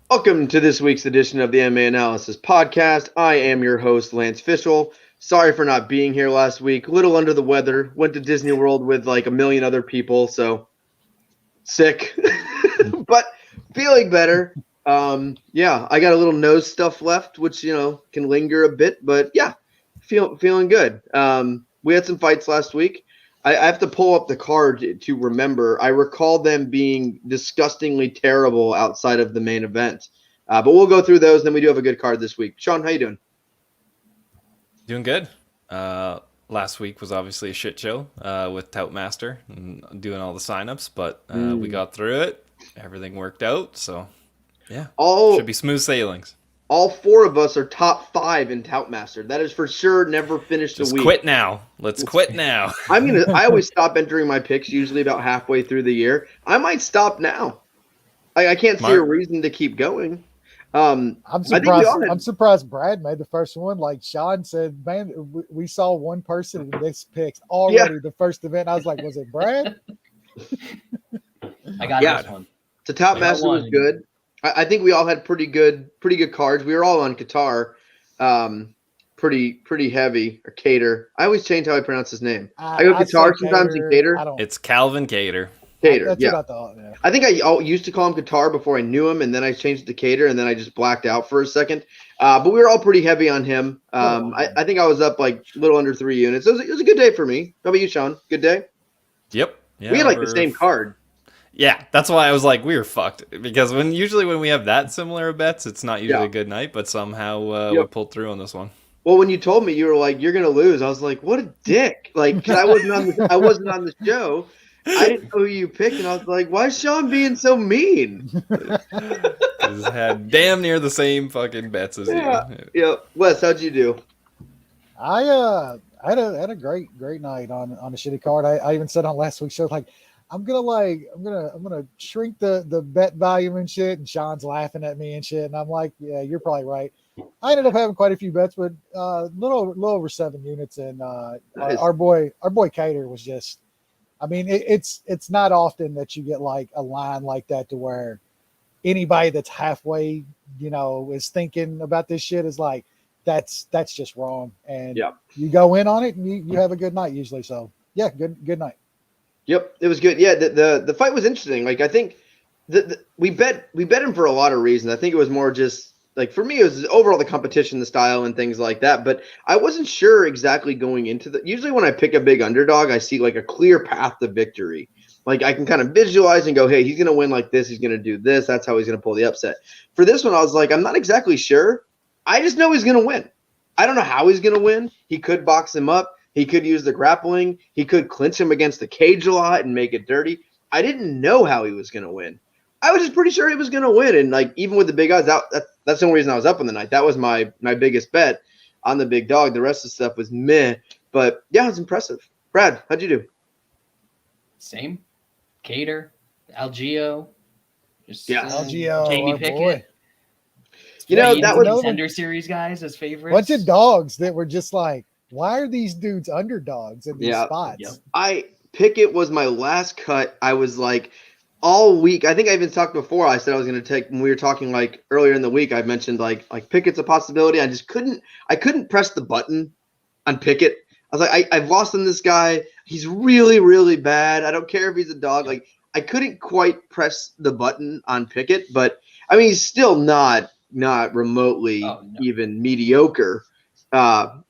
Welcome to this week's edition of the mma-analysis podcast. I am your host, Lance Fishel. Sorry for not being here last week. A little under the weather. Went to Disney World with like a million other people, so sick. But feeling better. Yeah, I got a little nose stuff left, which, can linger a bit. But yeah, feeling good. We had some fights last week. I have to pull up the card to remember. I recall them being disgustingly terrible outside of the main event. But we'll go through those, and then we do have a good card this week. Sean, how you doing? Doing good. Last week was obviously a shit show with Tout Master and doing all the signups, but we got through it. Everything worked out, so yeah, should be smooth sailings. All four of us are top 5 in Tout Master. That is for sure. Never finished Just a week. Quit now. Let's quit now. I always stop entering my picks usually about halfway through the year. I might stop now. I can't see a reason to keep going. I'm surprised Brad made the first one. Like Sean said, man, we saw one person in this picks already the first event. I was like, was it Brad? I got this one. The Tout Master was good. I think we all had pretty good cards. We were all on Kattar, pretty heavy, or Kattar. I always change how I pronounce his name. I go Kattar sometimes and Kattar. It's Calvin Kattar. Kattar, that's what I thought, yeah. I think I used to call him Kattar before I knew him, and then I changed it to Kattar, and then I just blacked out for a second. But we were all pretty heavy on him. I think I was up like a little under 3 units. It was a good day for me. How about you, Sean? Good day? Yep. Yeah, we had like the same card. Yeah, that's why I was like, we were fucked. Because usually when we have that similar bets, it's not usually a good night, but somehow we pulled through on this one. Well, when you told me you were like, you're gonna lose, I was like, what a dick! Like, 'cause I wasn't on the show. I didn't know who you picked, and I was like, why is Sean being so mean? He's had damn near the same fucking bets as you. Yeah. Wes, how'd you do? I had a great night on a shitty card. I even said on last week's show, like, I'm gonna shrink the bet volume and shit, and Sean's laughing at me and shit, and I'm like, yeah, you're probably right. I ended up having quite a few bets, but little over 7 units, and our boy Kattar was just, I mean, it's not often that you get like a line like that to where anybody that's halfway, is thinking about this shit is like, that's just wrong, and you go in on it and you have a good night usually. So yeah, good night. Yep, it was good. Yeah, the fight was interesting. Like, I think we bet him for a lot of reasons. I think it was more just like, for me, it was overall the competition, the style, and things like that. But I wasn't sure exactly going into usually when I pick a big underdog, I see like a clear path to victory. Like, I can kind of visualize and go, hey, he's going to win like this. He's going to do this. That's how he's going to pull the upset. For this one, I was like, I'm not exactly sure. I just know he's going to win. I don't know how he's going to win. He could box him up. He could use the grappling. He could clinch him against the cage a lot and make it dirty. I didn't know how he was going to win. I was just pretty sure he was going to win. And like, even with the big odds, that's the only reason I was up on the night. That was my biggest bet on the big dog. The rest of the stuff was meh. But yeah, it was impressive. Brad, how'd you do? Same. Kattar, Algeo. Algeo, Jamie Pickett. That was Contender Series guys as favorites. Bunch of dogs that were just like, why are these dudes underdogs in these spots? Yep. Pickett was my last cut. I was like, all week. I think I even talked before. I said I was going to take, when we were talking like earlier in the week, I mentioned like Pickett's a possibility. I just couldn't press the button on Pickett. I was like, I've lost on this guy. He's really, really bad. I don't care if he's a dog. Like, I couldn't quite press the button on Pickett, but I mean, he's still not remotely even mediocre.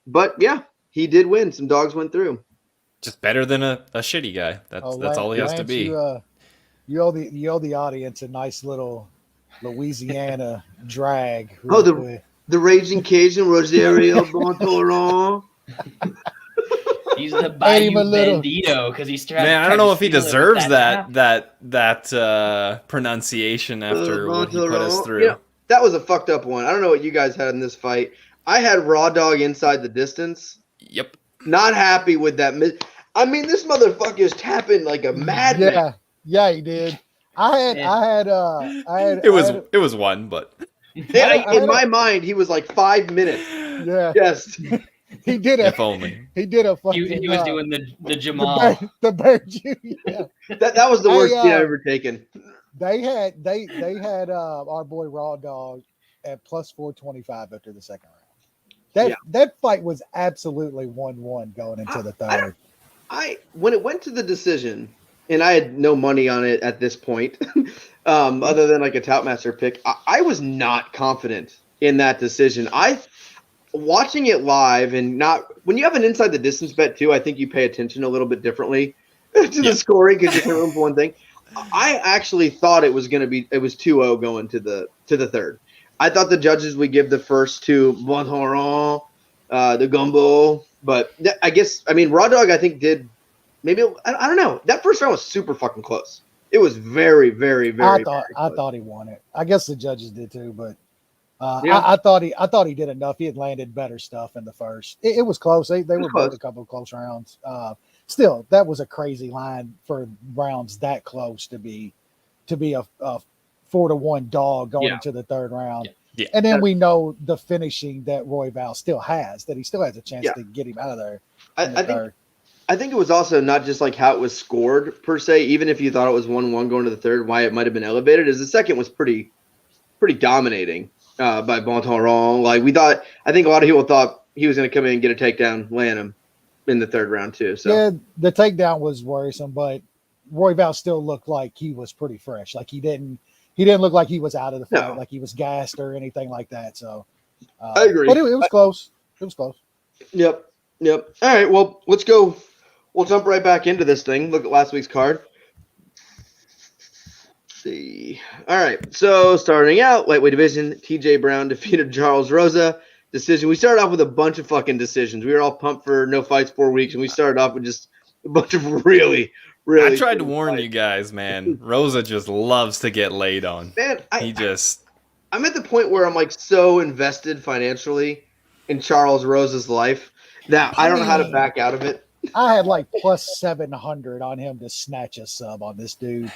But yeah, he did win. Some dogs went through. Just better than a shitty guy. That's all he has to be. You owe the audience a nice little Louisiana drag. The Raging Cajun Rosario Bontoron. He's the Bayou Bandito because he's trying. Man, I don't know if he deserves that pronunciation after what he put us through. Yeah, that was a fucked up one. I don't know what you guys had in this fight. I had Raw Dog inside the distance. Yep. Not happy with that. I mean, this motherfucker is tapping like a madman. Yeah, he did. I had. It was one, but in my mind, he was like 5 minutes. Yeah. Yes. He did it. If only. He did a fucking. He was doing the Jamal. The Bear Jr. Yeah. That was the worst hit I've ever taken. They had our boy Raw Dog at plus 425 after the second round. That fight was absolutely 1-1 going into the third. When it went to the decision, and I had no money on it at this point, other than like a Toutmaster pick, I was not confident in that decision. Watching it live and when you have an inside the distance bet too, I think you pay attention a little bit differently to the scoring because you're room for one thing. I actually thought it was 2-0 going to the third. I thought the judges would give the first to Bontoron, the Gumbo, but Raw Dog I think did maybe I don't know. That first round was super fucking close. It was very, very, very. I thought he won it. I guess the judges did too, but I thought he did enough. He had landed better stuff in the first. It was close. They were both a couple of close rounds. Still, that was a crazy line for rounds that close to be a 4-1 dog going into the third round. Yeah. And then we know the finishing that Royval still has, that he still has a chance to get him out of there. I think it was also not just like how it was scored per se, even if you thought it was 1-1 going to the third, why it might have been elevated, is the second was pretty dominating by Bontoron. Like I think a lot of people thought he was going to come in and get a takedown, land him in the third round too. So yeah, the takedown was worrisome, but Royval still looked like he was pretty fresh. Like he didn't look like he was out of the fight, like he was gassed or anything like that. So I agree. But it was close. It was close. Yep. All right. Well, let's go. We'll jump right back into this thing. Look at last week's card. See. All right. So starting out, lightweight division, TJ Brown defeated Charles Rosa. Decision. We started off with a bunch of fucking decisions. We were all pumped for no fights 4 weeks, and we started off with just a bunch of really. I tried to warn you guys, man. Rosa just loves to get laid on. Man, I'm at the point where I'm like so invested financially in Charles Rosa's life that I don't know how to back out of it. I had like plus 700 on him to snatch a sub on this dude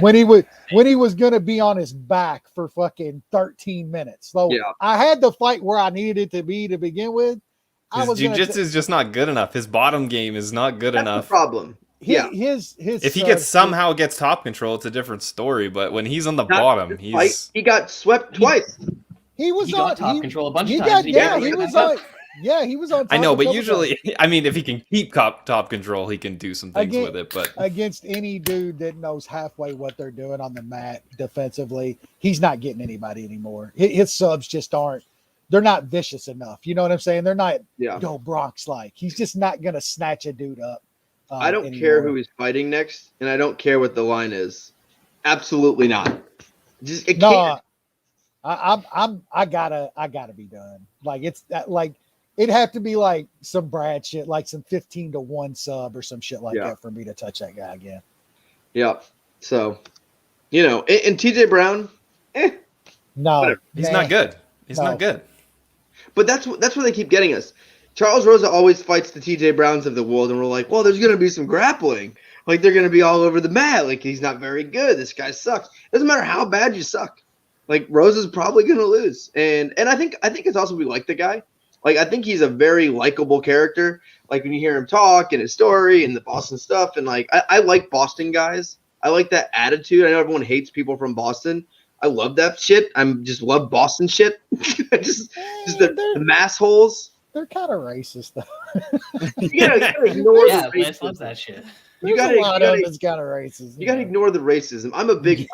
when he was going to be on his back for fucking 13 minutes. So I had the fight where I needed it to be to begin with. His jiu-jitsu is just not good enough. His bottom game is not good enough. That's the problem. His if he somehow gets top control, it's a different story. But when he's on the bottom, he got swept twice. He got top control a bunch of times. He was on top. I know, but usually, if he can keep top control, he can do some things with it. But against any dude that knows halfway what they're doing on the mat defensively, he's not getting anybody anymore. His subs just aren't. They're not vicious enough. You know what I'm saying? They're not Bronx like. He's just not going to snatch a dude up. I don't care who he's fighting next, and I don't care what the line is. Absolutely not. It can't. I gotta be done. Like it's like it'd have to be like some Brad shit, like some 15-1 sub or some shit like that for me to touch that guy again. Yeah. So, and TJ Brown, no, whatever. He's not good. He's not good. But that's where they keep getting us. Charles Rosa always fights the TJ Browns of the world, and we're like, well, there's going to be some grappling. Like, they're going to be all over the mat. Like, he's not very good. This guy sucks. Doesn't matter how bad you suck. Like, Rosa's probably going to lose. And I think it's also we like the guy. Like, I think he's a very likable character. Like, when you hear him talk and his story and the Boston stuff. And, like, I like Boston guys. I like that attitude. I know everyone hates people from Boston. I love that shit. Just love Boston shit. just the mass holes. They're kind of racist, though. You gotta ignore the racism. Lance loves that shit. It's kind of racist. You gotta ignore the racism. I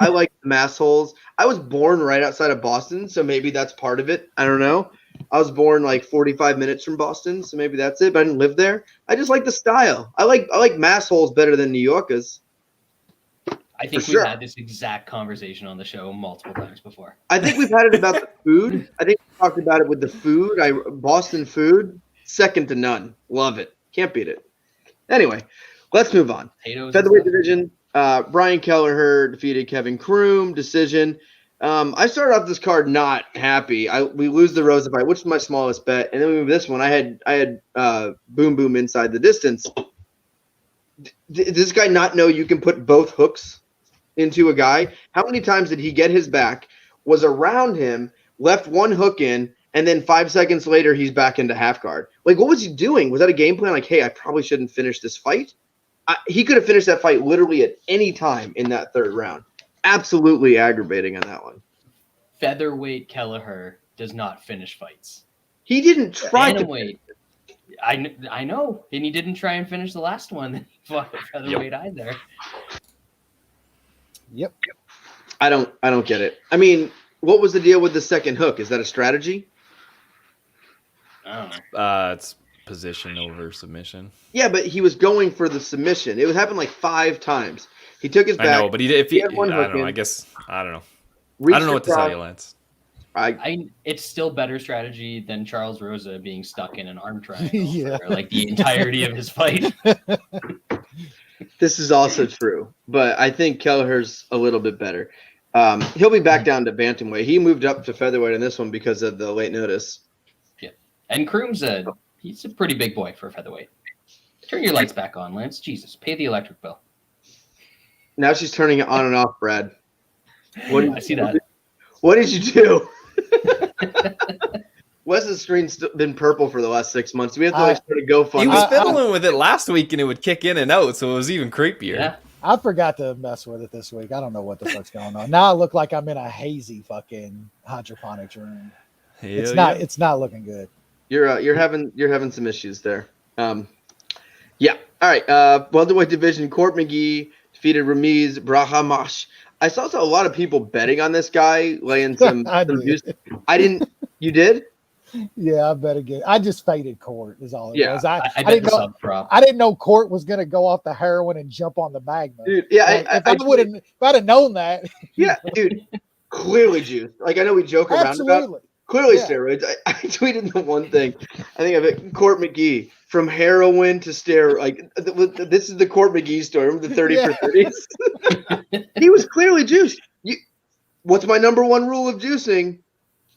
like the mass holes. I was born right outside of Boston, so maybe that's part of it. I don't know. I was born like 45 minutes from Boston, so maybe that's it. But I didn't live there. I just like the style. I like mass holes better than New Yorkers. I think we've had this exact conversation on the show multiple times before. I think we've had it about the food. I think we talked about it with the food. Boston food, second to none. Love it. Can't beat it. Anyway, let's move on. Featherweight division. Brian Kelleher defeated Kevin Kroom. Decision. I started off this card not happy. We lose the Rosa fight, which is my smallest bet, and then we move this one. I had Boom Boom inside the distance. Does this guy not know you can put both hooks into a guy? How many times did he get his back, was around him, left one hook in, and then 5 seconds later he's back into half guard? Like, what was he doing? Was that a game plan? Like, hey, I probably shouldn't finish this fight. He could have finished that fight literally at any time in that third round. absolutely aggravating on that one. Featherweight Kelleher does not finish fights. He didn't try to. Bantamweight. I know, and he didn't try and finish the last one that he fought at featherweight either. Yep. I don't get it. I mean, what was the deal with the second hook? Is that a strategy? I don't know. It's position over submission. Yeah, but he was going for the submission. It would happen like 5 times. He took his back. I know, but he had one I hook don't know. in, I guess I don't know. reached I don't know what to tell across. you, Lance. It's still better strategy than Charles Rosa being stuck in an arm triangle Yeah. for like the entirety of his fight. This is also true, but I think Kelleher's a little bit better. He'll be back down to bantamweight. He moved up to featherweight in this one because of the late notice. Yeah, and Kroom's he's a pretty big boy for a featherweight. Turn your lights back on, Lance. Jesus, pay the electric bill. Now she's turning it on and off, Brad. I see that. What did you do? Wes's screen's been purple for the last 6 months. We have to start a He GoFundMe. was fiddling with it last week, and it would kick in and out, so it was even creepier. Yeah. I forgot to mess with it this week. I don't know what the fuck's going on. Now I look like I'm in a hazy fucking hydroponics room. It's not looking good. You're having some issues there. Yeah. All right. Welterweight division. Court McGee defeated Ramiz Brahamash. I saw a lot of people betting on this guy, laying some. I some did. juice. I didn't. You did? Yeah, I bet again. I just faded Court is all it Yeah, was. I bet didn't the know. sub prop. I didn't know Court was gonna go off the heroin and jump on the magma. Dude, yeah. Like, if I'd have known that. Yeah, dude. Clearly juiced. Like, I know we joke around about. Absolutely. Clearly Yeah. steroids. I tweeted the one thing. I think of it. Court McGee from heroin to steroid. Like, this is the Court McGee story. Remember the 30 for 30s? He was clearly juiced. What's my number one rule of juicing?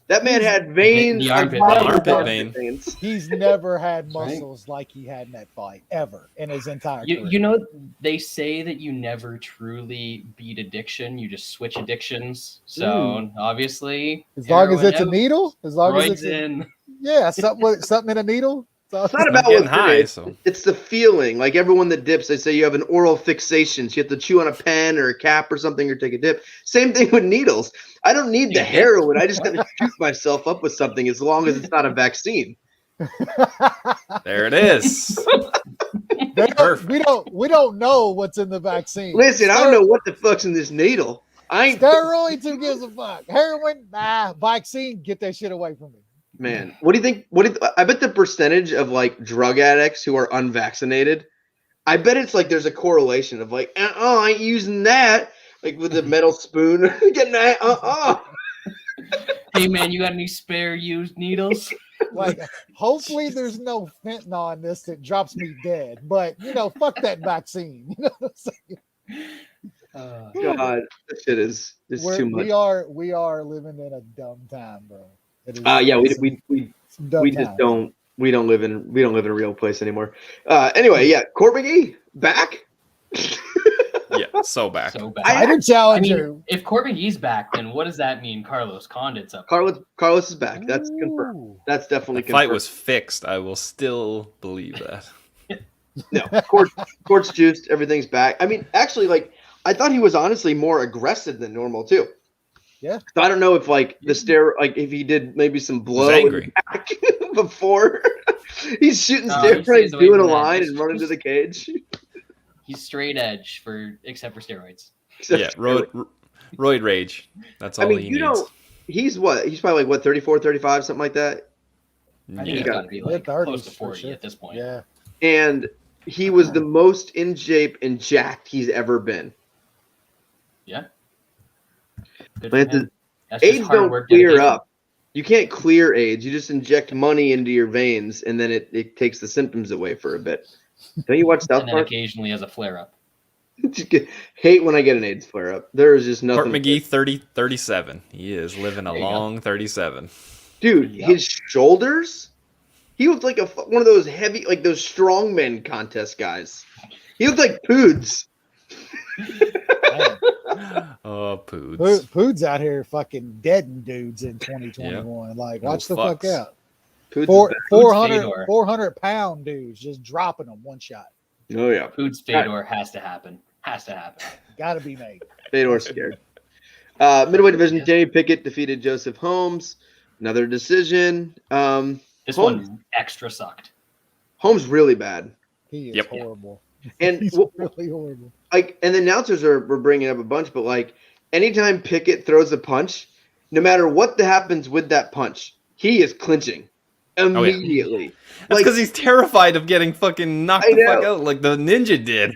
That man had veins. The armpit on vein. top of Armpit armpit vein. veins. He's never had Right. muscles like he had in that fight ever in his entire career. You know, they say that you never truly beat addiction. You just switch addictions. So obviously, as long as heroin it's a out, needle, as long as roids it's in. something in a needle. It's not about getting what high, it is. so It's the feeling. Like everyone that dips, they say you have an oral fixation. So you have to chew on a pen or a cap or something or take a dip. Same thing with needles. I don't need the heroin. I just got to shoot myself up with something as long as it's not a vaccine. there it is. Perfect. We don't know what's in the vaccine. Listen, I don't know what the fuck's in this needle. I ain't Steroids, who gives a fuck? Heroin, nah. Vaccine, get that shit away from me. Man, what do you think? I bet the percentage of like drug addicts who are unvaccinated, I bet it's like there's a correlation of like, I ain't using that, like with a metal spoon, getting that, Hey man, you got any spare used needles? Like, hopefully there's no fentanyl in this that drops me dead. But fuck that vaccine. You know what I'm saying? God, this shit is too much. We are living in a dumb time, bro. It is, Yeah, we dumb just time. don't live in a real place anymore. Anyway, yeah, Court McGee back. Yeah, so back. So bad. Fighter I challenger. mean, if Corbin Gee's back, then what does that mean? Carlos Condit's up. Carlos is back. That's confirmed. Ooh. That's definitely The fight confirmed. was fixed. I will still believe that. No, court's juiced. Everything's back. I mean, actually, like I thought he was honestly more aggressive than normal too. Yeah. So I don't know if like if he did maybe some blow in angry. the back before. He's shooting No, he steroids, stays away doing a from that. line, Just- and running to the cage. He's straight edge except for steroids. Yeah, roid rage. That's all I mean, he you needs. know, he's probably like 34, 35, something like that. I think Yeah. he's got to be like Mid-30s close to for 40 sure. at this point. Yeah. And he was the most in shape and jacked he's ever been. Yeah. Good for Lance, him. That's just AIDS hard don't work, clear dedication. up. You can't clear AIDS. You just inject money into your veins, and then it takes the symptoms away for a bit. Don't you watch South And then Park? occasionally has a flare up. Hate when I get an AIDS flare up. There is just Court nothing. McGee, 37. He is living a There you go. long 37. Dude, Yeah. his shoulders. He looked like one of those heavy, like those strongmen contest guys. He looked like Poods. Man. Oh, poods. Pood's out here fucking deading dudes in 2021. Like, No watch the fuck fucks. out. Poods. Four, Is back. 400, Fedor. 400-pound dudes just dropping them one shot. Oh yeah, Foods Fedor has to happen. Has to happen. Got to be made. Fedor's scared. Middleweight division, Jamie Pickett defeated Joseph Holmes. Another decision. This one extra sucked. Holmes really bad. He is Yep. horrible. And He's really horrible. like, and the announcers were bringing up a bunch, but like, anytime Pickett throws a punch, no matter what happens with that punch, he is clinching immediately. That's because he's terrified of getting fucking knocked I the fuck know. out like the ninja did.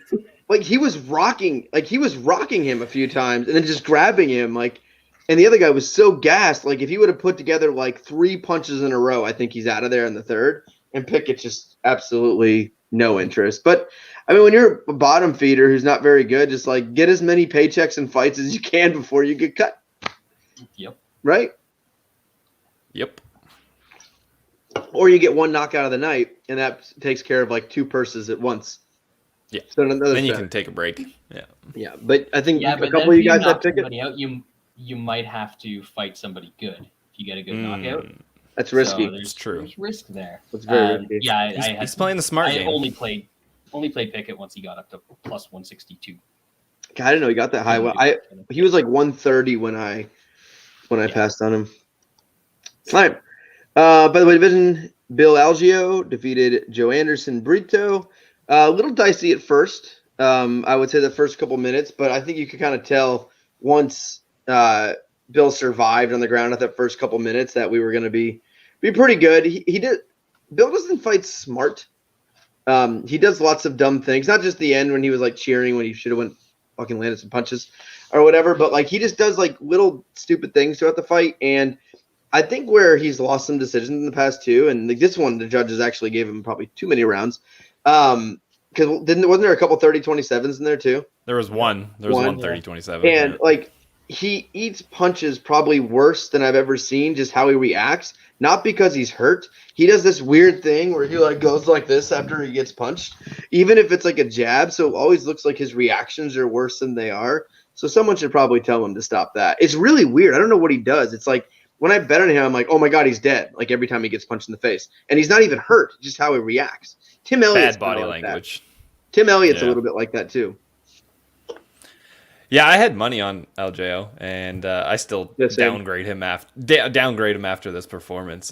Like he was rocking him a few times and then just grabbing him like, and the other guy was so gassed. Like if he would have put together like 3 punches in a row, I think he's out of there in the third. And Pickett just absolutely no interest. But I mean, when you're a bottom feeder who's not very good, just like get as many paychecks and fights as you can before you get cut. Yep. Right? Yep. Or you get one knockout of the night, and that takes care of like 2 purses at once. Yeah. So another Then you set. can take a break. Yeah. Yeah, but I think Yeah, a but couple then of if you guys knock that pick it. somebody out, you might have to fight somebody good if you get a good knockout. That's risky. So It's true. There's risk there. It's very risky. Yeah, He's playing the smart I game. only played Pickett once he got up to plus 162. God, I didn't know he got that high. Well, he was like 130 when I passed on him. All right. By the way, division, Bill Algeo defeated Joe Anderson Brito. A little dicey at first. I would say the first couple minutes, but I think you could kind of tell once Bill survived on the ground at that first couple minutes that we were going to be pretty good. He did. Bill doesn't fight smart. He does lots of dumb things. Not just the end when he was like cheering when he should have went fucking landed some punches or whatever, but like he just does like little stupid things throughout the fight. And I think where he's lost some decisions in the past too, and like this one, the judges actually gave him probably too many rounds. Because wasn't there a couple 30-27s in there too? There was one. There was one 30-27. And like he eats punches probably worse than I've ever seen. Just how he reacts, not because he's hurt. He does this weird thing where he like goes like this after he gets punched, even if it's like a jab. So it always looks like his reactions are worse than they are. So someone should probably tell him to stop that. It's really weird. I don't know what he does. It's like when I bet on him, I'm like, oh my God, he's dead. Like every time he gets punched in the face, and he's not even hurt. Just how he reacts. Tim Elliott's bad body like language. Tim Elliott's a little bit like that too. Yeah, I had money on LJO, and I still downgrade him after this performance.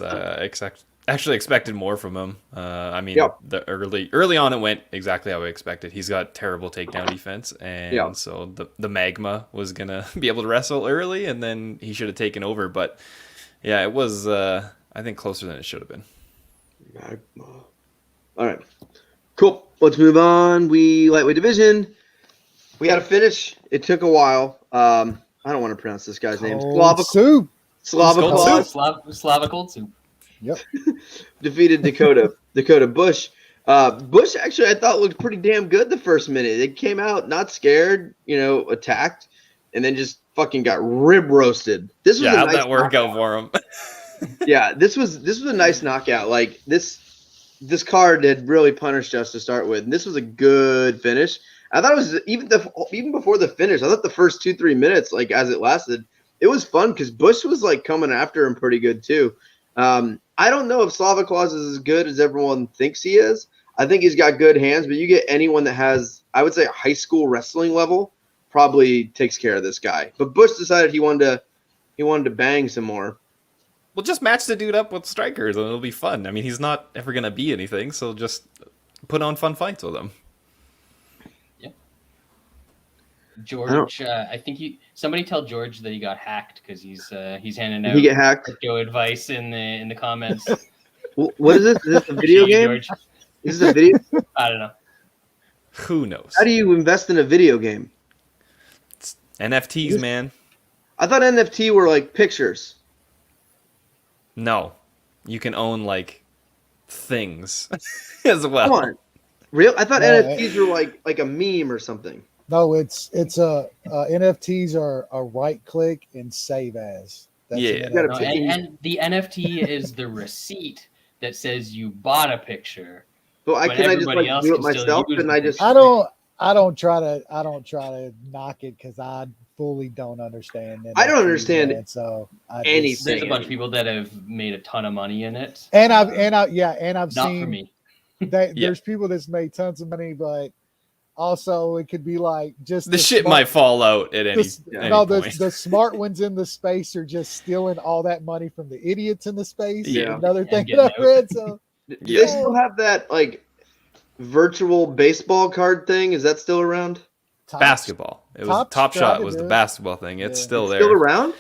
Actually expected more from him. I mean, the early on it went exactly how I expected. He's got terrible takedown defense, and so the magma was gonna be able to wrestle early, and then he should have taken over. But yeah, it was I think closer than it should have been. Magma. All right, cool. Let's move on. Lightweight division. We had a finish. It took a while. I don't want to pronounce this guy's name. Slava Cold Soup. Yep. Defeated Dakota Bush. Bush actually I thought looked pretty damn good the first minute. It came out not scared, attacked, and then just fucking got rib roasted. This was how'd that work out for him? Yeah, this was a nice knockout. Like this card had really punished us to start with. And this was a good finish. I thought it was even before the finish. I thought the first 2-3 minutes, like as it lasted, it was fun because Bush was like coming after him pretty good too. I don't know if Slava Claus is as good as everyone thinks he is. I think he's got good hands, but you get anyone that has, I would say, a high school wrestling level, probably takes care of this guy. But Bush decided he wanted to bang some more. Well, just match the dude up with strikers, and it'll be fun. I mean, he's not ever gonna be anything, so just put on fun fights with him. George, I think somebody tell George that he got hacked because he's handing out crypto advice in the comments. What is this? Is this a video game? George. Is this a video? I don't know. Who knows? How do you invest in a video game? It's NFTs, man. I thought NFT were like pictures. No, you can own like things as well. Come on, real? I thought NFTs were like a meme or something. No, it's NFTs are a right click and save as. That's and the NFT is the receipt that says you bought a picture. But I just like do it myself, and I don't try to knock it because I fully don't understand it. I don't understand it. So anything. There's a bunch of people that have made a ton of money in it. And I've not seen for me. There's people that's made tons of money, but Also, it could be like just the shit might fall out at any point. The smart ones in the space are just stealing all that money from the idiots in the space. Yeah. Another thing that I read. So do they still have that like virtual baseball card thing? Is that still around? Basketball. It was Top Shot was the basketball thing. It's still there. Still around?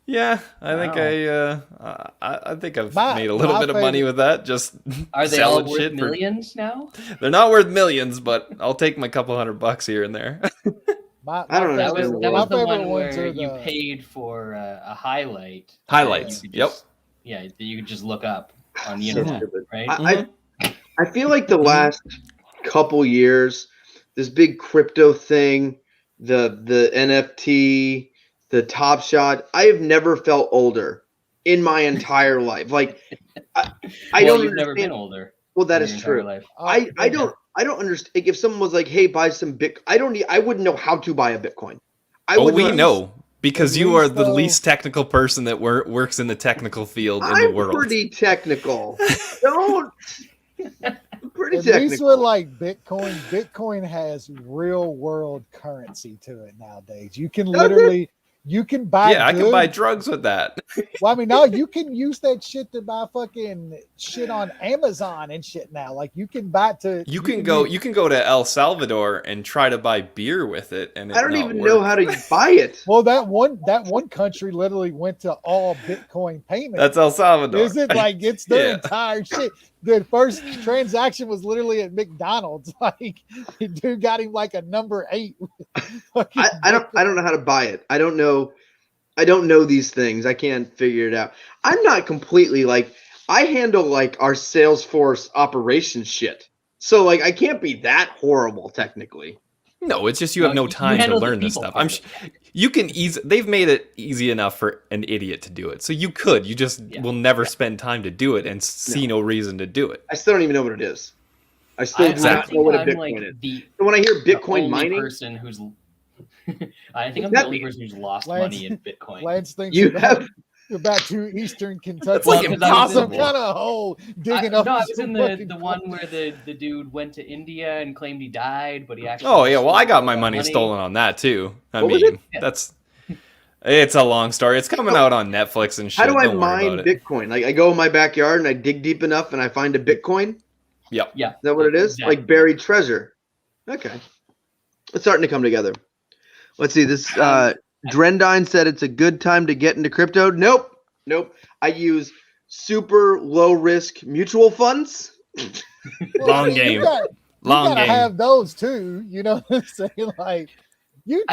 Yeah, I think I think I've made a little bit of money with that. Just are they all worth millions now? They're not worth millions, but I'll take my couple $100 here and there. I don't know. That was the one where you paid for a highlight. Highlights. Yep. Yeah, that you could just look up on the internet, right? I feel like the last couple years, this big crypto thing, the NFT, the Top Shot, I have never felt older in my entire life. Like I don't. You've never been older. Well, that is true. I don't understand. If someone was like, "Hey, buy some Bitcoin," I wouldn't know how to buy a Bitcoin. We know because you are the least technical person that works in the technical field in the world. I'm pretty technical. Don't. Pretty At technical. least with like Bitcoin has real world currency to it nowadays. You can literally. You can buy. Yeah, I can buy drugs with that. Well, I mean, no, you can use that shit to buy fucking shit on Amazon and shit now. Like you can buy to. You can go to El Salvador and try to buy beer with it, and I don't even know how to buy it. Well, that one country literally went to all Bitcoin payment. That's El Salvador. Is it like it's their entire shit? The first transaction was literally at McDonald's. Like, the dude got him like a number 8. I don't know how to buy it. I don't know these things. I can't figure it out. I'm not completely like I handle like our Salesforce operations shit. So like I can't be that horrible technically. No, it's just you have no time to learn this stuff. They've made it easy enough for an idiot to do it. So you just will never spend time to do it and see no reason to do it. I still don't even know what it is. I still don't know what a Bitcoin is. So when I hear Bitcoin mining, I think I'm the only person who's lost money in Bitcoin. Lance thinks you have about to Eastern Kentucky. It's like impossible. Some kind of hole digging up. No, I was in the one where the dude went to India and claimed he died, but he actually. Oh yeah, well I got my money stolen on that too. I mean, it's a long story. It's coming out on Netflix and shit. How do I mine Bitcoin? Like I go in my backyard and I dig deep enough and I find a Bitcoin. Yep. Yeah. Is that what it is? Exactly. Like buried treasure. Okay. It's starting to come together. Let's see. This Drendine said it's a good time to get into crypto. Nope. I use super low risk mutual funds. Long game. You gotta have those too. You know what I'm saying? Like you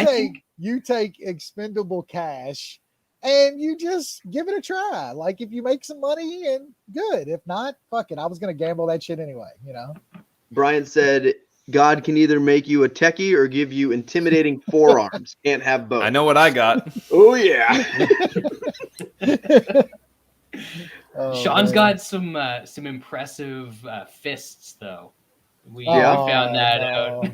take expendable cash and you just give it a try. Like if you make some money and good. If not, fuck it. I was gonna gamble that shit anyway, you know. Brian said God can either make you a techie or give you intimidating forearms. Can't have both. I know what I got. Oh yeah. Sean's got some impressive fists though. We found that out.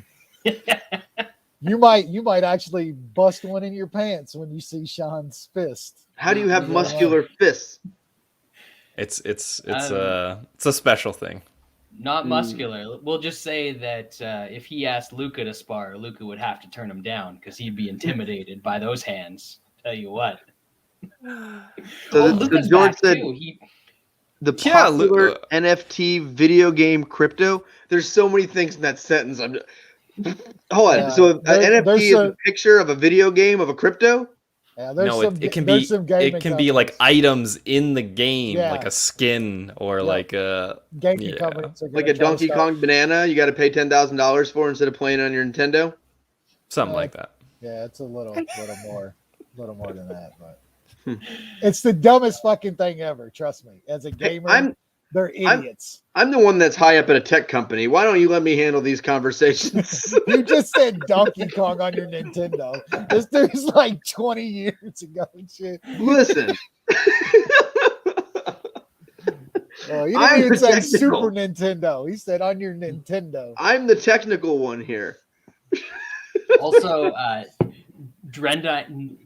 You might actually bust one in your pants when you see Sean's fist. How do you have muscular fists? It's a special thing. Not muscular. We'll just say that if he asked Luca to spar, Luca would have to turn him down because he'd be intimidated by those hands. Tell you what. So George said the popular NFT video game crypto. There's so many things in that sentence. Hold on. So an NFT is a picture of a video game of a crypto? Yeah, it can be like items in the game, like a skin or like a like a Donkey Kong banana. You got to pay $10,000 for instead of playing on your Nintendo. Something like that. Yeah, it's a little more than that, but it's the dumbest fucking thing ever. Trust me, as a gamer, they're idiots. I'm the one that's high up at a tech company. Why don't you let me handle these conversations? You just said Donkey Kong on your Nintendo. This dude's like 20 years ago and shit. Listen. He didn't even say Super Nintendo. He said on your Nintendo. I'm the technical one here. Also, Rendine,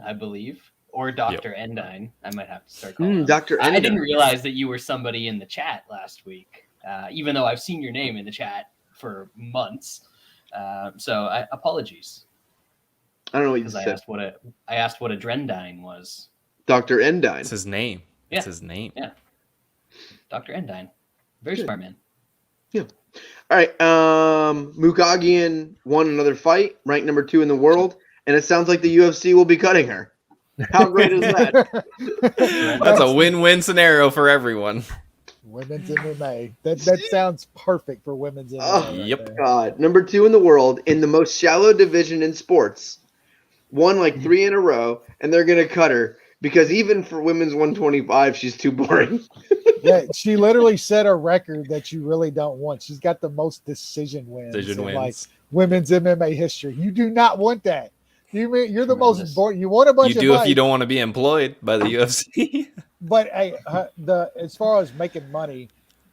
I believe. Or Dr. Endine. I might have to start calling him. Dr. I didn't realize that you were somebody in the chat last week, even though I've seen your name in the chat for months. So apologies. I don't know what you Because said. I asked what adrendyne was. Dr. Endine. It's his name. Yeah. It's his name. Yeah. Dr. Endine. Very smart man. Yeah. All right. Mukagian won another fight, ranked number 2 in the world, and it sounds like the UFC will be cutting her. How great is that? That's a win-win scenario for everyone. Women's MMA. That sounds perfect for women's MMA. Oh, right yep. there. God. Number 2 in the world in the most shallow division in sports. Won like 3 in a row, and they're going to cut her because even for women's 125, she's too boring. Yeah, she literally set a record that you really don't want. She's got the most decision wins in like women's MMA history. You do not want that. You're the most boring. You want a bunch of You do fights, if you don't want to be employed by the UFC. But hey, as far as making money,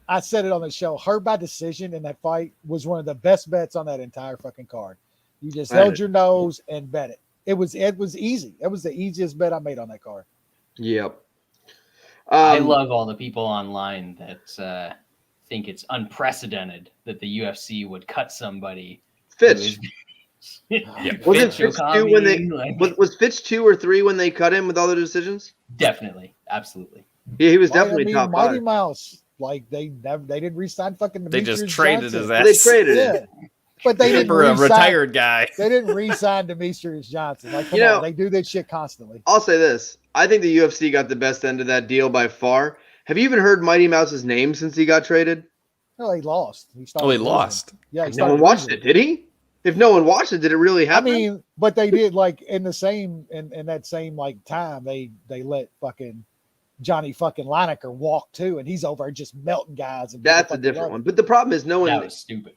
I said it on the show. Her by decision in that fight was one of the best bets on that entire fucking card. You just held your nose and bet it. It was easy. It was the easiest bet I made on that card. Yep. I love all the people online that think it's unprecedented that the UFC would cut somebody. Fitch. Wasn't Fitch 2 when they was Fitch 2 or 3 when they cut him with all the decisions? Definitely, absolutely. Yeah, he was definitely top Mighty 5. Mouse, like they didn't re-sign fucking. They Demetrius just traded Johnson. his ass. They traded it. Yeah. But they didn't for a re-sign, retired guy. They didn't re-sign Demetrius Johnson. Like, come on, they do that shit constantly. I'll say this. I think the UFC got the best end of that deal by far. Have you even heard Mighty Mouse's name since he got traded? No, he lost. He lost. Yeah, no one watched it, did he? If no one watched it, did it really happen? I mean, but they did like in that same like time they let fucking Johnny fucking Lineker walk too, and he's over just melting guys. And that's a different one. But the problem is no one. That was stupid.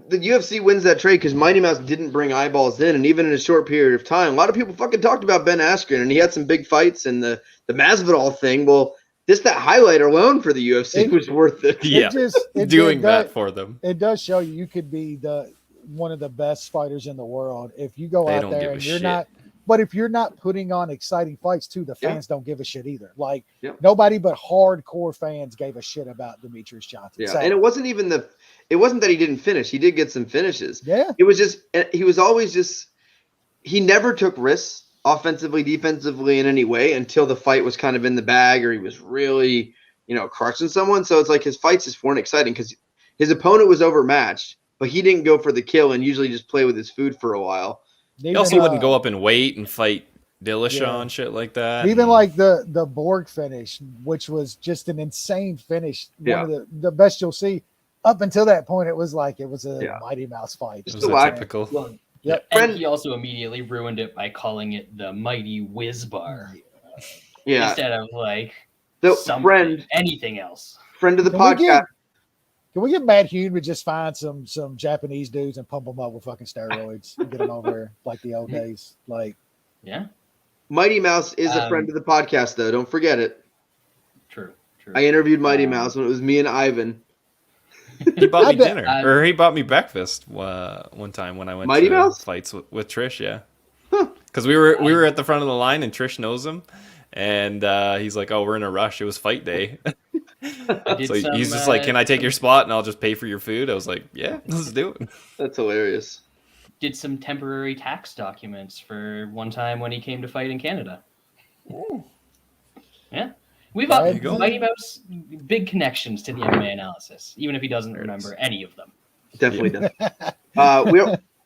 The UFC wins that trade because Mighty Mouse didn't bring eyeballs in, and even in a short period of time, a lot of people fucking talked about Ben Askren, and he had some big fights and the Masvidal thing. Well, just that highlight alone for the UFC was worth it. Yeah, doing that for them. It does show you could be one of the best fighters in the world if you go out there and you're not. But if you're not putting on exciting fights too, the fans don't give a shit either. Like nobody but hardcore fans gave a shit about Demetrius Johnson. Yeah, so, and it wasn't that he didn't finish. He did get some finishes. Yeah. It was just he was always just he never took risks offensively, defensively in any way until the fight was kind of in the bag or he was really, crushing someone. So it's like his fights just weren't exciting because his opponent was overmatched, but he didn't go for the kill and usually just play with his food for a while. He also wouldn't go up and wait and fight Dillashaw and shit like that. Even like the Borg finish, which was just an insane finish. One of the best you'll see. Up until that point, it was a Mighty Mouse fight. It was typical. Well, yep. And he also immediately ruined it by calling it the Mighty Whiz Bar. Yeah. Instead of anything else. Friend of the podcast. Can we get Matt Hune to just find some Japanese dudes and pump them up with fucking steroids and get them over like the old days? Like, yeah. Mighty Mouse is a friend of the podcast, though. Don't forget it. True. I interviewed Mighty Mouse when it was me and Ivan. He bought me dinner, or he bought me breakfast one time when I went Mighty to Mouse? fights with Trish. Yeah, because we were at the front of the line and Trish knows him, and he's like, "Oh, we're in a rush. It was fight day." So he's just like, "Can I take your spot and I'll just pay for your food?" I was like, "Yeah, let's do it." That's hilarious. Did some temporary tax documents for one time when he came to fight in Canada. Ooh. Yeah. We've got Mighty Mouse big connections to the MMA analysis, even if he doesn't remember any of them. Definitely does.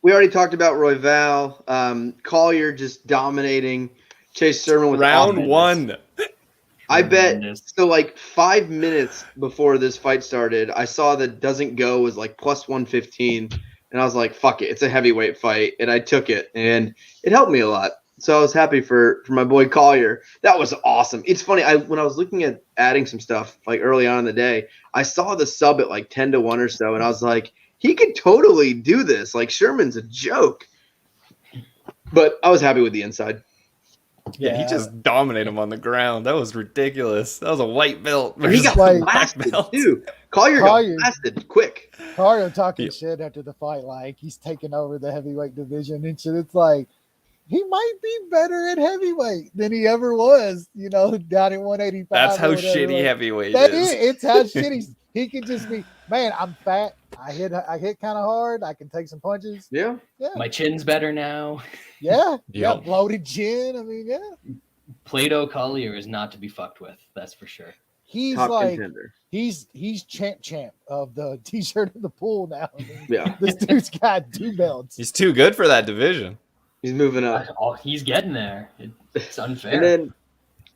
We already talked about Royval. Collier just dominating. Chase Sermon with round one. I bet so. Like 5 minutes before this fight started, I saw that doesn't go was like plus 115, and I was like, "Fuck it, it's a heavyweight fight," and I took it, and it helped me a lot. So I was happy for my boy Collier. That was awesome. It's funny. When I was looking at adding some stuff like early on in the day, I saw the sub at like 10-1 or so, and I was like, he could totally do this. Like Sherman's a joke. But I was happy with the inside. Yeah, he just dominated him on the ground. That was ridiculous. That was a white belt. He got blasted too. Collier got blasted quick. Collier talking shit after the fight, like he's taking over the heavyweight division and shit. It's like, he might be better at heavyweight than he ever was, down at 185. That's how shitty heavyweight That is. It's how shitty. He could just be, man, I'm fat. I hit kind of hard. I can take some punches. Yeah. My chin's better now. Yeah. Yep. Bloated chin. I mean, yeah. Plato Collier is not to be fucked with. That's for sure. He's Top like, contender. he's champ of the t-shirt in the pool now. I mean, Yeah. this dude's got 2 belts. He's too good for that division. He's moving up. Oh, he's getting there. It's unfair. And then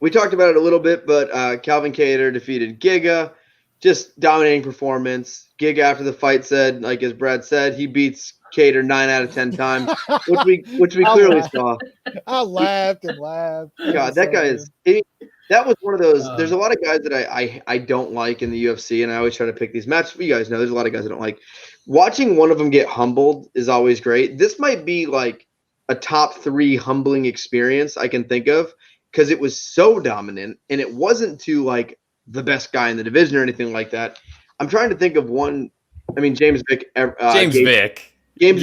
we talked about it a little bit, but Calvin Kattar defeated Giga. Just dominating performance. Giga after the fight said, like as Brad said, he beats Kattar 9 out of 10 times, which we clearly saw. I laughed and laughed. God, that guy is. That was one of those. There's a lot of guys that I don't like in the UFC, and I always try to pick these matches. You guys know there's a lot of guys I don't like. Watching one of them get humbled is always great. This might be like a top 3 humbling experience I can think of because it was so dominant, and it wasn't to like the best guy in the division or anything like that. I'm trying to think of one. I mean, James Vick. James Vick. James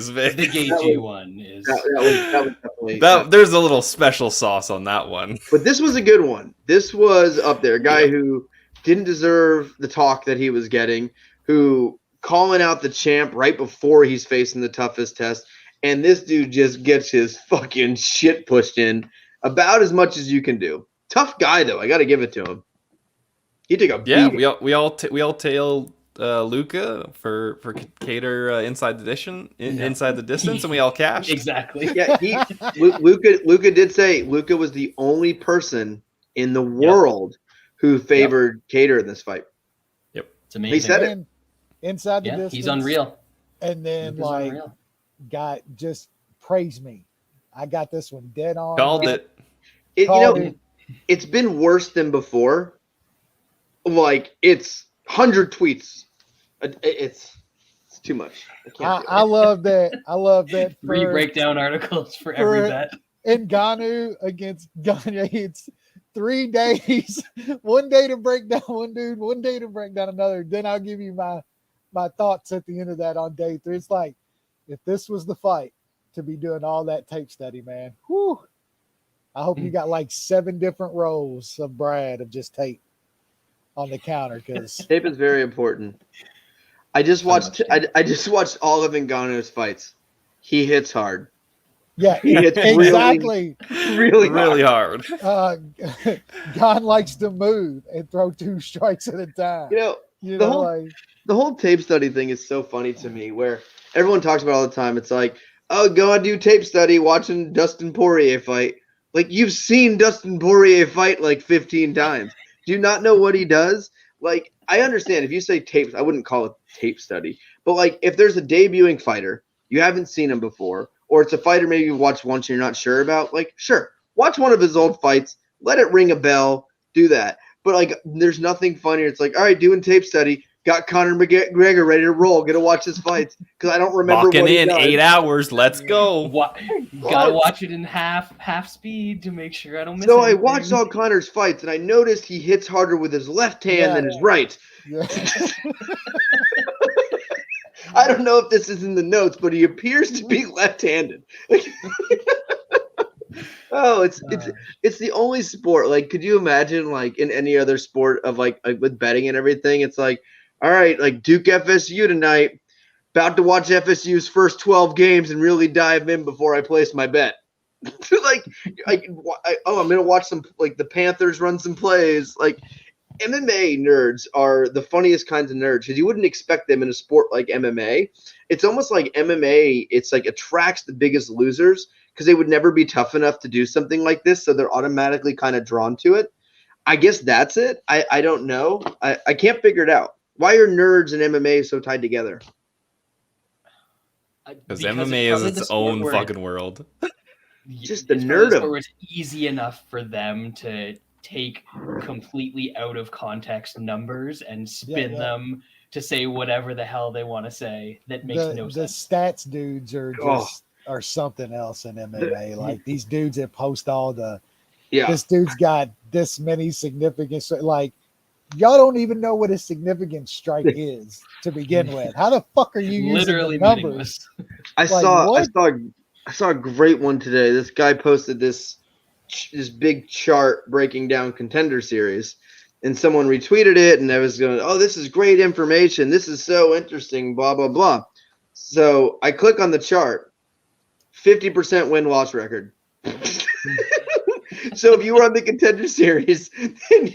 Vick. The Gagey one is. That was definitely. There's a little special sauce on that one. But this was a good one. This was up there. A guy who didn't deserve the talk that he was getting, who calling out the champ right before he's facing the toughest test. And this dude just gets his fucking shit pushed in about as much as you can do. Tough guy, though. I got to give it to him. He took a beating. we all tail Luca for Kattar inside the distance, and we all cashed. Exactly. Yeah, Luca did say Luca was the only person in the world who favored Kattar in this fight. Yep, it's amazing. He said it. Inside the distance. He's unreal. And then got just praised me. I got this one dead on. Called it. It's been worse than before. Like it's 100 tweets. It's too much. I love that. I love that. 3 breakdown articles for every bet. Ngannou against Gane, it's 3 days. 1 day to break down one dude, 1 day to break down another. Then I'll give you my thoughts at the end of that on day 3. It's like if this was the fight to be doing all that tape study, man. Whew. I hope you got like 7 different rows of Brad of just tape on the counter because tape is very important. I just watched watched all of Ngannou's fights. He hits hard. Yeah, he hits exactly. Really hard. Gane likes to move and throw 2 strikes at a time. The whole tape study thing is so funny to me where everyone talks about it all the time. It's like, oh, go and do tape study watching Dustin Poirier fight. Like you've seen Dustin Poirier fight like 15 times. Do you not know what he does? Like, I understand if you say tape, I wouldn't call it tape study. But like, if there's a debuting fighter, you haven't seen him before, or it's a fighter maybe you've watched once and you're not sure about, like, sure, watch one of his old fights, let it ring a bell, do that. But like, there's nothing funnier. It's like, all right, doing tape study. Got Conor McGregor ready to roll. Get to watch his fights because I don't remember. Walking in 8 hours. Let's go. Gotta watch it in half speed to make sure I don't miss. So anything. I watched all Conor's fights and I noticed he hits harder with his left hand than his right. Yeah. I don't know if this is in the notes, but he appears to be left-handed. Oh, it's the only sport. Like, could you imagine like in any other sport of like with betting and everything? It's like, all right, like Duke FSU tonight. About to watch FSU's first 12 games and really dive in before I place my bet. I'm gonna watch some like the Panthers run some plays. Like MMA nerds are the funniest kinds of nerds because you wouldn't expect them in a sport like MMA. It's almost like MMA. It's like attracts the biggest losers because they would never be tough enough to do something like this, so they're automatically kind of drawn to it. I guess that's it. I don't know. I can't figure it out. Why are nerds and MMA so tied together? Because MMA is its own fucking world. Just the nerd of it. It's easy enough for them to take completely out of context numbers and spin them to say whatever the hell they want to say. That makes no sense. The stats dudes are just are something else in MMA. Like these dudes that post all the this dude's got this many significant, like y'all don't even know what a significant strike is to begin with. How the fuck are you literally using the numbers? I saw a great one today. This guy posted this big chart breaking down Contender Series. and someone retweeted it, and I was going, oh, this is great information. This is so interesting, blah, blah, blah. So I click on the chart, 50% win-loss record. So if you were on the Contender Series, then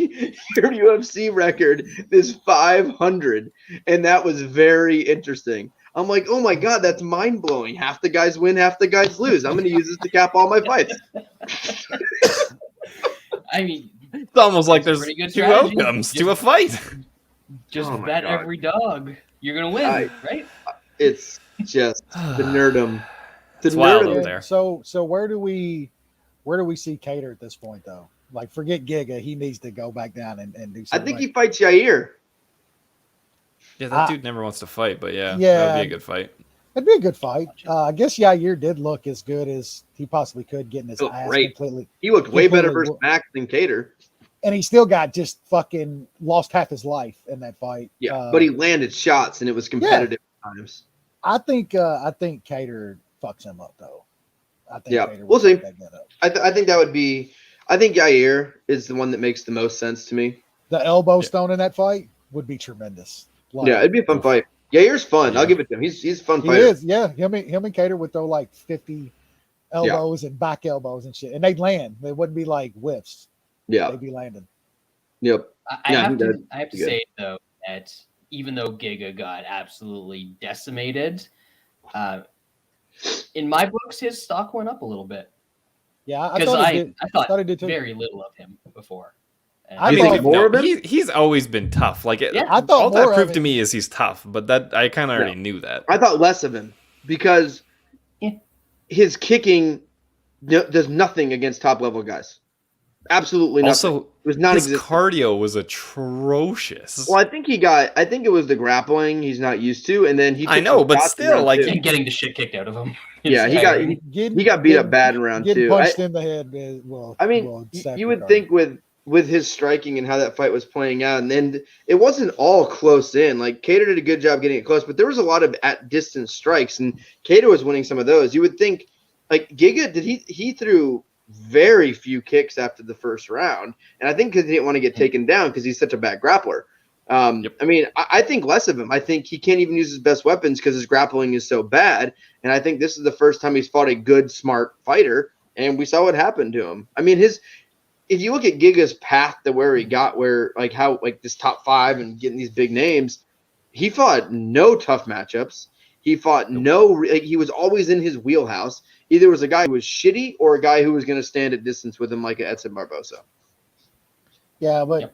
your UFC record is 500, and that was very interesting. I'm like, oh my God, that's mind-blowing. Half the guys win, half the guys lose. I'm going to use this to cap all my fights. I mean, It's almost like there's pretty good two strategy. outcomes to a fight. Just Oh my bet God. every dog. You're gonna win, right? It's just the nerdum. It's wild out And there. So where do we see Kattar at this point though? Like forget Giga, he needs to go back down and do I something. think he fights Yair. Yeah, that dude never wants to fight, but yeah, that Yeah. would be a good fight. It'd be a good fight. I guess Yair did look as good as he possibly could, getting his Looked ass great. completely. He looked way better Completely versus Max than Kattar. And he still got just fucking lost half his life in that fight. Yeah, but he landed shots, and it was competitive at times. I think Kattar fucks him up though. I think Yeah, Kattar will we'll see. fuck that guy up. I think that would be. I think Yair is the one that makes the most sense to me. The elbow stone in that fight would be tremendous. Like, Yeah, it'd be a fun fight. Yair's fun. I'll give it to him. He's a fun he fighter. is. Yeah, him and Kattar would throw like 50 elbows and back elbows and shit, and they'd land. They wouldn't be like whiffs. Yeah. They'd be landing. Yep. I Yeah, have he to does. Good. say though that even though Giga got absolutely decimated, in my books his stock went up a little bit Yeah, I because thought he did. I thought thought he did too. very little of him before. And I You thought- think more of him? He's always been tough. Like Yeah. I thought all more that of proved to it- me is he's tough, but that I kind of already knew that. I thought less of him because Yeah. his kicking does nothing against top level guys. Absolutely nothing. Also, it was his non-existent. cardio was atrocious. Well, I think it was the grappling he's not used to, and then he. I took know, some but shots in still, round like, two. and getting the shit kicked out of him. Yeah, he Instead. got beat up bad in round Getting two. punched in the head. I mean, you would think with his striking and how that fight was playing out, and then it wasn't all close in. Like Kattar did a good job getting it close, but there was a lot of at distance strikes, and Kattar was winning some of those. You would think, like Giga, he threw very few kicks after the first round, and I think because he didn't want to get taken down because he's such a bad grappler. Yep. I mean, I think less of him. I think he can't even use his best weapons because his grappling is so bad, and I think this is the first time he's fought a good, smart fighter, and we saw what happened to him. I mean, if you look at Giga's path to where he got, how this top five and getting these big names, he fought no tough matchups. He fought he was always in his wheelhouse. Either it was a guy who was shitty or a guy who was going to stand at distance with him like a Edson Barbosa. Yeah, but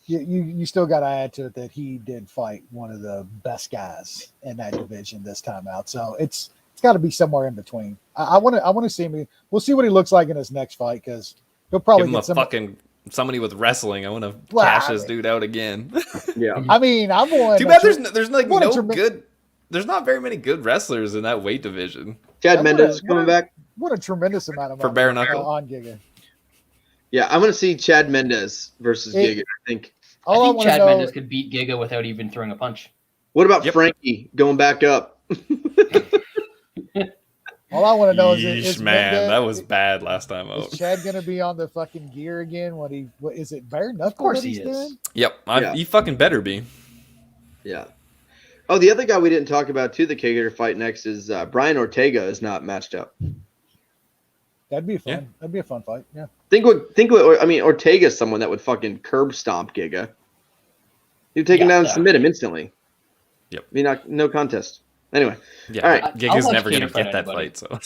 Yep. you still got to add to it that he did fight one of the best guys in that division this time out. So it's got to be somewhere in between. I want to see him. We'll see what he looks like in his next fight because he'll probably Give him get some. fucking somebody with wrestling. I want to Well, cash I this mean- dude out again. Yeah. I mean, I'm one. Too bad there's like what a no trem- good. There's not very many good wrestlers in that weight division. Chad I Mendes wanna- is coming back. What a tremendous amount of For money bare knuckle? on Giga. Yeah, I'm going to see Chad Mendes versus It- Giga, I think. I All I, think want to Chad know. Mendes could beat Giga without even throwing a punch. What about Yep. Frankie going back up? All I want to know Yeesh, is man, Mendes- that was bad last time Is out. Chad gonna be on the fucking gear again? What is it? Bare knuckle? Of course that he's he is. doing? Yep, Yeah. he fucking better be. Yeah. Oh, the other guy we didn't talk about too, the Kager fight next is Brian Ortega is not matched up. That'd be fun. Yeah. That'd be a fun fight. Yeah. Ortega's someone that would fucking curb stomp Giga. He'd take him Yeah. down and submit him instantly. Yep. I mean, no contest. Anyway, Yeah, All right. but I'll Giga's watch never gonna Kattar fight get that anybody. fight. So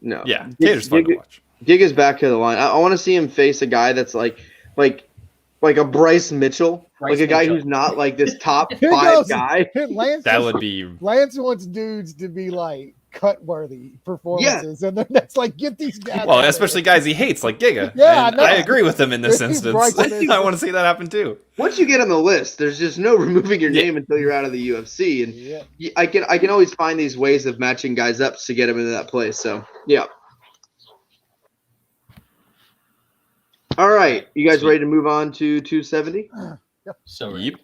no. yeah, Tater's fun to watch. Giga's back to the line. I want to see him face a guy that's like a Bryce Mitchell, Bryce like a guy Mitchell. who's not like this top Here five goes- guy. Lance, That would be Lance wants dudes to be like cut worthy performances, and then that's like get these guys. well, out especially there. guys he hates, like Giga. Yeah, And I know. I agree with him in this He's instance. Bryce Mitchell. I want to see that happen too. Once you get on the list, there's just no removing your Yeah. name until you're out of the UFC. And Yeah. I can always find these ways of matching guys up to get them into that place. So yeah. All right, you guys Sweet. ready to move on to 270? So Yep.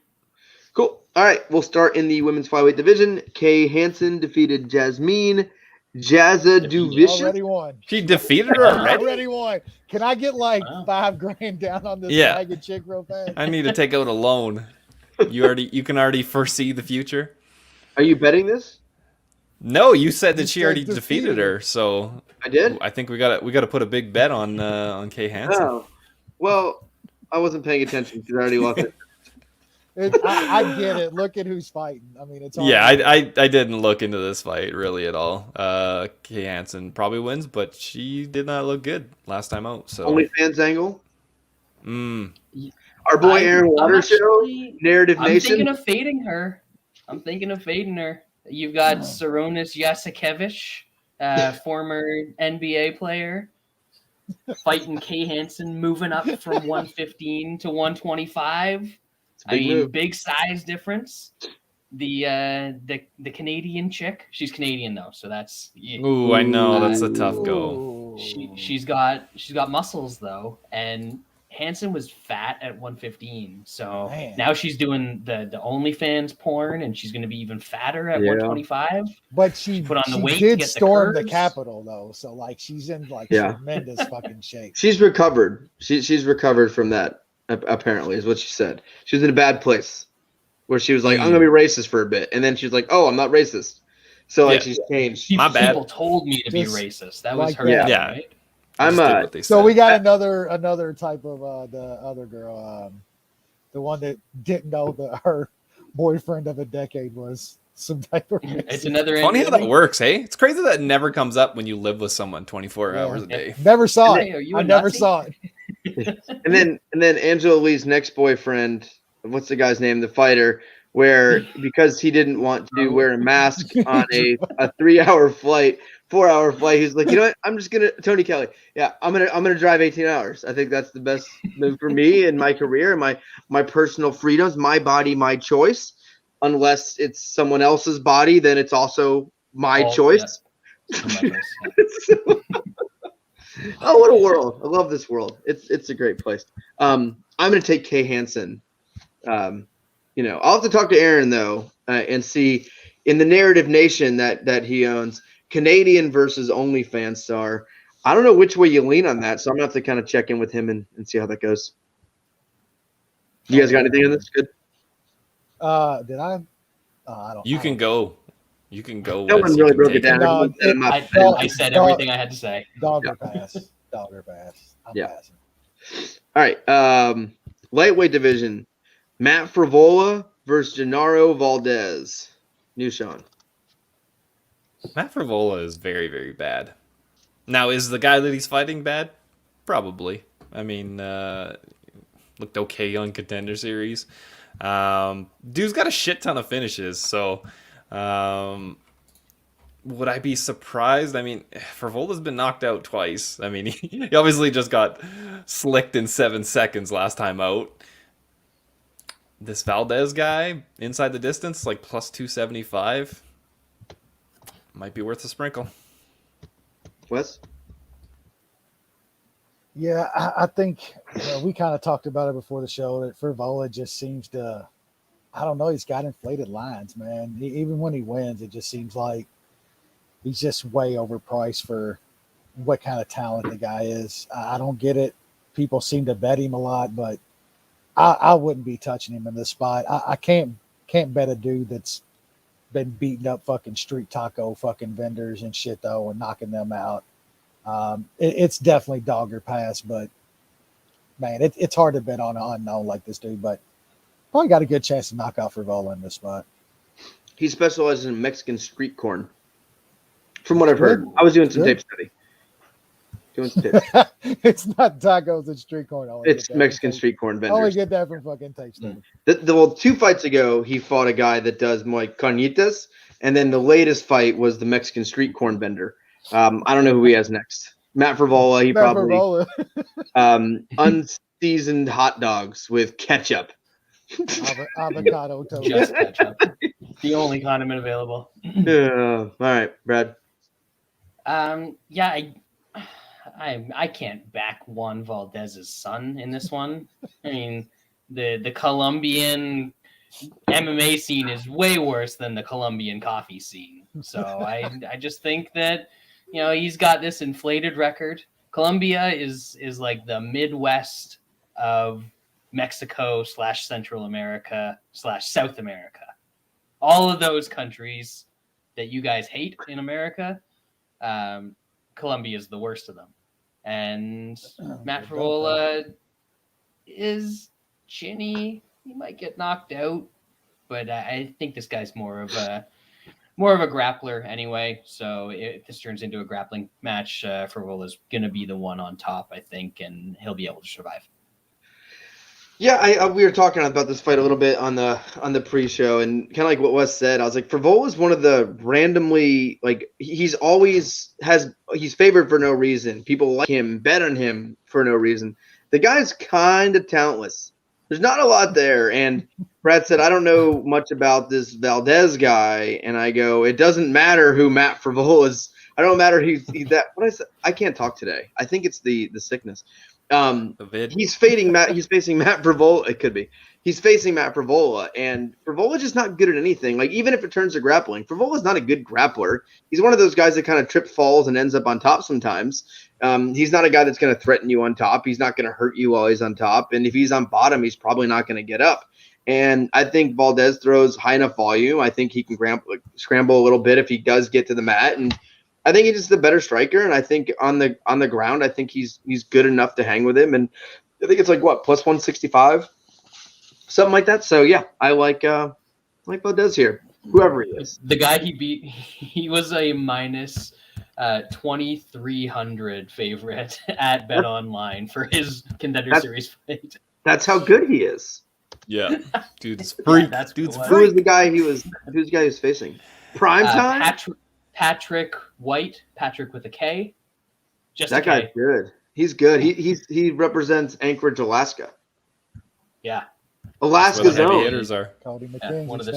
Cool. All right, we'll start in the women's flyweight division. Kay Hansen defeated Jasmine Jasudavicius. Already won. She defeated her already? Already won. Can I get like $5,000 down on this ragged chick real fast? I need to take out a loan. You can already foresee the future. Are you betting this? No, you said that she already defeated her, so I did. I think we got to put a big bet on Kay Hansen. Oh, well, I wasn't paying attention because I already lost it. I get it. Look at who's fighting. I mean, it's all I didn't look into this fight really at all. Kay Hansen probably wins, but she did not look good last time out. So OnlyFans angle. Mm. Our boy Aaron Waters show. Narrative Nation. I'm thinking of fading her. You've got Sarunas Jasudavicius, former NBA player, fighting Kay Hansen, moving up from 115 to 125. Big size difference. The Canadian chick, she's Canadian though, so that's. Ooh, I know that's a tough go. She's got muscles though, and Hansen was fat at 115, so now she's doing the OnlyFans porn, and she's going to be even fatter at 125. But she put on the weight. Did to get storm the the Capitol though, so like she's in like tremendous fucking shape. She's recovered. She's recovered from that. Apparently, is what she said. She was in a bad place where she was like, "I'm going to be racist for a bit," and then she's like, "Oh, I'm not racist." So like she's changed. My bad. People told me to be racist. That was like her. Yeah. Right? So we got another type of the other girl, the one that didn't know that her boyfriend of a decade was some type of racist. It's another funny how that works, hey? It's crazy that it never comes up when you live with someone 24 hours a day. Never saw it. I never saw it. and then Angela Lee's next boyfriend, what's the guy's name? The fighter, where because he didn't want to wear a mask on a 3-hour flight. 4-hour flight. He's like, you know what? I'm just gonna Tony Kelly. Yeah, I'm gonna drive 18 hours. I think that's the best move for me and my career and my personal freedoms, my body, my choice. Unless it's someone else's body, then it's also my choice. Yeah. Oh, what a world! I love this world. It's a great place. I'm gonna take Kay Hansen. I'll have to talk to Aaron though and see in the Narrative Nation that he owns. Canadian versus OnlyFans star. I don't know which way you lean on that, so I'm gonna have to kind of check in with him and see how that goes. You guys got anything on this? Good. Did I? I don't. You can go. You can go. No one really broke it down. No, I said everything I had to say. Dog or pass. Dog or pass. I'm passing. All right. Lightweight division. Matt Frevola versus Gennaro Valdez. New Sean. Matt Frevola is very, very bad. Now, is the guy that he's fighting bad? Probably. I mean, looked okay on Contender Series. Dude's got a shit ton of finishes, so would I be surprised? I mean, Frevola's been knocked out twice. I mean, he obviously just got slicked in 7 seconds last time out. This Valdez guy, inside the distance, like plus 275. Might be worth a sprinkle. Wes? Yeah, I think we kind of talked about it before the show that Frevola just seems to, I don't know, he's got inflated lines, man. Even when he wins, it just seems like he's just way overpriced for what kind of talent the guy is. I don't get it. People seem to bet him a lot, but I wouldn't be touching him in this spot. I can't bet a dude that's been beating up fucking street taco fucking vendors and shit though and knocking them out. It's definitely dog or pass, but man, it's hard to bet on an unknown like this dude, but probably got a good chance to knock out Frevola in this spot. He specializes in Mexican street corn. From what I've heard. I was doing some tape study. It's not tacos and street corn. It's Mexican street corn vendors. I only get that from fucking tape study. Well, 2 fights ago, he fought a guy that does more carnitas, and then the latest fight was the Mexican street corn vendor. I don't know who he has next. Matt Frevola. He probably unseasoned hot dogs with ketchup. Avocado toast. Just ketchup. The only condiment available. All right, Brad. Yeah, I can't back Juan Valdez's son in this one. I mean, the Colombian MMA scene is way worse than the Colombian coffee scene. So I just think that, he's got this inflated record. Colombia is like the Midwest of Mexico / Central America / South America. All of those countries that you guys hate in America, Colombia is the worst of them. And Matt Frevola is chinny. He might get knocked out, but I think this guy's more of a grappler anyway. So if this turns into a grappling match, Frevola's going to be the one on top, I think, and he'll be able to survive. Yeah, we were talking about this fight a little bit on the pre-show, and kind of like what Wes said, I was like, Frevola is one of the randomly, like, he's favored for no reason. People like him, bet on him for no reason. The guy's kind of talentless. There's not a lot there. And Brad said, I don't know much about this Valdez guy, and I go, it doesn't matter who Matt Frevola is. I don't matter he's that. What I said, I can't talk today. I think it's the sickness. He's facing Matt Frevola. It could be. He's facing Matt Frevola, and Frevola's just not good at anything. Like, even if it turns to grappling, Frevola's not a good grappler. He's one of those guys that kind of trips, falls, and ends up on top sometimes. He's not a guy that's going to threaten you on top. He's not going to hurt you while he's on top. And if he's on bottom, he's probably not going to get up. And I think Valdez throws high enough volume. I think he can scramble a little bit if he does get to the mat. And I think he's just a better striker. And I think on the ground, I think he's good enough to hang with him. And I think it's like plus 165, something like that. So yeah, I like Valdez here, whoever he is. The guy he beat, he was a minus 2,300 favorite at Bet Online for his Contender Series fight. That's how good he is. Yeah, dude's freak. Yeah, dude's cool. Who was the guy he was facing? Prime time. Patrick White, Patrick with a K. Just that guy's good. He's good. He represents Anchorage, Alaska. Yeah, Alaska's heavy own. hitters are.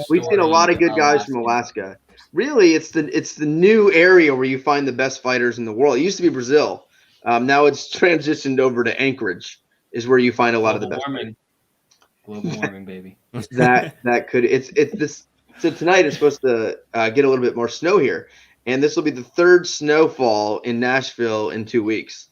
We've seen a lot of good guys from Alaska. Really, it's the new area where you find the best fighters in the world. It used to be Brazil. Now it's transitioned over to Anchorage, is where you find a lot of the best. Global warming, baby. That could it's this. So tonight is supposed to get a little bit more snow here, and this will be the third snowfall in Nashville in 2 weeks.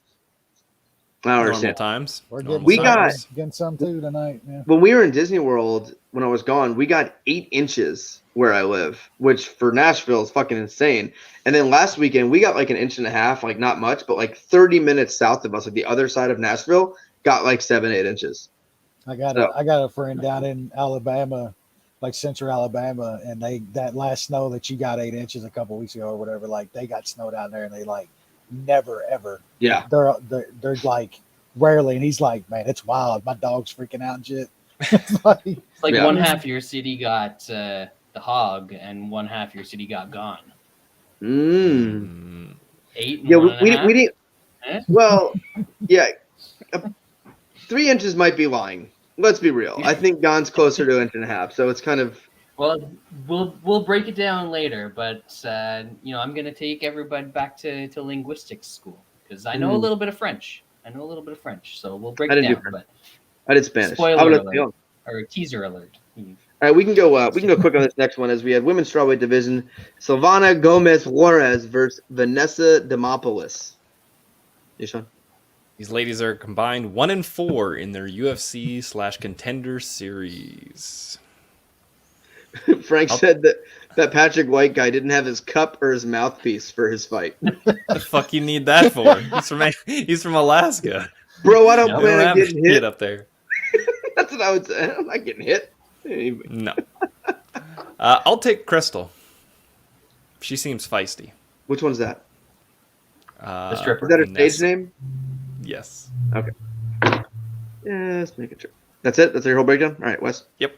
I don't understand. Times. We got some too tonight. Yeah. When we were in Disney World, when I was gone, we got 8 inches where I live, which for Nashville is fucking insane. And then last weekend, we got like 1.5 inches, like not much, but like 30 minutes south of us, like the other side of Nashville, got like 7-8 inches. I got a friend down in Alabama, like central Alabama, and that last snow that you got 8 inches a couple weeks ago or whatever, like they got snow down there and they like never ever. Yeah. They're like rarely, and he's like, man, it's wild. My dog's freaking out and shit. It's like yeah. One half your city got the HAWG and one half your city got Gane. 8 and yeah, 1.5? we didn't. Well, yeah, 3 inches might be lying. Let's be real. I think Gane's closer to 1.5 inches, so it's kind of. Well, we'll break it down later, but I'm going to take everybody back to linguistics school because I know a little bit of French. So we'll break it down. But I did Spanish. Spoiler alert, or teaser alert. All right, we can go. We can go quick on this next one as we have women's strawweight division: Silvana Gomez Juarez versus Vanessa Demopoulos. You, Sean? These ladies are combined 1-4 in their UFC/Contender Series. Frank said that Patrick White guy didn't have his cup or his mouthpiece for his fight. The fuck you need that for? He's from Alaska. Bro, I don't plan on getting hit up there. That's what I would say. I'm not getting hit. No. I'll take Crystal. She seems feisty. Which one's that? The stripper. Is that her stage name? Yes. Okay. Yeah, let's make it sure. That's it? That's your whole breakdown? All right, Wes? Yep.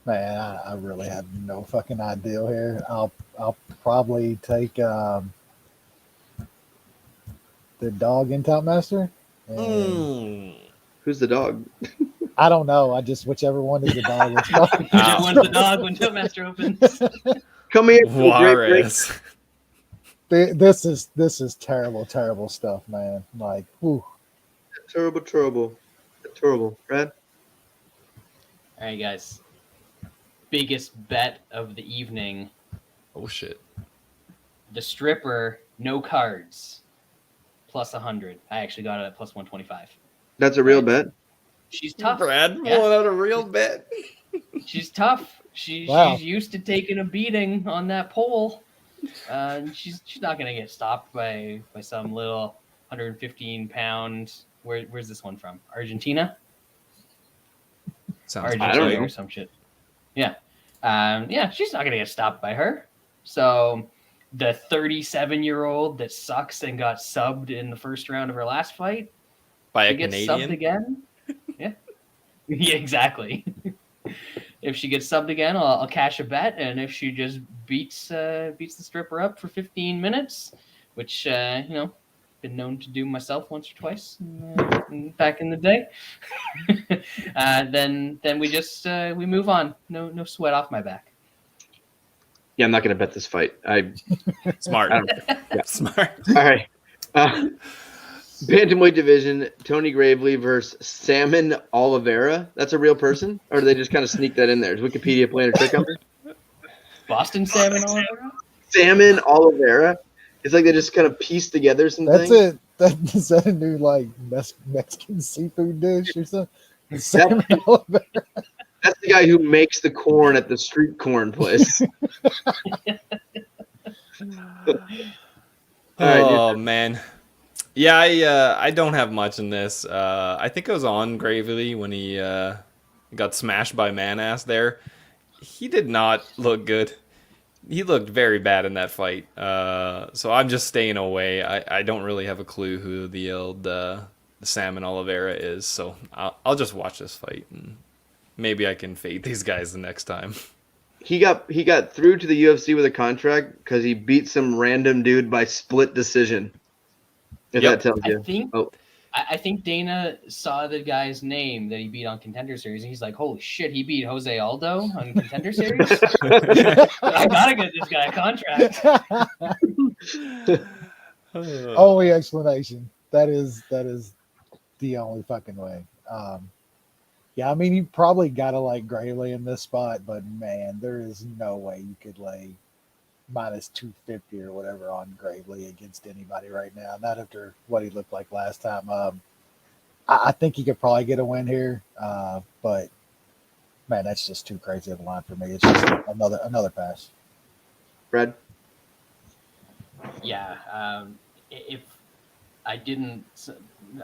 Man, I really have no fucking idea here. I'll probably take the dog in Top Master. Who's the dog? I don't know. I just whichever one is the dog. Whichever one's the dog when Top Master opens. Come here, Juarez. This is terrible stuff, man. Like, whew. Terrible. Brad? All right, guys. Biggest bet of the evening. Oh shit. The stripper, no cards, plus 100. I actually got it at plus 125. That's a real bet. She's tough. Brad Yeah. pulling out a real bet. She's tough. Wow. She's used to taking a beating on that pole. She's not gonna get stopped by some little 115-pound. Where's this one from? Argentina? Sounds I don't know. Or some shit. Yeah. She's not gonna get stopped by her. So the 37-year-old that sucks and got subbed in the first round of her last fight, by a she gets Canadian. subbed again. Yeah. Yeah, exactly. If she gets subbed again, I'll cash a bet, and if she just beats the stripper up for 15 minutes, which been known to do myself once or twice back in the day, then we just we move on. No sweat off my back. Yeah, I'm not going to bet this fight. Smart. Yeah. Smart. All right. Bantamweight division, Tony Gravely versus Salmon Oliveira. That's a real person? Or do they just kind of sneak that in there? Is Wikipedia playing a trick on me? Boston Salmon Oliveira? Salmon Oliveira? It's like they just kind of pieced together some That's things. it. Is that a new like Mexican seafood dish or something? Salmon Oliveira. That's the guy who makes the corn at the street corn place. Oh man. Yeah, I don't have much in this. I think I was on Gravely when he got smashed by Man-Ass there. He did not look good. He looked very bad in that fight. So I'm just staying away. I don't really have a clue who the old Salmon Oliveira is. So I'll just watch this fight and maybe I can fade these guys the next time. He got through to the UFC with a contract because he beat some random dude by split decision. If Yep. that tells you. I think Dana saw the guy's name that he beat on Contender Series, and he's like, "Holy shit, he beat Jose Aldo on Contender Series! I gotta get this guy a contract." Only explanation. That is the only fucking way. Yeah, I mean, you probably got to like Gravely in this spot, but man, there is no way you could lay minus 250 or whatever on Gravely against anybody right now. Not after what he looked like last time. I think he could probably get a win here, but man, that's just too crazy of a line for me. It's just another pass. Brad? Yeah, if I didn't,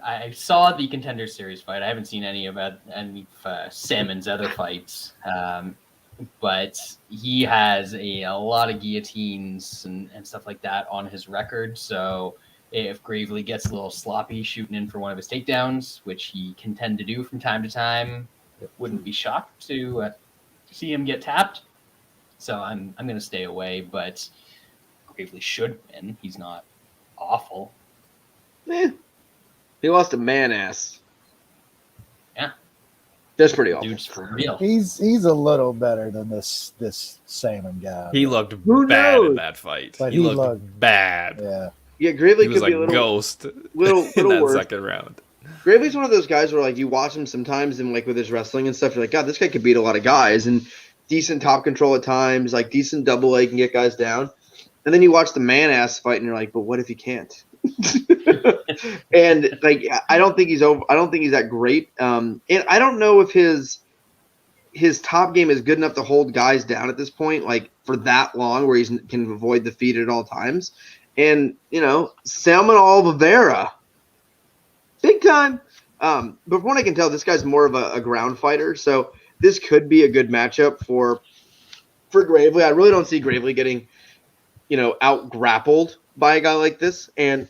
I saw the Contender Series fight. I haven't seen any of Salmon's other fights, but he has a lot of guillotines and stuff like that on his record. So if Gravely gets a little sloppy shooting in for one of his takedowns, which he can tend to do from time to time, wouldn't be shocked to see him get tapped. So I'm going to stay away, but Gravely should win. He's not awful. He lost to Man-Ass. Yeah. That's pretty awful. Dude's for real. He's a little better than this Salmon guy. He looked Who bad knows? in that fight. But He he looked looked- bad. Yeah. Yeah, Gravely He was could be like a little ghost little in that worse. second round. Gravely's one of those guys where like you watch him sometimes and like with his wrestling and stuff, you're like, God, this guy could beat a lot of guys and decent top control at times, like decent double A can get guys down. And then you watch the Man-Ass fight and you're like, but what if he can't? And like I don't think he's that great. And I don't know if his top game is good enough to hold guys down at this point, like for that long, where he can avoid defeat at all times. And Salmon Oliveira, big time. But from what I can tell, this guy's more of a ground fighter, so this could be a good matchup for Gravely. I really don't see Gravely getting out grappled by a guy like this, and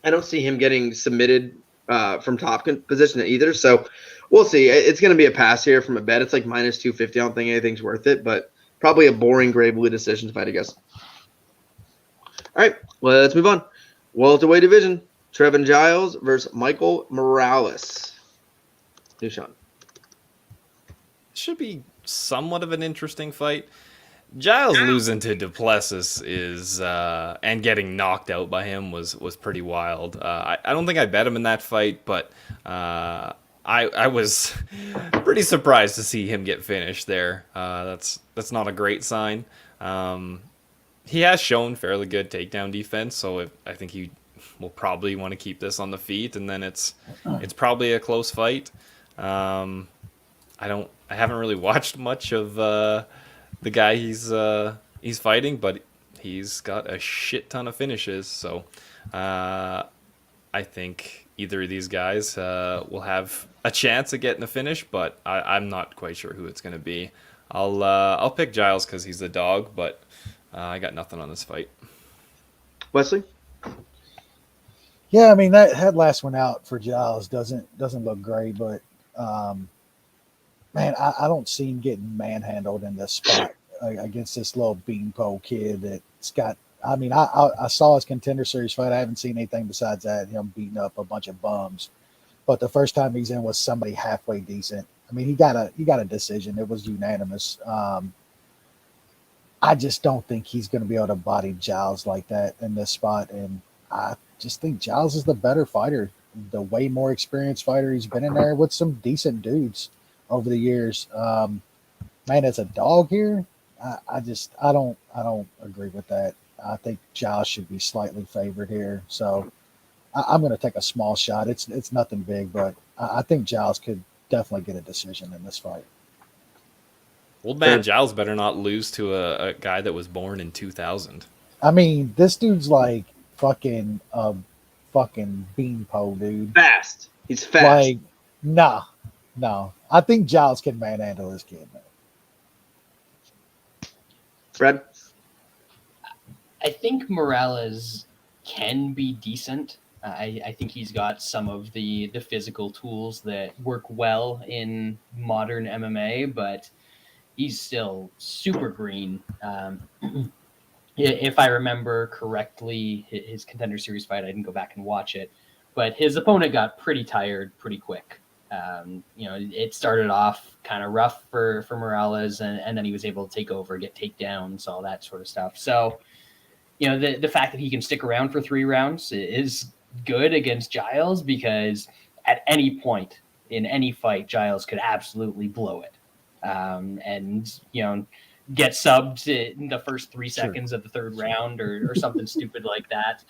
I don't see him getting submitted from top position either. So we'll see. It's going to be a pass here from a bet. It's like minus 250. I don't think anything's worth it, but probably a boring Gravely decision fight, I guess. All right, well, let's move on. Welterweight division: Trevin Giles versus Michael Morales. Nushan. Should be somewhat of an interesting fight. Giles losing to Duplessis is and getting knocked out by him was pretty wild. I don't think I bet him in that fight, but I was pretty surprised to see him get finished there. That's not a great sign. he has shown fairly good takedown defense, so I think he will probably want to keep this on the feet, and then it's probably a close fight. I haven't really watched much of the guy he's fighting, but he's got a shit ton of finishes, so I think either of these guys will have a chance at getting a finish, but I'm not quite sure who it's going to be. I'll pick Giles because he's the dog, but I got nothing on this fight. Wesley? Yeah, I mean that last one out for Giles doesn't look great, but man, I don't see him getting manhandled in this spot against this little beanpole kid that's got. I mean, I saw his Contender Series fight. I haven't seen anything besides that, him beating up a bunch of bums. But the first time he's in was somebody halfway decent. I mean, he got a decision. It was unanimous. I just don't think he's going to be able to body Giles like that in this spot. And I just think Giles is the better fighter, the way more experienced fighter. He's been in there with some decent dudes over the years. Man, as a dog here, I don't agree with that. I think Giles should be slightly favored here. So I'm going to take a small shot. It's nothing big, but I think Giles could definitely get a decision in this fight. Old man Giles better not lose to a guy that was born in 2000. I mean, this dude's like fucking beanpole, dude. Fast. He's fast. Like, no. I think Giles can manhandle this kid, man. Fred? I think Morales can be decent. I think he's got some of the physical tools that work well in modern MMA, but he's still super green. If I remember correctly, his Contender Series fight, I didn't go back and watch it, but his opponent got pretty tired pretty quick. It started off kind of rough for Morales, and then he was able to take over, get takedowns, all that sort of stuff. So, the fact that he can stick around for 3 rounds is good against Giles, because at any point in any fight, Giles could absolutely blow it. Get subbed in the first 3 seconds of the 3rd round or something stupid like that.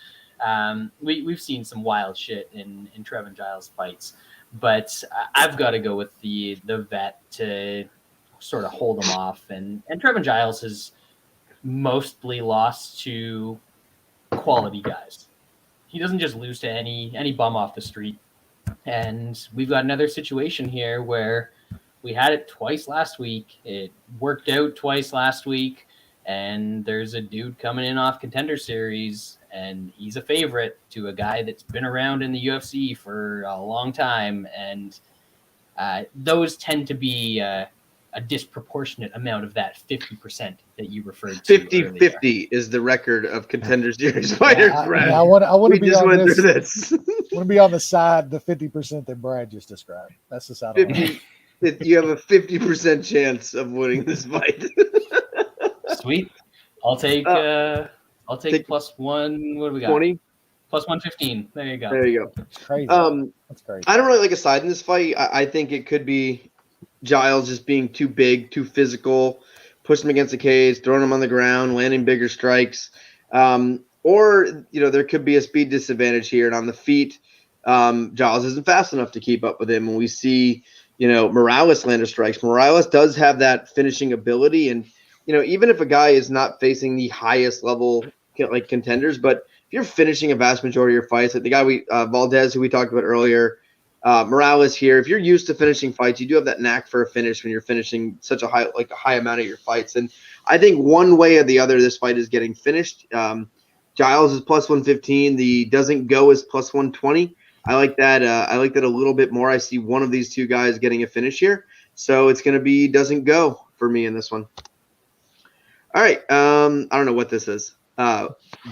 We've seen some wild shit in Trevin Giles fights, but I've got to go with the vet to sort of hold him off. And Trevin Giles has mostly lost to quality guys. He doesn't just lose to any bum off the street. And we've got another situation here where we had it twice last week. It worked out twice last week. And there's a dude coming in off Contender Series, and he's a favorite to a guy that's been around in the UFC for a long time. And those tend to be a disproportionate amount of that 50% that you referred to. 50-50 is the record of Contender Series fighters. I want to be on this. I want to be on the side, the 50% that Brad just described. That's the side. 50, you have a 50% chance of winning this fight. Sweet. I'll take plus one. What do we got? 20? Plus 115. There you go. There you go. That's crazy. That's crazy. I don't really like a side in this fight. I think it could be Giles just being too big, too physical, pushing him against the cage, throwing him on the ground, landing bigger strikes. Or there could be a speed disadvantage here. And on the feet, Giles isn't fast enough to keep up with him. And we see, Morales land strikes. Morales does have that finishing ability. And, even if a guy is not facing the highest level like contenders, but if you're finishing a vast majority of your fights, like the guy Valdez, who we talked about earlier, Morales here, if you're used to finishing fights, you do have that knack for a finish when you're finishing such a high amount of your fights. And I think one way or the other, this fight is getting finished. Giles is plus 115. The doesn't go is plus 120. I like that. I like that a little bit more. I see one of these two guys getting a finish here. So it's going to be doesn't go for me in this one. All right. I don't know what this is.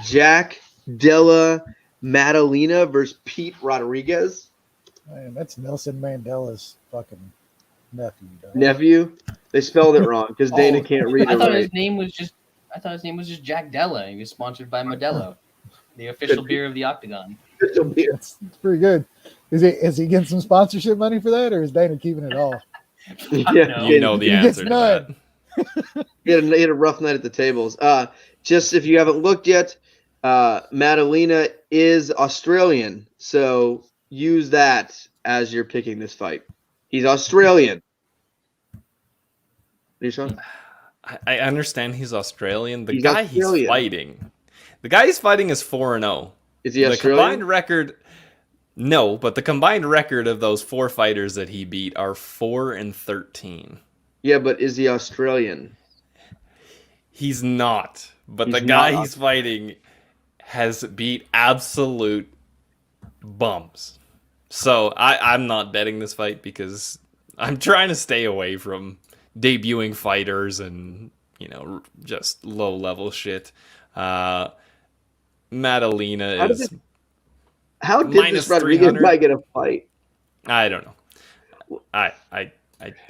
Jack Della Maddalena versus Pete Rodriguez. Man, that's Nelson Mandela's fucking nephew. Dog. Nephew? They spelled it wrong because Dana can't read it. I thought his name was just Jack Della. He was sponsored by Modelo, the official beer of the Octagon. It's pretty good. Is he getting some sponsorship money for that, or is Dana keeping it all? Yeah, You know the answer to that. He had a rough night at the tables. Just if you haven't looked yet, Maddalena is Australian, so use that as you're picking this fight. He's Australian. I understand he's Australian. The He's guy Australian. he's fighting is 4-0. Is he The Australian? combined record, no, but the combined record of those 4 fighters that he beat are 4-13. Yeah, but is he Australian? He's not. But He's the guy not. he's fighting has beat absolute bums. So I'm not betting this fight because I'm trying to stay away from debuting fighters and, just low-level shit. Maddalena is How did minus this Rodriguez 300. guy get a fight? I don't know. I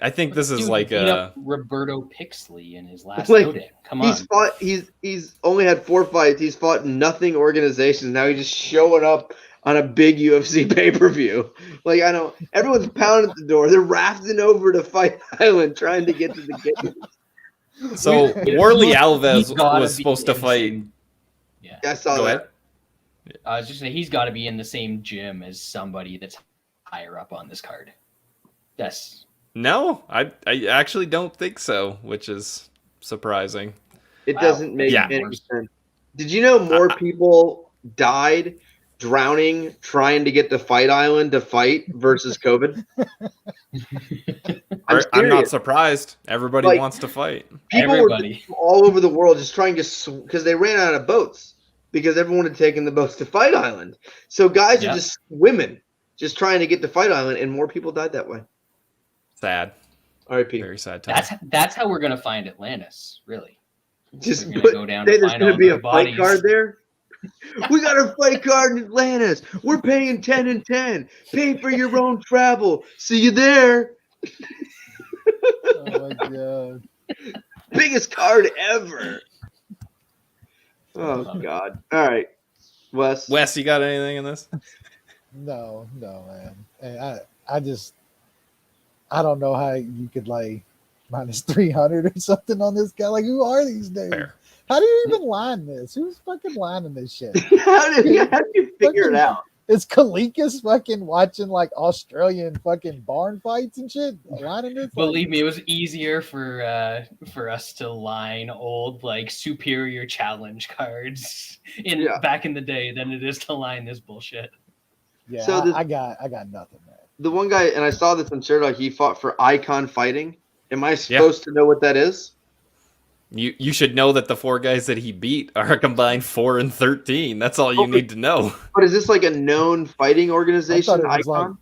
think this is Dude, like beat a up Roberto Pixley in his last Like, outing. Come on. He's only had 4 fights. He's fought nothing organizations. Now he's just showing up on a big UFC pay-per-view. Like, I know everyone's pounding at the door. They're rafting over to Fight Island trying to get to the game. So Warley Alves He's gotta was be supposed to in fight. same- Yeah. I saw Go that. ahead. I was just saying he's got to be in the same gym as somebody that's higher up on this card. Yes. No, I actually don't think so, which is surprising. It Wow. doesn't make Yeah. any sense. Did you know more people died drowning trying to get to Fight Island to fight versus COVID? I'm not serious. surprised. Everybody Like, wants to fight. People Everybody. were all over the world just trying to, because they ran out of boats because everyone had taken the boats to Fight Island. So guys Yeah. are just swimming, just trying to get to Fight Island, and more people died that way. Sad. R.I.P. Very sad time. That's how we're gonna find Atlantis, really. Just We're gonna put, go down say to there's find going to all be the a fight bodies. card there. We got a fight card in Atlantis. We're paying 10 and 10. Pay for your own travel. See you there. Oh my god. Biggest card ever. Oh God. All right, Wes. Wes, you got anything in this? No, man. And I don't know how you could lay minus 300 or something on this guy. Like, who are these dudes? Fair. How do you even line this? Who's fucking lining this shit? how do you figure it out? Is Kalikas fucking watching like Australian fucking barn fights and shit? Lining this? Believe me, it was easier for us to line old like superior challenge cards back in the day than it is to line this bullshit. Yeah, So I got nothing, man. The one guy, and I saw this on Sherlock, he fought for Icon Fighting. Am I supposed to know what that is? You should know that the 4 guys that he beat are a combined 4-13. That's all you need to know. But is this like a known fighting I organization? thought it was like Icon?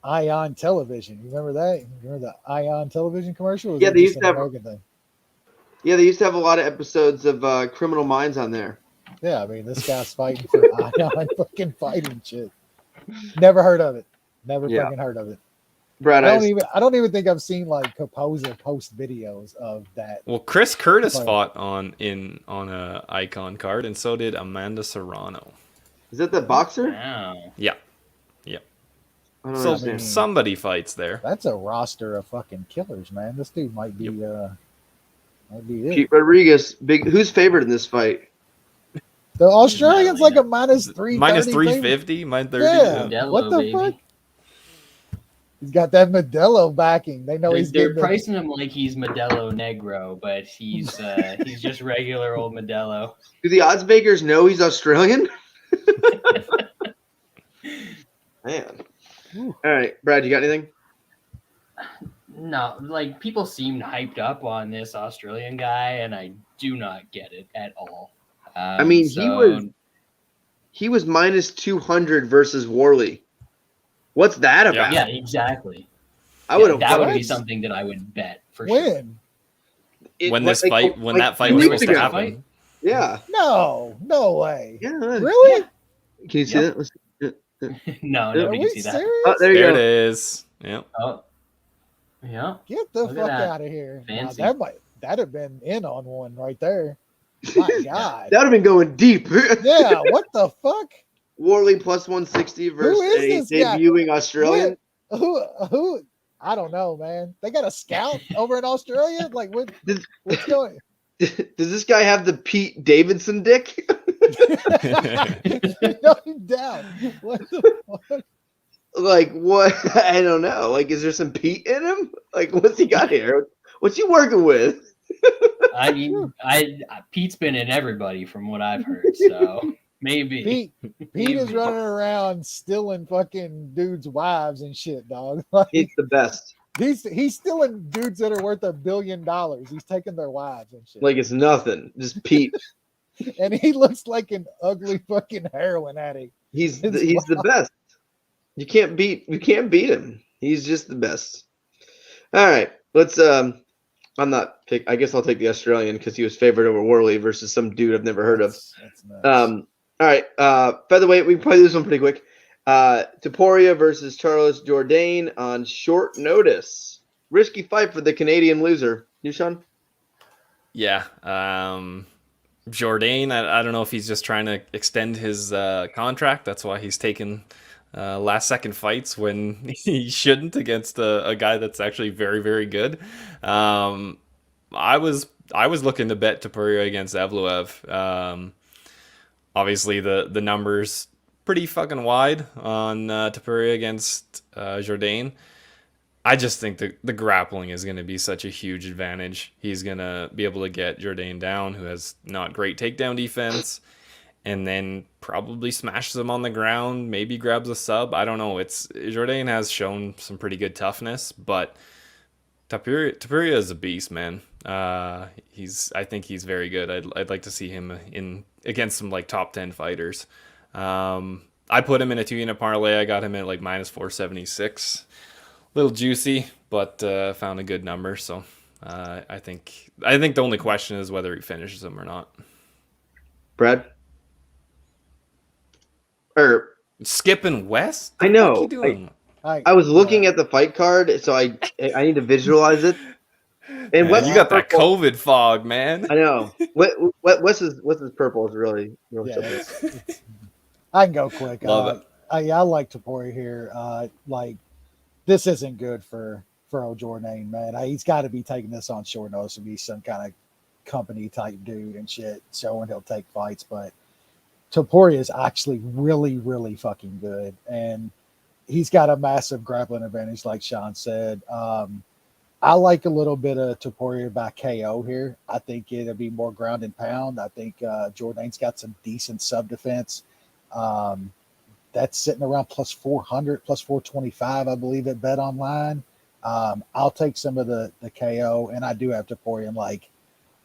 Ion Television. You remember that? You remember the Ion Television commercial? Or was Yeah, that they just used to an have- American thing. Yeah, they used to have a lot of episodes of Criminal Minds on there. Yeah, I mean, this guy's fighting for Ion fucking fighting shit. Never heard of it. Never Yeah. fucking heard of it. Brad, I don't even think I've seen like Composer post videos of that. Well, Chris Curtis Fine. fought on a icon card, and so did Amanda Serrano. is that the boxer? Wow. Yeah. I don't So understand. somebody fights there. That's a roster of fucking killers, man. This dude might be might be it. Pete Rodriguez, who's favored in this fight? The Australian's like a minus 330. Minus 350, minus 30. Yeah. Modelo, What the baby. fuck? He's got that Modelo backing. They know he's They're getting pricing him like he's Modelo Negro, but he's just regular old Modelo. Do the odds makers know he's Australian? Man. Ooh. All right, Brad, you got anything? No, like people seemed hyped up on this Australian guy, and I do not get it at all. I mean, he was minus 200 versus Warley. What's that about? Yeah, exactly. I would have. That would be What? something that I would bet for sure. When? When that fight two was weeks supposed to ago. happen. Yeah. No way. Yeah. Really? Can you see that? Let's- No, Are nobody we can see that. serious? Oh, there you There go. it is. Yep. Oh, yeah. Get the Look at fuck that. out of here. Now, Fancy. that'd have been in on one right there. My God. That would have been going deep. Yeah, what the fuck? Warley plus 160 versus is a this guy? debuting Australian. Who I don't know, man. They got a scout over in Australia. Like, what's going? Does this guy have the Pete Davidson dick? No doubt. What the fuck? Like what? I don't know. Like, is there some Pete in him? Like, what's he got here? What's he working with? I mean, Pete's been in everybody from what I've heard, so maybe. Pete is running around stealing fucking dudes' wives and shit, dog. Like, He's the best. he's stealing dudes that are worth $1 billion. He's taking their wives and shit. Like it's nothing. Just Pete. And he looks like an ugly fucking heroin addict. He's the best. You can't beat him. He's just the best. All right, let's. I guess I'll take the Australian because he was favored over Worley versus some dude I've never heard of. That's nuts. All right, featherweight. We can probably do this one pretty quick. Topuria versus Charles Jourdain on short notice. Risky fight for the Canadian loser. You, Sean? Yeah. Jourdain, I don't know if he's just trying to extend his contract. That's why he's taken last second fights when he shouldn't against a guy that's actually very, very good. I was looking to bet Topuria against Evloev. Obviously the numbers pretty fucking wide on Topuria against Jourdain. I just think the grappling is going to be such a huge advantage. He's going to be able to get Jourdain down, who has not great takedown defense, and then probably smashes him on the ground, maybe grabs a sub. I don't know. Jourdain has shown some pretty good toughness, but Topuria is a beast, man. I think he's very good. I'd like to see him against some like top 10 fighters. I put him in a 2-unit parlay. I got him at like minus 476. Little juicy, but found a good number. So I think the only question is whether he finishes him or not. Brad? Skipping West? I know. What are you doing? I was looking at the fight card, so I need to visualize it. And Man, you got that COVID fog, man. I know. What's his purple is really yeah, I can go quick. Love it. I like Topuria here. Like, this isn't good for old Jourdain, man. He's got to be taking this on short notice to be some kind of company type dude and shit, showing he'll take fights. But Topuria is actually really, really fucking good, and he's got a massive grappling advantage, like Sean said. I like a little bit of Topuria by KO here. I think it'll be more ground and pound. I think Jourdain's got some decent sub defense. That's sitting around plus 400, plus 425, I believe, at Bet Online. I'll take some of the KO, and I do have Topuria in like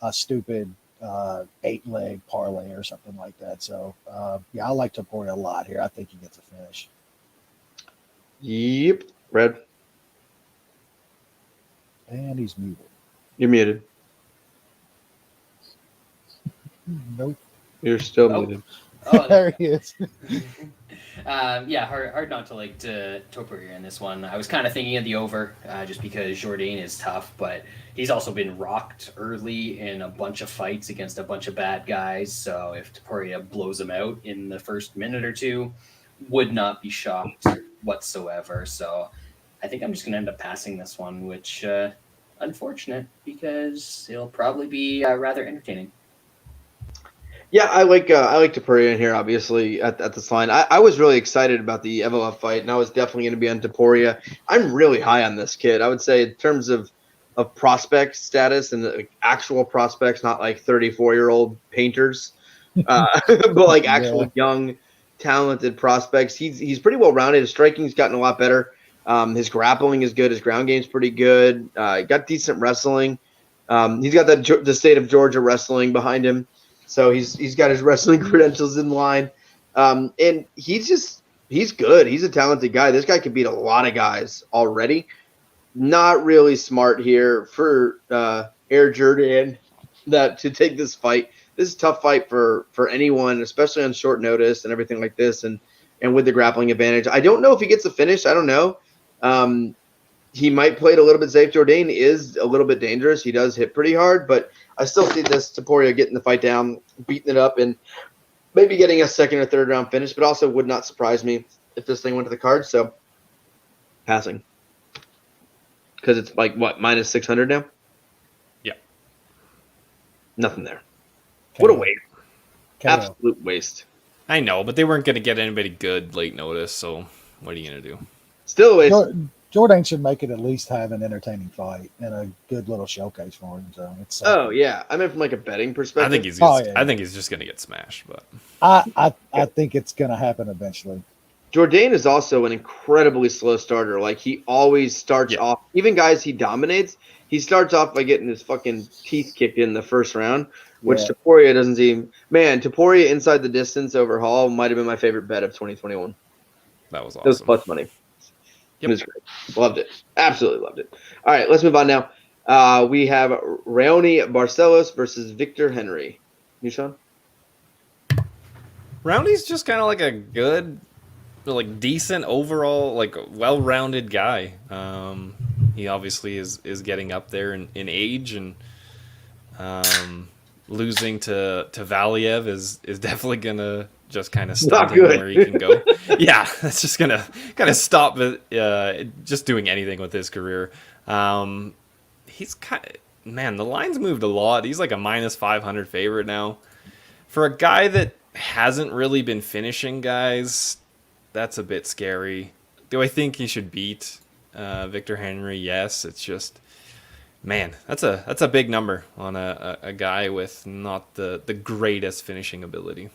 a stupid 8-leg parlay or something like that. So, yeah, I like Topuria a lot here. I think he gets a finish. Yep. Red. And he's muted. You're muted. Nope. You're still muted. Oh, There he is. Yeah, hard not to like Topuria in this one. I was kind of thinking of the over just because Jourdain is tough, but he's also been rocked early in a bunch of fights against a bunch of bad guys. So if Topuria blows him out in the first minute or two, would not be shocked whatsoever. So I think I'm just going to end up passing this one, which unfortunate because it'll probably be rather entertaining. Yeah, I like Topuria in here, obviously, at this line. I was really excited about the Evloev fight, and I was definitely going to be on Topuria. I'm really high on this kid. I would say in terms of prospect status and actual prospects, not like 34-year-old painters, but like actual young, talented prospects. He's pretty well-rounded. His striking's gotten a lot better. His grappling is good. His ground game's pretty good. Got decent wrestling. He's got the state of Georgia wrestling behind him. So he's got his wrestling credentials in line. And he's good. He's a talented guy. This guy could beat a lot of guys already. Not really smart here for Jourdain to take this fight. This is a tough fight for anyone, especially on short notice and everything like this, and with the grappling advantage. I don't know if he gets a finish. I don't know. He might play it a little bit safe. Jourdain is a little bit dangerous. He does hit pretty hard, but I still see this Topuria getting the fight down, beating it up, and maybe getting a second or third round finish, but also would not surprise me if this thing went to the card. So, passing. because it's like what, minus 600 now? Yeah. Nothing there. KO. What a waste. KO. Absolute waste. I know, but they weren't going to get anybody good late notice, so what are you going to do? Still a waste. Jourdain should make it at least have an entertaining fight and a good little showcase for him. So it's Oh yeah, I meant from like a betting perspective. I think he's just going to get smashed, but I think it's going to happen eventually. Jourdain is also an incredibly slow starter. Like he always starts off, even guys he dominates, he starts off by getting his fucking teeth kicked in the first round, which Topuria doesn't seem. Man, Topuria inside the distance over Hall might have been my favorite bet of 2021. That was awesome. It was plus money. It was great. Loved it. Absolutely loved it. All right, let's move on now. We have Raoni Barcelos versus Victor Henry. You, Sean? Roundy's just kind of like a good, like decent overall, like well-rounded guy. He obviously is getting up there in age, and losing to Valiev is definitely gonna just kind of stop him where he can go. Yeah, that's just gonna kind of stop just doing anything with his career. He's the line's moved a lot. He's like a minus 500 favorite now. For a guy that hasn't really been finishing guys, that's a bit scary. Do I think he should beat Victor Henry? Yes. It's just, man, that's a big number on a guy with not the greatest finishing ability.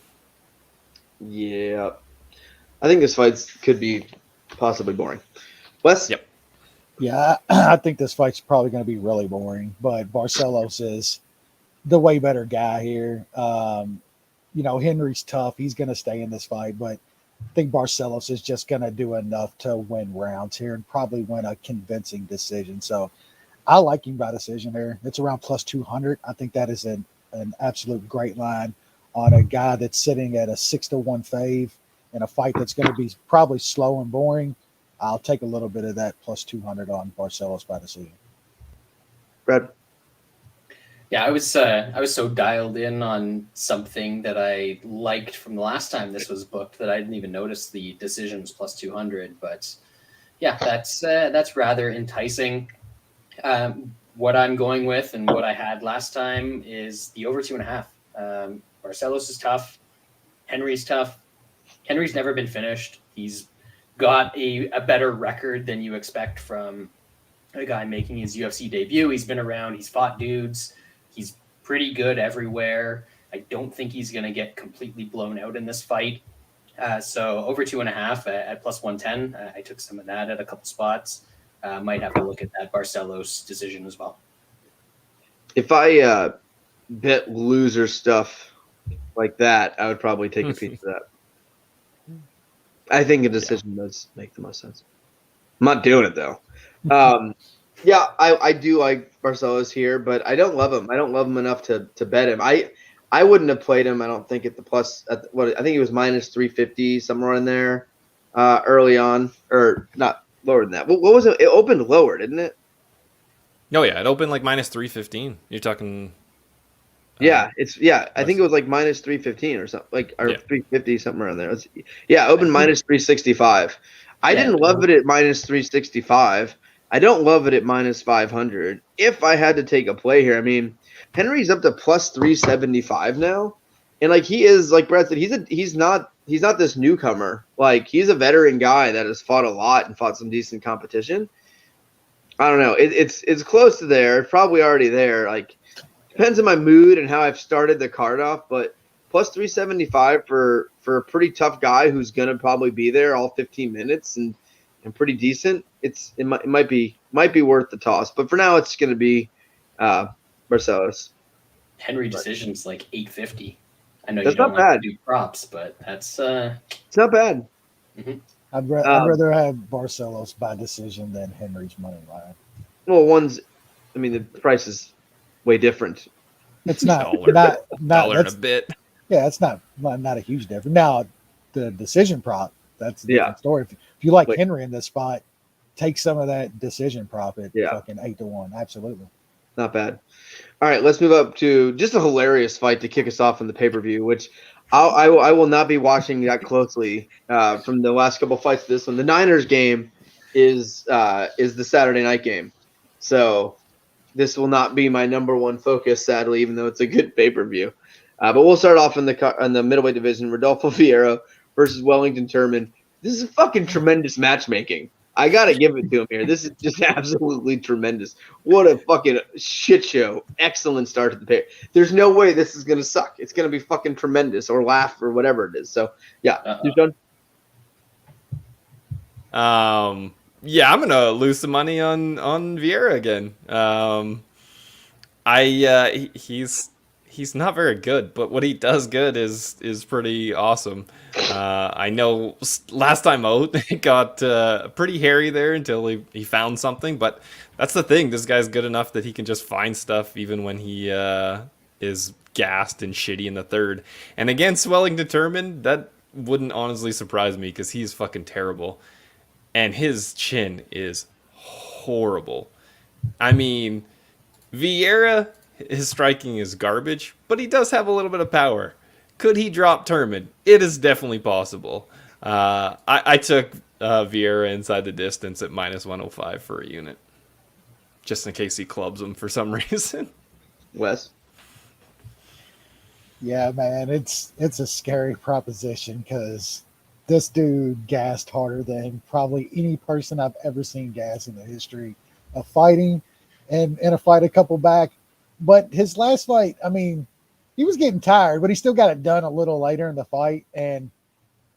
Yeah. I think this fight could be possibly boring. Wes? Yep. Yeah, I think this fight's probably going to be really boring, but Barcelos is the way better guy here. Henry's tough. He's going to stay in this fight, but I think Barcelos is just going to do enough to win rounds here and probably win a convincing decision. So I like him by decision here. It's around plus 200. I think that is an absolute great line on a guy that's sitting at a 6-1 fave in a fight that's going to be probably slow and boring. I'll take a little bit of that plus 200 on Barcelos by decision. Brad? Yeah, I was so dialed in on something that I liked from the last time this was booked that I didn't even notice the decision was plus 200. But yeah, that's rather enticing. What I'm going with and what I had last time is the over 2.5. Barcelos is tough. Henry's tough. Henry's never been finished. He's got a better record than you expect from a guy making his UFC debut. He's been around. He's fought dudes. He's pretty good everywhere. I don't think he's going to get completely blown out in this fight. So over 2.5 at plus 110. I took some of that at a couple spots. Might have to look at that Barcelos decision as well. If I bet loser stuff like that, I would probably take a piece of that. I think a decision does make the most sense. I'm not doing it though. I do like Barcelos here, but I don't love him. I don't love him enough to bet him. I wouldn't have played him. I don't think at the plus. I think he was minus 350 somewhere in there early on, or not lower than that. What was it? It opened lower, didn't it? Oh yeah, it opened like minus 315. You're talking. I think it was like minus 315 or something, or 350 something around there. Opened minus 365. I didn't love it at minus 365. I don't love it at minus 500. If I had to take a play here, I mean, Henry's up to plus 375 now, and like he is, like Brad said, he's not this newcomer. Like he's a veteran guy that has fought a lot and fought some decent competition. I don't know. It's close to there. It's probably already there. Like. Depends on my mood and how I've started the card off, but plus 375 for a pretty tough guy who's gonna probably be there all 15 minutes and pretty decent. It might be worth the toss, but for now it's gonna be Barcelos. Henry decision's like 850. I know that's you don't not bad. Like to do props, but that's it's not bad. Mm-hmm. I'd rather have Barcelos by decision than Henry's money line. Well, the price is way different. It's not dollar and a bit. Yeah, it's not a huge difference. Now, the decision prop, that's a different story. If you like Henry in this spot, take some of that decision prop at fucking 8-1. Absolutely. Not bad. All right, let's move up to just a hilarious fight to kick us off in the pay-per-view, which I will not be watching that closely from the last couple fights. This one, the Niners game is the Saturday night game. So this will not be my number one focus, sadly, even though it's a good pay-per-view. But we'll start off in the middleweight division. Rodolfo Vieira versus Wellington Turman. This is fucking tremendous matchmaking. I got to give it to him here. This is just absolutely tremendous. What a fucking shit show. Excellent start to the pair. There's no way this is going to suck. It's going to be fucking tremendous or laugh or whatever it is. So, yeah. You done? Yeah, I'm going to lose some money on Vieira again. He's not very good, but what he does good is pretty awesome. I know last time out it got pretty hairy there until he found something, but that's the thing. This guy's good enough that he can just find stuff even when he is gassed and shitty in the third. And against Wellington Turman, that wouldn't honestly surprise me because he's fucking terrible. And his chin is horrible. I mean, Vieira, his striking is garbage, but he does have a little bit of power. Could he drop Turman? It is definitely possible. I took Vieira inside the distance at -105 for a unit, just in case he clubs him for some reason. Wes? Yeah, man, it's a scary proposition because this dude gassed harder than probably any person I've ever seen gas in the history of fighting, and in a fight a couple back. But his last fight, I mean, he was getting tired, but he still got it done a little later in the fight. And,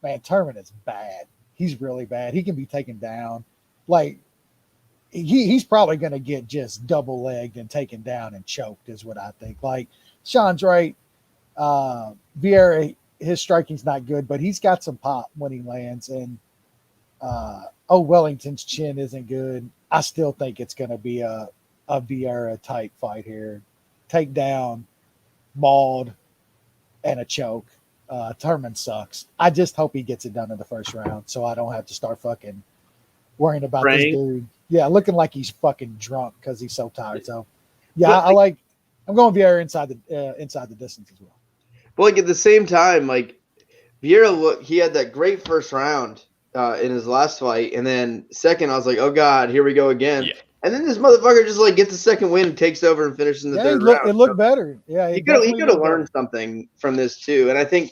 man, Turman is bad. He's really bad. He can be taken down. Like, he's probably going to get just double-legged and taken down and choked is what I think. Like, Sean's right. Vieira, his striking's not good, but he's got some pop when he lands. And, Wellington's chin isn't good. I still think it's going to be a Vieira-type fight here. Takedown, mauled, and a choke. Turman sucks. I just hope he gets it done in the first round so I don't have to start fucking worrying about this dude. Yeah, looking like he's fucking drunk because he's so tired. So, yeah, I'm going Vieira inside the distance as well. But like at the same time, like Vieira, he had that great first round in his last fight, and then second, I was like, oh god, here we go again. Yeah. And then this motherfucker just like gets a second win, takes over, and finishes in the third round. It looked better. Yeah, he could have learned something from this too. And I think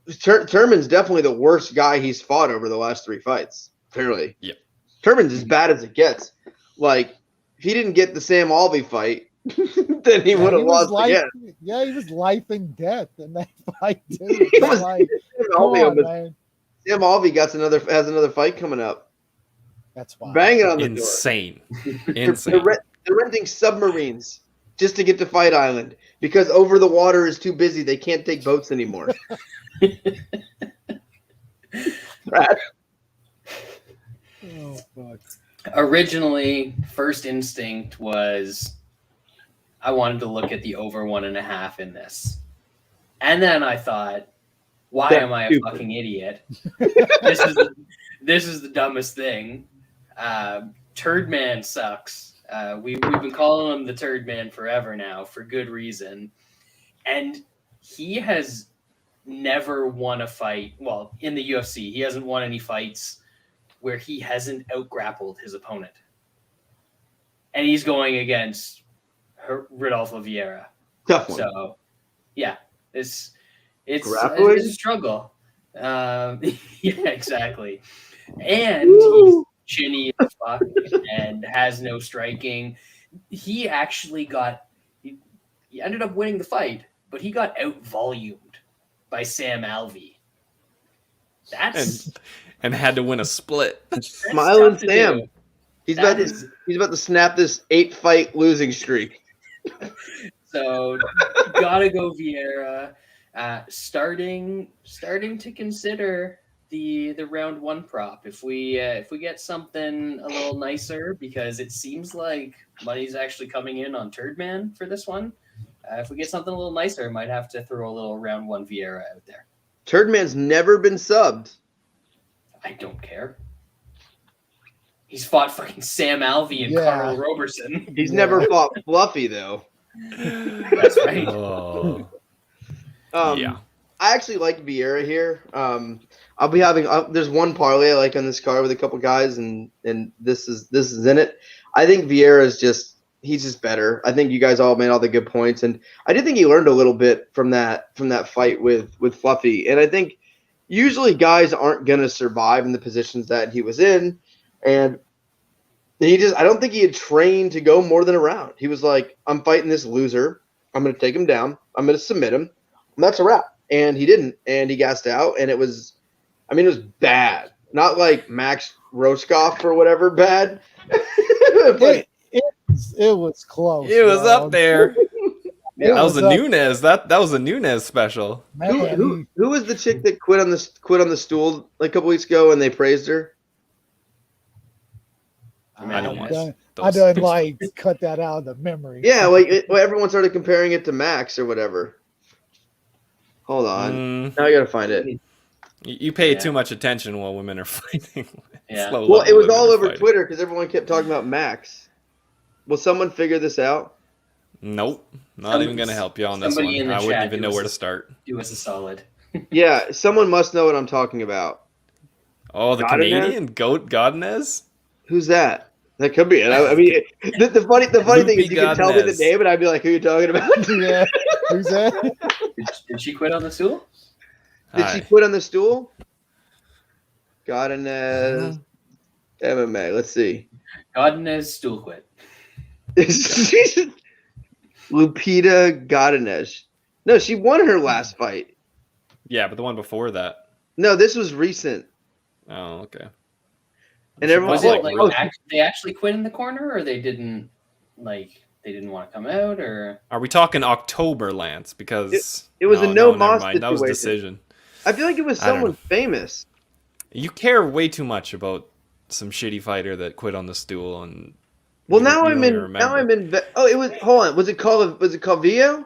Turman's definitely the worst guy he's fought over the last three fights. Clearly, yeah. Turman's as bad as it gets. Like if he didn't get the Sam Alvey fight, then he would have lost again. Yeah, he was life and death in that fight too. Sam Alvey has another fight coming up. That's why. Banging on the Insane. door. Insane. They're renting submarines just to get to Fight Island because over the water is too busy. They can't take boats anymore. Brad? Oh, fuck. Originally, first instinct was I wanted to look at the over 1.5 in this. And then I thought, why am I a fucking idiot? This is the dumbest thing. Turd Man sucks. We've been calling him the Turd Man forever now for good reason. And he has never won a fight. Well, in the UFC, he hasn't won any fights where he hasn't out-grappled his opponent. And he's going against Rodolfo Vieira. Tough one. So, yeah, it's a struggle. Yeah, exactly. And he's chinny as fuck and has no striking. He actually he ended up winning the fight, but he got out-volumed by Sam Alvey. And had to win a split. Smiling Sam. He's about to snap this 8-fight losing streak. So gotta go Vieira. Starting to consider the round one prop if we get something a little nicer, because it seems like money's actually coming in on Turd Man for this one. If we get something a little nicer, might have to throw a little round one Vieira out there. Turd Man's never been subbed. I don't care. He's fought fucking Sam Alvey and Carl Roberson. He's never fought Fluffy though. That's right. Oh. Yeah. I actually like Vieira here. I'll be having there's one parlay I like on this card with a couple guys, and this is in it. I think Vieira is he's just better. I think you guys all made all the good points, and I did think he learned a little bit from that fight with Fluffy. And I think usually guys aren't gonna survive in the positions that he was in, and I don't think he had trained to go more than a round. He was like, I'm fighting this loser. I'm gonna take him down. I'm gonna submit him. And that's a wrap. And he didn't, and he gassed out, and it was bad. Not like Max Roshkoff or whatever bad. But It was close. It was bro. up there. It That was a up- Nunez. That was a Nunez special. Man, who was the chick that quit on the stool like a couple weeks ago and they praised her? I don't watch I those. done like cut that out of the memory. Yeah, like everyone started comparing it to Max or whatever. Hold on. Now I gotta find it. You pay Yeah. too much attention while women are fighting. Yeah. Slow Well, level it was women all are over fighting. Twitter because everyone kept talking about Max. Will someone figure this out? Nope. Not even going to help you on this one. Somebody in the I wouldn't chat even know where to start. Do us a solid. Yeah, someone must know what I'm talking about. Oh, the Gane? Canadian goat Godinez? Who's that? That could be it. I mean, the funny thing is, you can tell me the Godinez. name, and I'd be like, "Who are you talking about?" Yeah. Who's that? Did she quit on the stool? Did she quit on the stool? Godinez MMA. Let's see. Godinez stool quit. Lupita Godinez. No, she won her last fight. Yeah, but the one before that. No, this was recent. Oh, okay. And everyone Was was it like, like they actually quit in the corner, or they didn't want to come out, or Are we talking October, Lance? Because It was a never no-moss mind. That was situation. decision. I feel like it was I don't someone know. famous. You care way too much about some shitty fighter that quit on the stool, and Well, you now don't I'm even in. remember. Now I'm in. Oh, it was. Hold on. Was it Calvillo?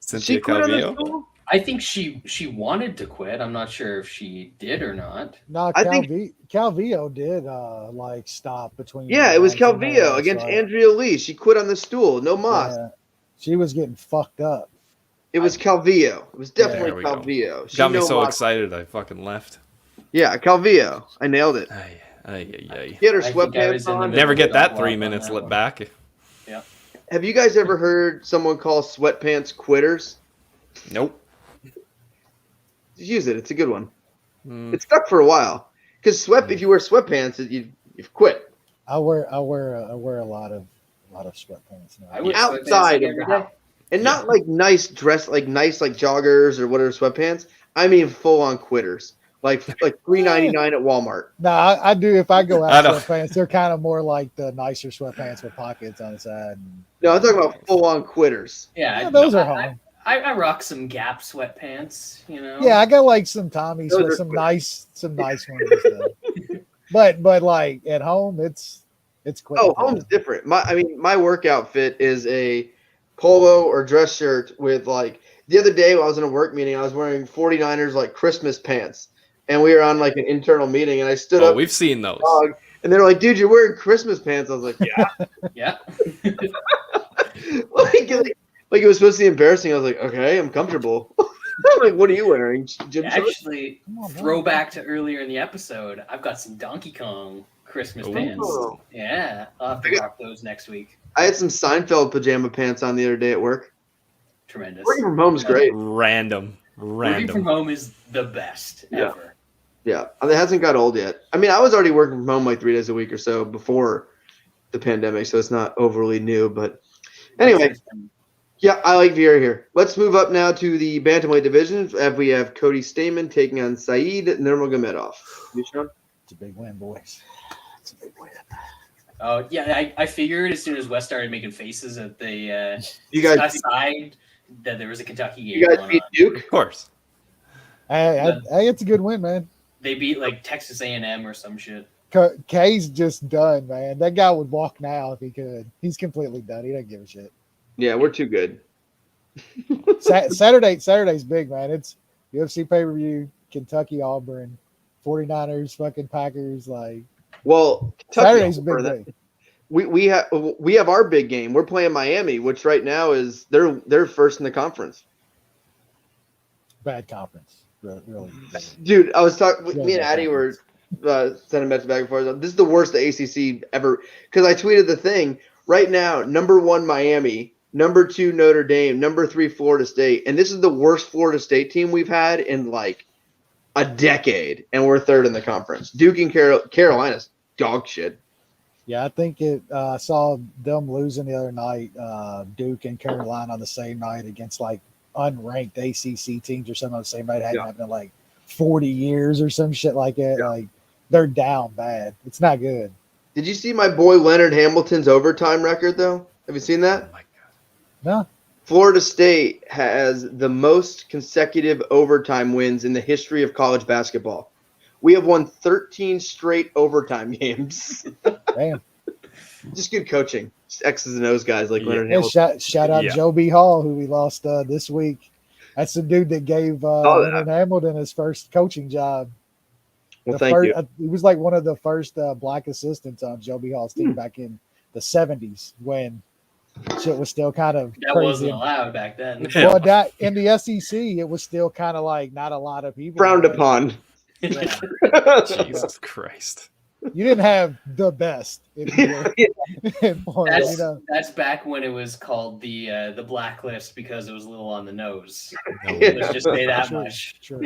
Cynthia She quit on the Calvillo? stool. I think she wanted to quit. I'm not sure if she did or not. No, I think- Calvillo did like stop between. Yeah, it was rounds and Calvillo all, against so, Andrea Lee. She quit on the stool. No moss. yeah. She was getting fucked up. It was Calvillo. It was definitely There we go. Calvillo. She Got me no so moss. excited I fucking left. Yeah, Calvillo. I nailed it. Ay, ay, ay, ay. She had her I think I was sweatpants in the on. middle. Never get that Don't 3 walk on minutes that lit one. back. Have you guys ever heard someone call sweatpants quitters? Nope. Just use it. It's a good one. Mm, It stuck for a while. Because if you wear sweatpants, you've quit. I wear a lot of sweatpants now. I wear Outside sweatpants of the every day. house. And not like nice dress, like nice like joggers or whatever sweatpants. I mean full on quitters, like $3.99 at Walmart. No, I do. If I go I out don't- sweatpants, they're kind of more like the nicer sweatpants with pockets on the side. No, I'm talking about full on quitters. Yeah, Yeah, those no, are home. I rock some Gap sweatpants. You know. Yeah, I got like some Tommy Those sweat, are some quick. nice ones. And stuff. But like at home, it's quick. Oh, home's different. My work outfit is a polo or dress shirt with like the other day when I was in a work meeting, I was wearing 49ers like Christmas pants, and we were on like an internal meeting, and I stood Oh, up we've seen those. and they're like, "Dude, you're wearing Christmas pants." I was like, "Yeah." Yeah. like it was supposed to be embarrassing. I was like, "Okay, I'm comfortable." I'm like, "What are you wearing?" Gym shorts? Actually, Come on, man. throwback to earlier in the episode, I've got some Donkey Kong Christmas Ooh. pants. Yeah, I'll have to rock those next week. I had some Seinfeld pajama pants on the other day at work. Tremendous. Working from home is great. Random. Working from home is the best Yeah. ever. Yeah, it hasn't got old yet. I mean, I was already working from home like 3 days a week or so before the pandemic, so it's not overly new. But anyway, yeah, I like Vieira here. Let's move up now to the bantamweight division. We have Cody Stamann taking on Said Nurmagomedov. You, Sean? It's a big win, boys. It's a big win. Oh yeah, I figured as soon as Wes started making faces at the You guys, side that there was a Kentucky game you guys going beat on. Duke. Of course. Hey, it's a good win, man. They beat like Texas A&M or some shit. K's just done, man. That guy would walk now if he could. He's completely done. He doesn't give a shit. Yeah, we're too good. Saturday's big, man. It's UFC pay-per-view, Kentucky, Auburn, 49ers, fucking Packers. Like Well, Kentucky, Saturday's a big day. we have our big game. We're playing Miami, which right now is they're first in the conference. Bad conference. Really. Dude, I was talking. Yeah, Me and yeah, Addie were sending messages back and forth. This is the worst the ACC ever. Because I tweeted the thing right now. Number 1 Miami, number 2 Notre Dame, number 3 Florida State, and this is the worst Florida State team we've had in like a decade, and we're 3rd in the conference. Duke and Carolina's dog shit. Yeah, I think it. I saw them losing the other night. Duke and Carolina on the same night against like unranked ACC teams or something on the same night. Hadn't happened in like 40 years or some shit like that. Yeah. Like they're down bad. It's not good. Did you see my boy Leonard Hamilton's overtime record though? Have you seen that? Oh my God. No. Florida State has the most consecutive overtime wins in the history of college basketball. We have won 13 straight overtime games. Damn. Just good coaching. Just X's and O's guys like Leonard Yeah, Hamilton. shout out Yeah. Joe B. Hall, who we lost this week. That's the dude that gave Leonard Hamilton his first coaching job. Well, thank you. He was like one of the first black assistants on Joe B. Hall's team back in the 70s when shit was still kind of That crazy. wasn't allowed back then. Well, that in the SEC, it was still kind of like not a lot of people. Frowned upon. Yeah. Jesus Christ. You didn't have the best. If you were informed, That's, you know? that's back when it was called the blacklist because it was a little on the nose. No, Let's just say that True, much. true.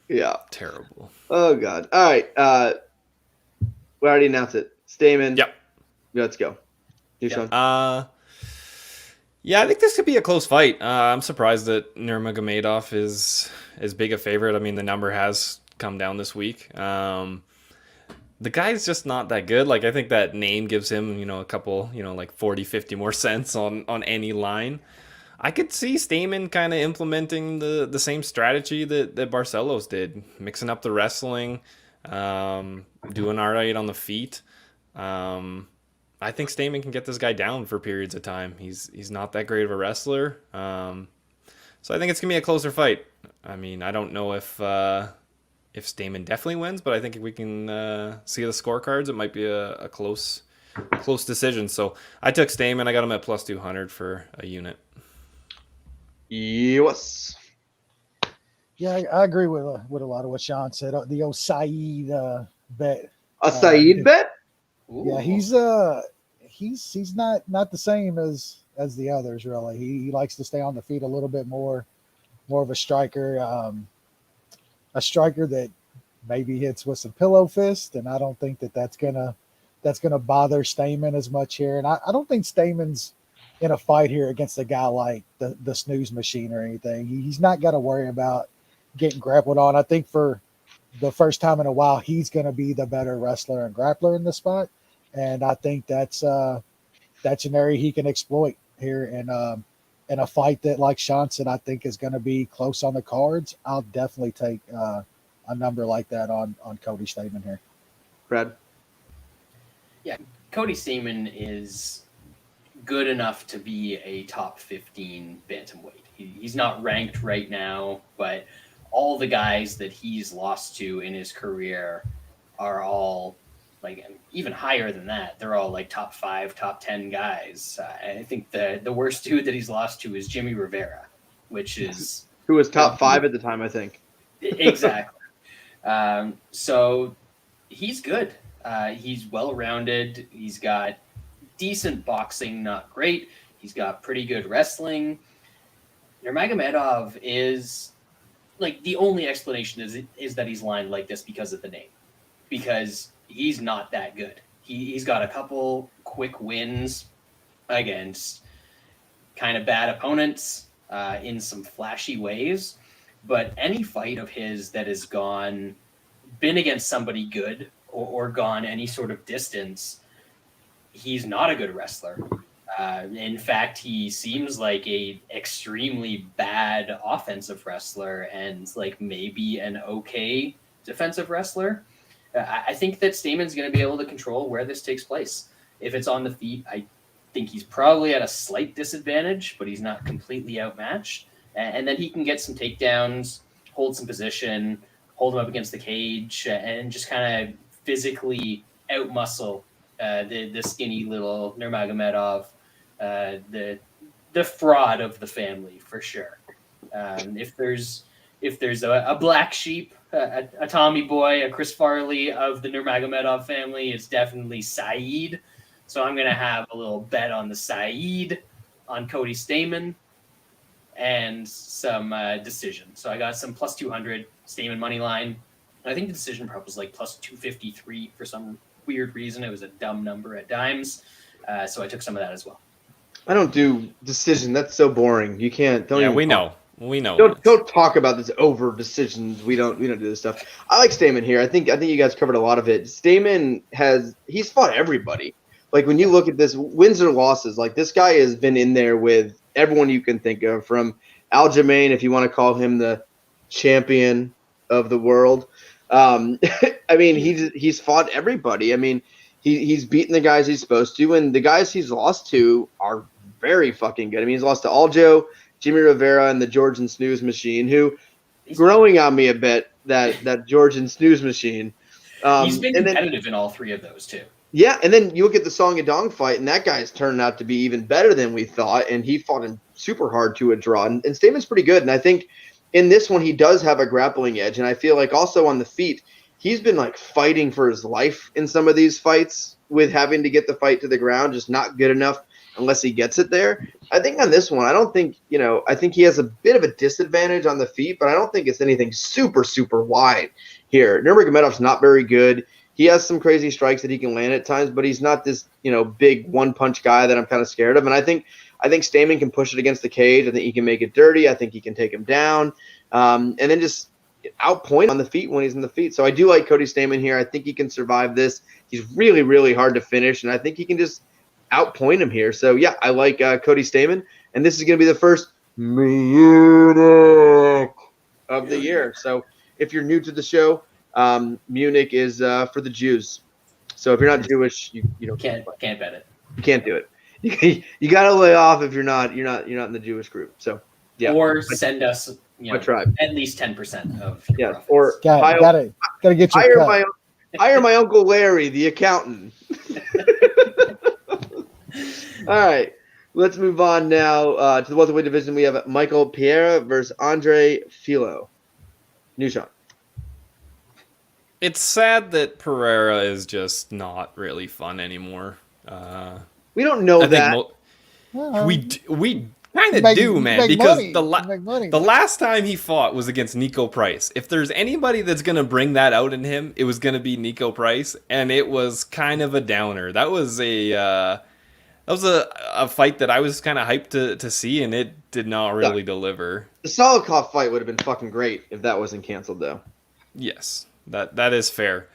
Yeah. terrible. Oh, God. All right. We already announced it. Stamann. Yep. Let's go. You, Sean? Yeah, I think this could be a close fight. I'm surprised that Nurmagomedov is as big a favorite. I mean, the number has come down this week. The guy's just not that good. Like, I think that name gives him, a couple, like 40, 50 more cents on any line. I could see Stamann kind of implementing the same strategy that Barcelos did, mixing up the wrestling, doing all right on the feet. I think Stamann can get this guy down for periods of time. He's not that great of a wrestler. So I think it's going to be a closer fight. I mean, I don't know if Stamann definitely wins, but I think if we can see the scorecards, it might be a close decision. So I took Stamann. I got him at plus 200 for a unit. Yes. Yeah, I agree with a lot of what Sean said. The old Saeed bet. A Saeed bet? Yeah, he's not the same as the others really. He likes to stay on the feet a little bit more of a striker. A striker that maybe hits with some pillow fist, and I don't think that's gonna bother Stamann as much here. And I don't think Stamann's in a fight here against a guy like the snooze machine or anything. He's not got to worry about getting grappled on. I think for the first time in a while, he's going to be the better wrestler and grappler in the spot, and I think that's an area he can exploit here. In a fight that, like Sean said, I think is going to be close on the cards. I'll definitely take a number like that on Cody Stamann here. Brad? Yeah, Cody Stamann is good enough to be a top 15 bantamweight. He's not ranked right now, but all the guys that he's lost to in his career are all like even higher than that. They're all like top 5, top 10 guys. I think the worst dude that he's lost to is Jimmy Rivera, which is who was top 5 at the time, I think. Exactly. So he's good. He's well-rounded. He's got decent boxing, not great. He's got pretty good wrestling. Nurmagomedov is like the only explanation is that he's lined like this because of the name, because he's not that good. He's got a couple quick wins against kind of bad opponents in some flashy ways, but any fight of his that has been against somebody good or gone any sort of distance, he's not a good wrestler. In fact, he seems like a extremely bad offensive wrestler and like maybe an okay defensive wrestler. I think that Stamann's going to be able to control where this takes place. If it's on the feet, I think he's probably at a slight disadvantage, but he's not completely outmatched. And then he can get some takedowns, hold some position, hold him up against the cage, and just kind of physically outmuscle the skinny little Nurmagomedov, the fraud of the family for sure. If there's if there's a black sheep, a Tommy Boy, a Chris Farley of the Nurmagomedov family, it's definitely Saeed. So I'm going to have a little bet on the Saeed, on Cody Stamann, and some decision. So I got some plus 200 Stamann money line. I think the decision prop was like plus 253 for some weird reason. It was a dumb number at dimes. So I took some of that as well. I don't do decision. That's so boring. You can't. Don't. Yeah, even we talk. know. We know. Don't talk about this over decisions. We don't do this stuff. I like Stamann here. I think you guys covered a lot of it. Stamann he's fought everybody. Like when you look at this wins or losses, like this guy has been in there with everyone you can think of, from Aljamain, if you want to call him the champion of the world. I mean, he's fought everybody. I mean, he's beaten the guys he's supposed to, and the guys he's lost to are very fucking good. I mean, he's lost to Aljo, Jimmy Rivera, and the Georgian Snooze Machine, who growing on me a bit, that Georgian Snooze Machine. He's been competitive in all three of those too. Yeah, and then you look at the Song Yadong fight, and that guy's turned out to be even better than we thought, and he fought him super hard to a draw. And Stamann's pretty good, and I think in this one he does have a grappling edge, and I feel like also on the feet, he's been like fighting for his life in some of these fights with having to get the fight to the ground, just not good enough unless he gets it there. I think on this one, I don't think, I think he has a bit of a disadvantage on the feet, but I don't think it's anything super, super wide here. Nurmagomedov's not very good. He has some crazy strikes that he can land at times, but he's not this, big one-punch guy that I'm kind of scared of. And I think Stamann can push it against the cage. I think he can make it dirty. I think he can take him down, and then just outpoint on the feet when he's in the feet. So I do like Cody Stamann here. I think he can survive this. He's really, really hard to finish, and I think he can just outpoint him here. So, yeah, I like Cody Stamann, and this is going to be the first Munich of the year. So if you're new to the show, Munich is for the Jews. So if you're not Jewish, you can't bet it. You can't do it. You got to lay off if you're not in the Jewish group. So yeah, or send us my tribe at least 10% of your profits. Or gotta get your hire my Uncle Larry, the accountant. All right, let's move on now to the welterweight division. We have Michael Pereira versus Andre Fialho. New shot. It's sad that Pereira is just not really fun anymore. We don't know that. We kind of do, man, because money. The last time he fought was against Nico Price. If there's anybody that's going to bring that out in him, it was going to be Nico Price, and it was kind of a downer. That was a fight that I was kind of hyped to see, and it did not really deliver. The Solikov fight would have been fucking great if that wasn't canceled, though. Yes, that is fair.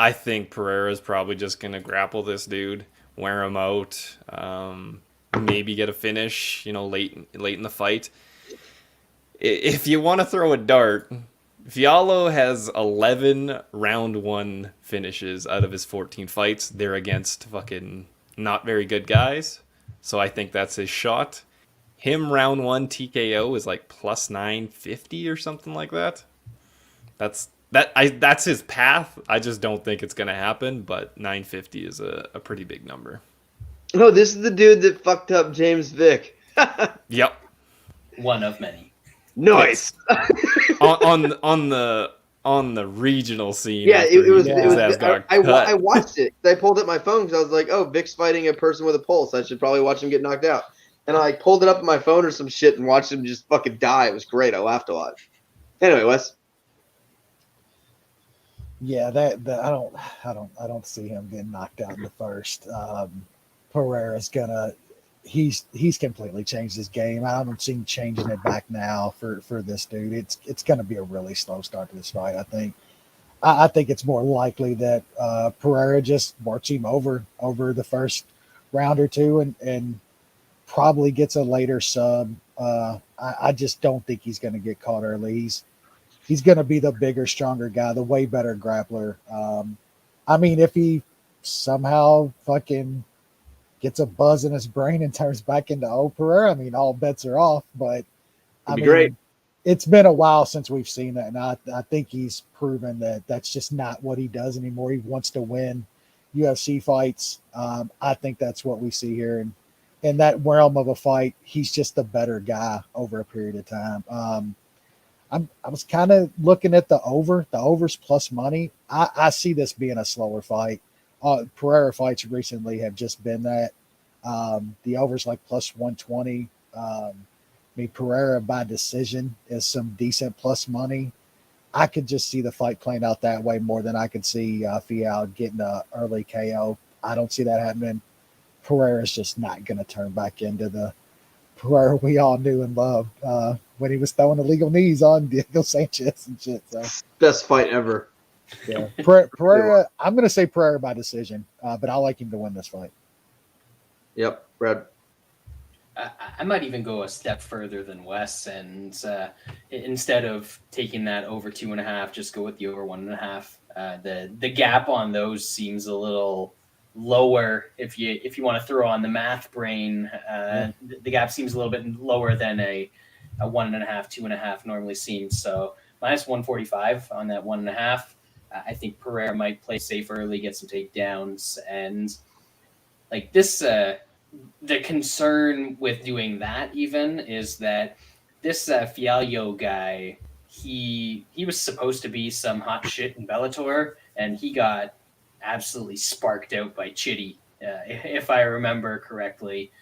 I think Pereira's probably just going to grapple this dude, wear him out, maybe get a finish, late in the fight. If you want to throw a dart, Fialho has 11 round 1 finishes out of his 14 fights. They're against fucking not very good guys. So I think that's his shot. Him round 1 TKO is like plus 950 or something like that. That's his path. I just don't think it's going to happen, but 950 is a pretty big number. Oh, this is the dude that fucked up James Vick. Yep. One of many. Nice. on the regional scene. Yeah, it was. I watched it. I pulled up my phone because I was like, "Oh, Vick's fighting a person with a pulse. I should probably watch him get knocked out." And I pulled it up on my phone or some shit and watched him just fucking die. It was great. I laughed a lot. Anyway, Wes. Yeah, I don't see him getting knocked out in the first. Pereira's he's completely changed his game. I don't see him changing it back now for this dude. It's gonna be a really slow start to this fight. I think it's more likely that Pereira just works him over the first round or two and probably gets a later sub. I just don't think he's gonna get caught early. He's going to be the bigger, stronger guy, the way better grappler. If he somehow fucking gets a buzz in his brain and turns back into old Pereira, all bets are off. But great. It's been a while since we've seen that, and I think he's proven that that's just not what he does anymore. He wants to win UFC fights. I think that's what we see here. And in that realm of a fight, he's just the better guy over a period of time. I was kind of looking at the overs plus money. I see this being a slower fight. Pereira fights recently have just been that. The overs like plus 120. I mean, Pereira by decision is some decent plus money. I could just see the fight playing out that way more than I could see Fialho getting an early KO. I don't see that happening. Pereira's just not going to turn back into the Pereira we all knew and loved when he was throwing illegal knees on Diego Sanchez and shit. So Best fight ever. yeah, Pereira. I'm going to say Pereira by decision, but I like him to win this fight. Yep, Brad. I might even go a step further than Wes, and instead of taking that over 2.5, just go with the over 1.5. The gap on those seems a little lower if you want to throw on the math brain. The gap seems a little bit lower than a 1.5, 2.5 normally seems. So minus 145 on that 1.5. I think Pereira might play safe early, get some takedowns, and like this. The concern with doing that even is that this Fialho guy, he was supposed to be some hot shit in Bellator, and he got absolutely sparked out by Chitty, if I remember correctly,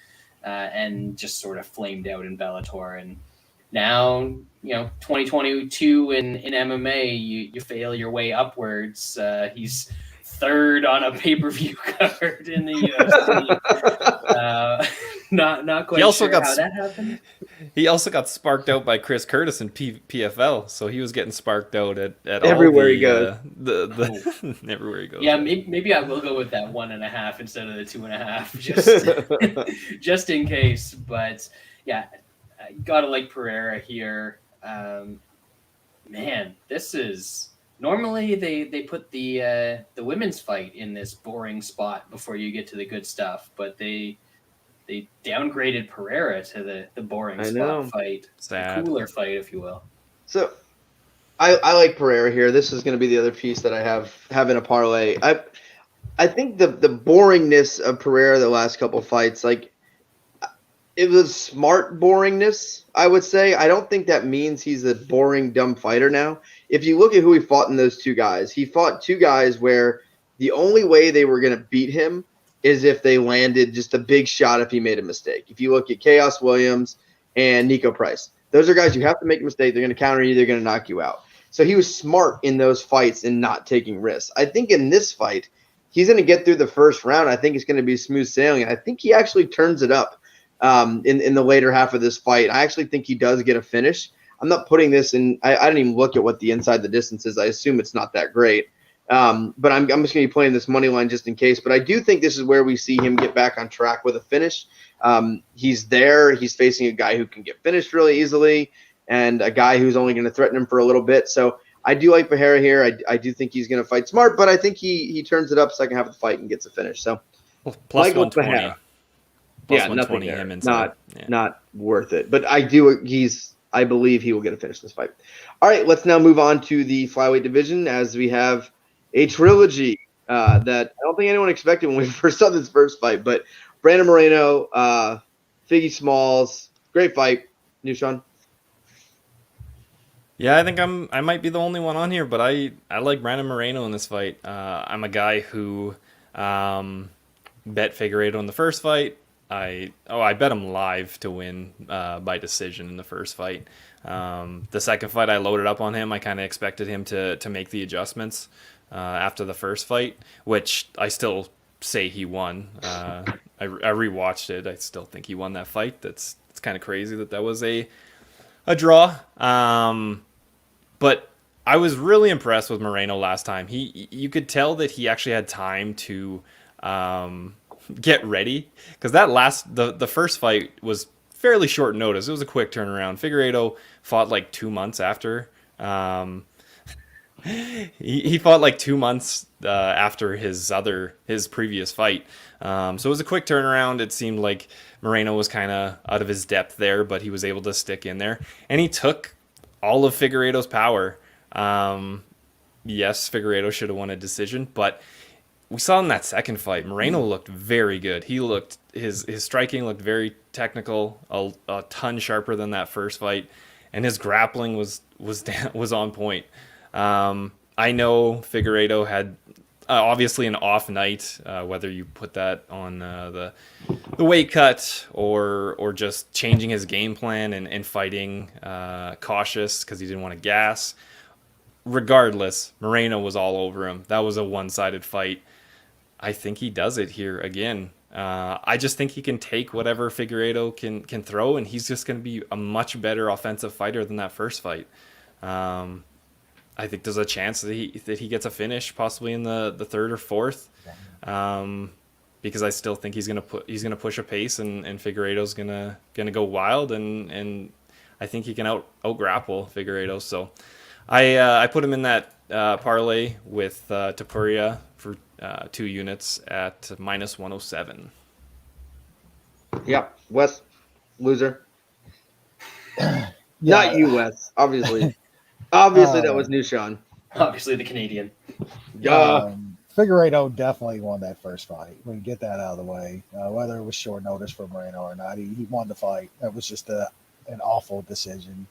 and just sort of flamed out in Bellator. And now, 2022 in MMA, you fail your way upwards. He's third on a pay-per-view card in the UFC. Not quite sure how that happened. He also got sparked out by Chris Curtis in PFL, so he was getting sparked out at Everywhere all he goes. Everywhere he goes. Yeah, maybe I will go with that 1.5 instead of the 2.5, just in case. But yeah, I gotta like Pereira here. Man, this is. Normally, they put the women's fight in this boring spot before you get to the good stuff, but they downgraded Pereira to the boring spot fight, the cooler fight, if you will. So, I like Pereira here. This is going to be the other piece that I have in a parlay. I think the boringness of Pereira the last couple fights, like it was smart boringness, I would say. I don't think that means he's a boring, dumb fighter now. If you look at who he fought in those two guys, he fought two guys where the only way they were going to beat him is if they landed just a big shot if he made a mistake. If you look at Chaos Williams and Nico Price, those are guys you have to make a mistake. They're going to counter you. They're going to knock you out. So he was smart in those fights and not taking risks. I think in this fight, he's going to get through the first round. I think it's going to be smooth sailing. And I think he actually turns it up in the later half of this fight. I actually think he does get a finish. I'm not putting this in. I didn't even look at what the inside the distance is. I assume it's not that great. But I'm just going to be playing this money line just in case. But I do think this is where we see him get back on track with a finish. He's there. He's facing a guy who can get finished really easily and a guy who's only going to threaten him for a little bit. So I do like Pereira here. I do think he's going to fight smart, but I think he turns it up second half of the fight and gets a finish. So plus 120. Yeah, nothing there. Not worth it. But I believe he will get a finish this fight. All right, let's now move on to the flyweight division as we have a trilogy that I don't think anyone expected when we first saw this first fight. But Brandon Moreno, Figgy Smalls, great fight. Nushan? Yeah, I think I might be the only one on here, but I like Brandon Moreno in this fight. I'm a guy who bet Figueiredo in the first fight. I bet him live to win by decision in the first fight. The second fight, I loaded up on him. I kind of expected him to make the adjustments after the first fight, which I still say he won. I rewatched it. I still think he won that fight. It's kind of crazy that was a draw. But I was really impressed with Moreno last time. You could tell that he actually had time to get ready, because the first fight was fairly short notice. It was a quick turnaround. Figueiredo fought like 2 months after. He fought like 2 months after his previous fight. So it was a quick turnaround. It seemed like Moreno was kind of out of his depth there, but he was able to stick in there, and he took all of Figueiredo's power. Yes, Figueiredo should have won a decision, but we saw in that second fight, Moreno looked very good. His striking looked very technical, a ton sharper than that first fight. and his grappling was on point. I know Figueiredo had obviously an off night, whether you put that on the weight cut or just changing his game plan and fighting cautious because he didn't want to gas. Regardless, Moreno was all over him. That was a one-sided fight. I think he does it here again. I just think he can take whatever Figueiredo can throw, and he's just going to be a much better offensive fighter than that first fight. I think there's a chance that he gets a finish, possibly in the third or fourth, because I still think he's gonna push a pace, and Figueiredo's gonna go wild, and I think he can out grapple Figueiredo. So I put him in that parlay with Topuria for 2 units at -107. Yeah, Wes, loser. Not you, Wes. Obviously. Obviously, that was new Sean. Obviously, the Canadian. Figueiredo definitely won that first fight. We can get that out of the way. Whether it was short notice for Moreno or not, he won the fight. That was just an awful decision.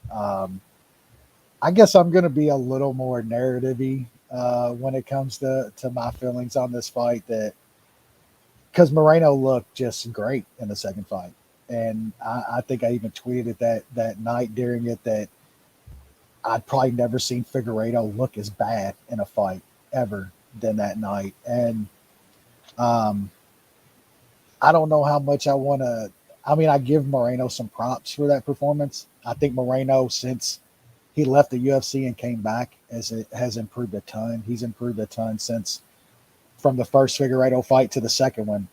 I guess I'm going to be a little more narrative-y when it comes to my feelings on this fight, because Moreno looked just great in the second fight. And I think I even tweeted it that night during it that I'd probably never seen Figueiredo look as bad in a fight ever than that night. And I don't know how much I want to – I mean, I give Moreno some props for that performance. I think Moreno, since he left the UFC and came back, has improved a ton. He's improved a ton since from the first Figueiredo fight to the second one.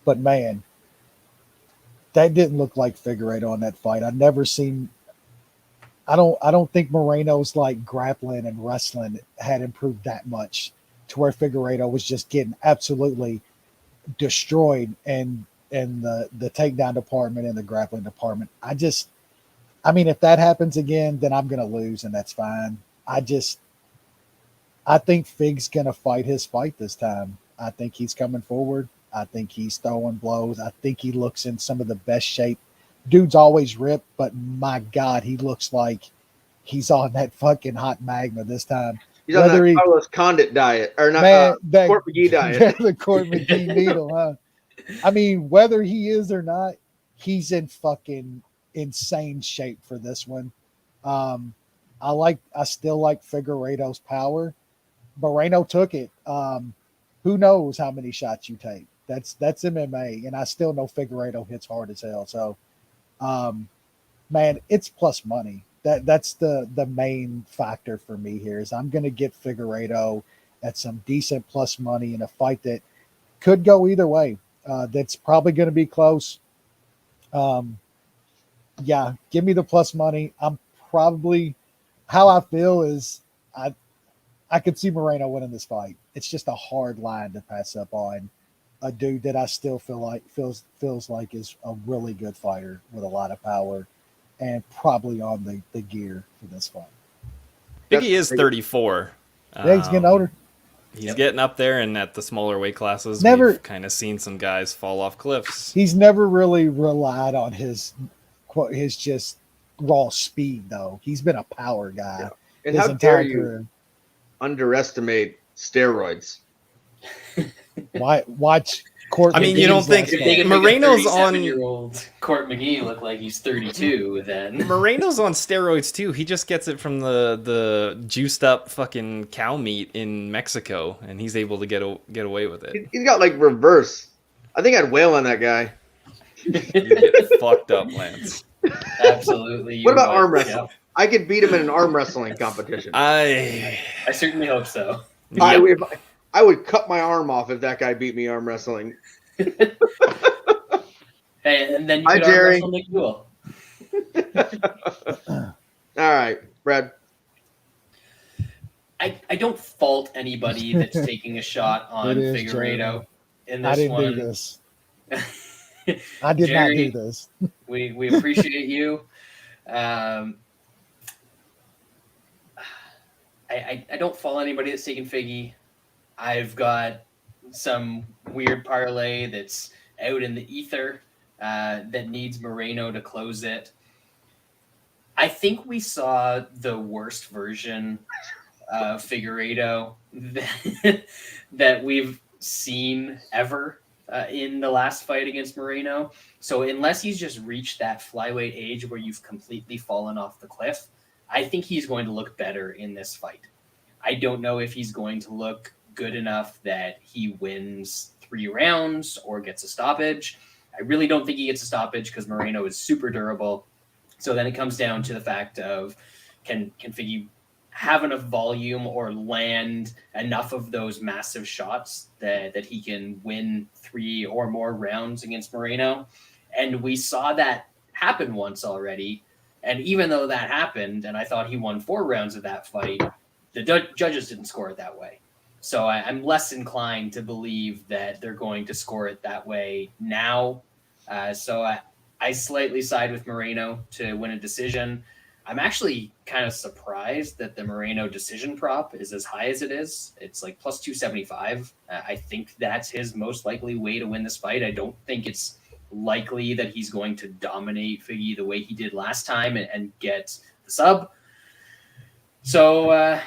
But, man, that didn't look like Figueiredo in that fight. I've never seen – I don't think Moreno's like grappling and wrestling had improved that much to where Figueiredo was just getting absolutely destroyed in the takedown department and the grappling department. I mean, if that happens again, then I'm gonna lose, and that's fine. I think Fig's gonna fight his fight this time. I think he's coming forward. I think he's throwing blows. I think he looks in some of the best shape. Dude's always ripped, but my God, he looks like he's on that fucking hot magma this time. He's on that Carlos Condit diet, or not, Court McGee diet. Yeah, the Court McGee needle, huh? I mean, whether he is or not, he's in fucking insane shape for this one. I still like Figueiredo's power. Moreno took it. Who knows how many shots you take? That's MMA, and I still know Figueiredo hits hard as hell. So, man, it's plus money. That's the main factor for me here is I'm going to get Figueiredo at some decent plus money in a fight that could go either way. That's probably going to be close. Yeah, give me the plus money. I'm probably how I feel is I could see Moreno winning this fight. It's just a hard line to pass up on a dude that I still feel like feels like is a really good fighter with a lot of power and probably on the gear for this fight. I think he is 34. Yeah, he's getting older. He's getting up there, and at the smaller weight classes, we've kind of seen some guys fall off cliffs. He's never really relied on his just raw speed, though. He's been a power guy. Yeah. And how dare you underestimate steroids? Watch Court. I mean, you don't think Moreno's on -year-old Court McGee look like he's 32? Then Moreno's on steroids too. He just gets it from the juiced up fucking cow meat in Mexico, and he's able to get away with it. He's got like reverse. I think I'd wail on that guy. You get fucked up, Lance. Absolutely. What about arm wrestling? Yeah. I could beat him in an arm wrestling competition. I certainly hope so. I would cut my arm off if that guy beat me arm wrestling. Hey, and then you could arm wrestle Nick Newell. All right, Brad. I don't fault anybody that's taking a shot on Figueiredo in this I didn't one. do this. I did Jerry, not do this. We appreciate you. I don't fault anybody that's taking Figgy. I've got some weird parlay that's out in the ether that needs Moreno to close it. I think we saw the worst version of Figueiredo that we've seen ever in the last fight against Moreno. So unless he's just reached that flyweight age where you've completely fallen off the cliff, I think he's going to look better in this fight. I don't know if he's going to look good enough that he wins 3 rounds or gets a stoppage. I really don't think he gets a stoppage because Moreno is super durable. So then it comes down to the fact of can Figgy have enough volume or land enough of those massive shots that he can win 3 or more rounds against Moreno. And we saw that happen once already. And even though that happened, and I thought he won 4 rounds of that fight, the judges didn't score it that way. So I'm less inclined to believe that they're going to score it that way now. So I slightly side with Moreno to win a decision. I'm actually kind of surprised that the Moreno decision prop is as high as it is. It's like plus 275. I think that's his most likely way to win this fight. I don't think it's likely that he's going to dominate Figgy the way he did last time and get the sub. So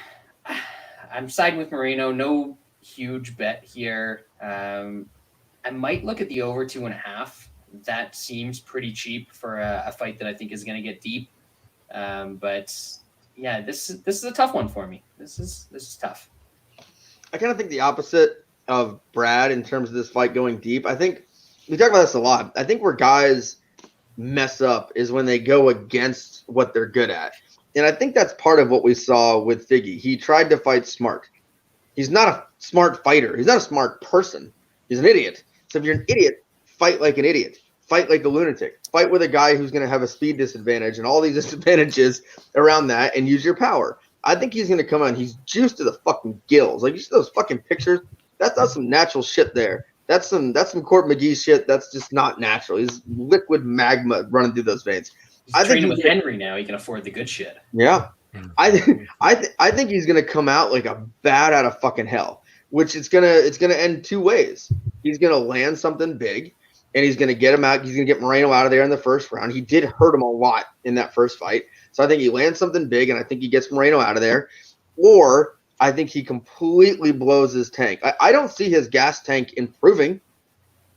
I'm siding with Moreno. No huge bet here. I might look at the over 2.5. That seems pretty cheap for a fight that I think is going to get deep. But yeah, this is a tough one for me. This is tough. I kind of think the opposite of Brad in terms of this fight going deep. I think we talk about this a lot. I think where guys mess up is when they go against what they're good at. And I think that's part of what we saw with Figgy. He tried to fight smart. He's not a smart fighter. He's not a smart person. He's an idiot. So if you're an idiot, fight like an idiot. Fight like a lunatic. Fight with a guy who's going to have a speed disadvantage and all these disadvantages around that and use your power. I think he's going to come on. He's juiced to the fucking gills. Like, you see those fucking pictures? That's not some natural shit there. That's some Court McGee shit. That's just not natural. He's liquid magma running through those veins. He's training with Henry now. He can afford the good shit. Yeah. I think he's going to come out like a bat out of fucking hell, which it's going to end 2 ways. He's going to land something big, and he's going to get him out. He's going to get Moreno out of there in the first round. He did hurt him a lot in that first fight. So I think he lands something big, and I think he gets Moreno out of there. Or I think he completely blows his tank. I don't see his gas tank improving.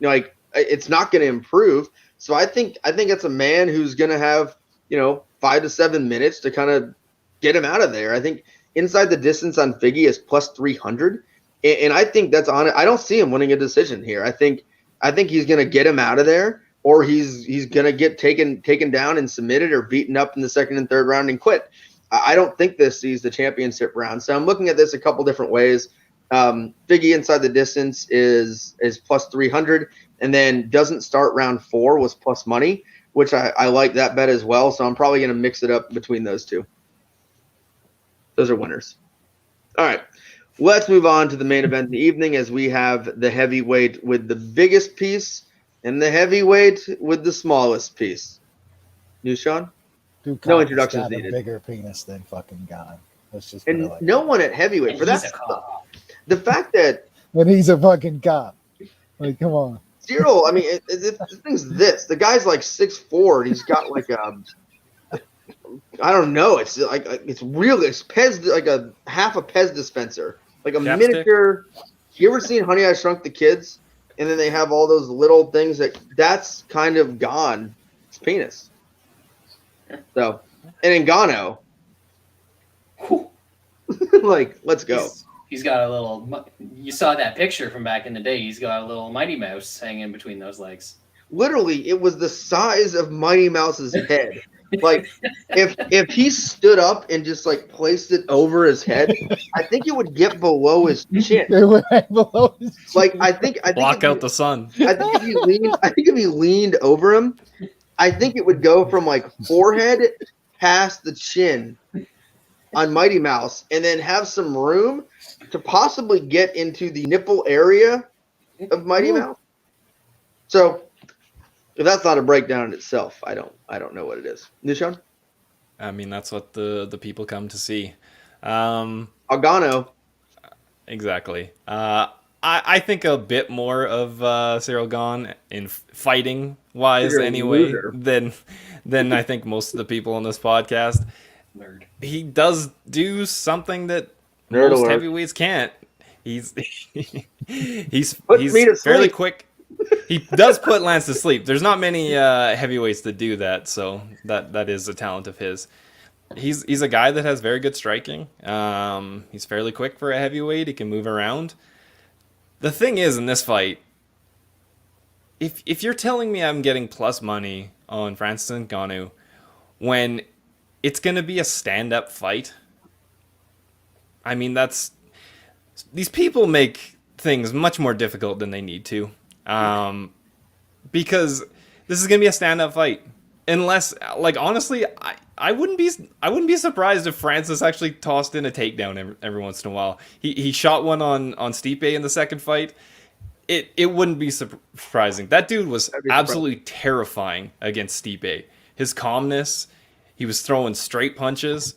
Like, it's not going to improve. So I think it's a man who's going to have, 5 to 7 minutes to kind of get him out of there. I think inside the distance on Figgy is plus 300. And I think that's on it. I don't see him winning a decision here. I think he's going to get him out of there, or he's going to get taken down and submitted or beaten up in the second and third round and quit. I don't think this sees the championship round. So I'm looking at this a couple different ways. Figgy inside the distance is plus 300, and then doesn't start round 4 was plus money, which I like that bet as well. So I'm probably going to mix it up between those two. Those are winners. All right. Let's move on to the main event of the evening, as we have the heavyweight with the biggest piece and the heavyweight with the smallest piece. New Sean? Dude, No introductions got a needed. bigger penis than fucking Gane. Let's just And like no one at heavyweight. For that, the fact that when he's a fucking cop. Like, come on. Cyril, I mean, the thing's this. The guy's like 6'4", and he's got like I don't know. It's like it's real. It's Pez, like a half a Pez dispenser, like a Chapstick? miniature. You ever seen Honey, I Shrunk the Kids? And then they have all those little things that's kind of Gane. It's penis. So, and in Ngannou, like, let's go. He's got a little. You saw that picture from back in the day. He's got a little Mighty Mouse hanging between those legs. Literally, it was the size of Mighty Mouse's head. Like, if he stood up and just like placed it over his head, I think it would get below his chin. It went below his chin. Like, I think Block out the sun. I think if he leaned over him, I think it would go from like forehead past the chin on Mighty Mouse, and then have some room to possibly get into the nipple area of Mighty Mouse. So, if that's not a breakdown in itself, I don't know what it is. Nishan? I mean, that's what the people come to see. Ngannou. Exactly. I think a bit more of Cyril Gane in fighting wise You're a anyway loser. than I think most of the people on this podcast. Nerd. He does do something that Nerd most alert. heavyweights can't. He's Put me to fairly sleep. quick. He does put Lance to sleep. There's not many heavyweights that do that, so that is a talent of his. He's a guy that has very good striking. He's fairly quick for a heavyweight. He can move around. The thing is, in this fight, if you're telling me I'm getting plus money on Francis Ngannou when it's going to be a stand-up fight, I mean, these people make things much more difficult than they need to, because this is going to be a stand-up fight. Unless, like, honestly, I wouldn't be surprised if Francis actually tossed in a takedown every once in a while. He shot one on Stipe in the second fight. It wouldn't be surprising. That dude was absolutely terrifying against Stipe. His calmness, he was throwing straight punches,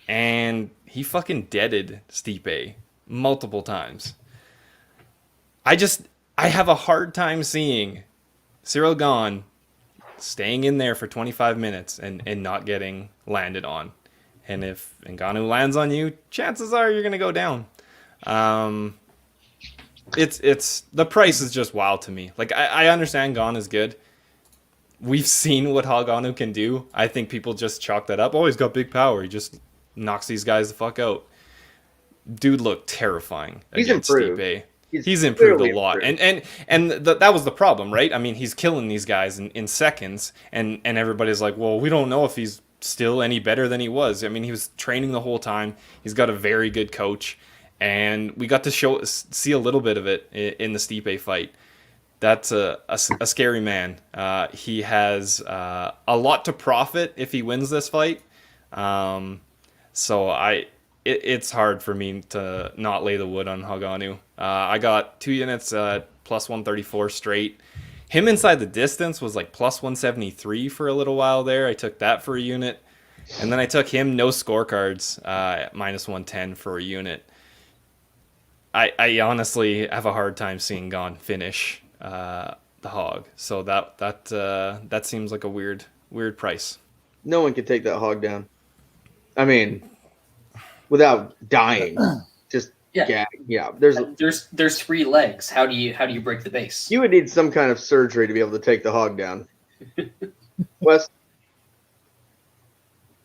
and he fucking deaded Stipe multiple times. I have a hard time seeing Cyril Gane staying in there for 25 minutes and not getting landed on. And if Ngannou lands on you, chances are you're going to go down. It's the price is just wild to me. Like, I understand Gane is good. We've seen what Hawgnalysis can do. I think people just chalk that up. Oh, he's got big power. He just knocks these guys the fuck out. Dude looked terrifying against Stipe. He's improved a lot. Improved. And that was the problem, right? I mean, he's killing these guys in seconds, and everybody's like, well, we don't know if he's still any better than he was. I mean, he was training the whole time. He's got a very good coach, and we got to see a little bit of it in the Stipe fight. That's a scary man. He has a lot to profit if he wins this fight. So it's hard for me to not lay the wood on Hawgnalysis. I got 2 units at plus 134 straight. Him inside the distance was like plus 173 for a little while there. I took that for a unit. And then I took him no scorecards at minus 110 for a unit. I honestly have a hard time seeing Gane finish the hog. So that seems like a weird price. No one can take that hog down. I mean, without dying. Just Yeah. yeah. There's 3 legs. How do you break the base? You would need some kind of surgery to be able to take the hog down. Wes,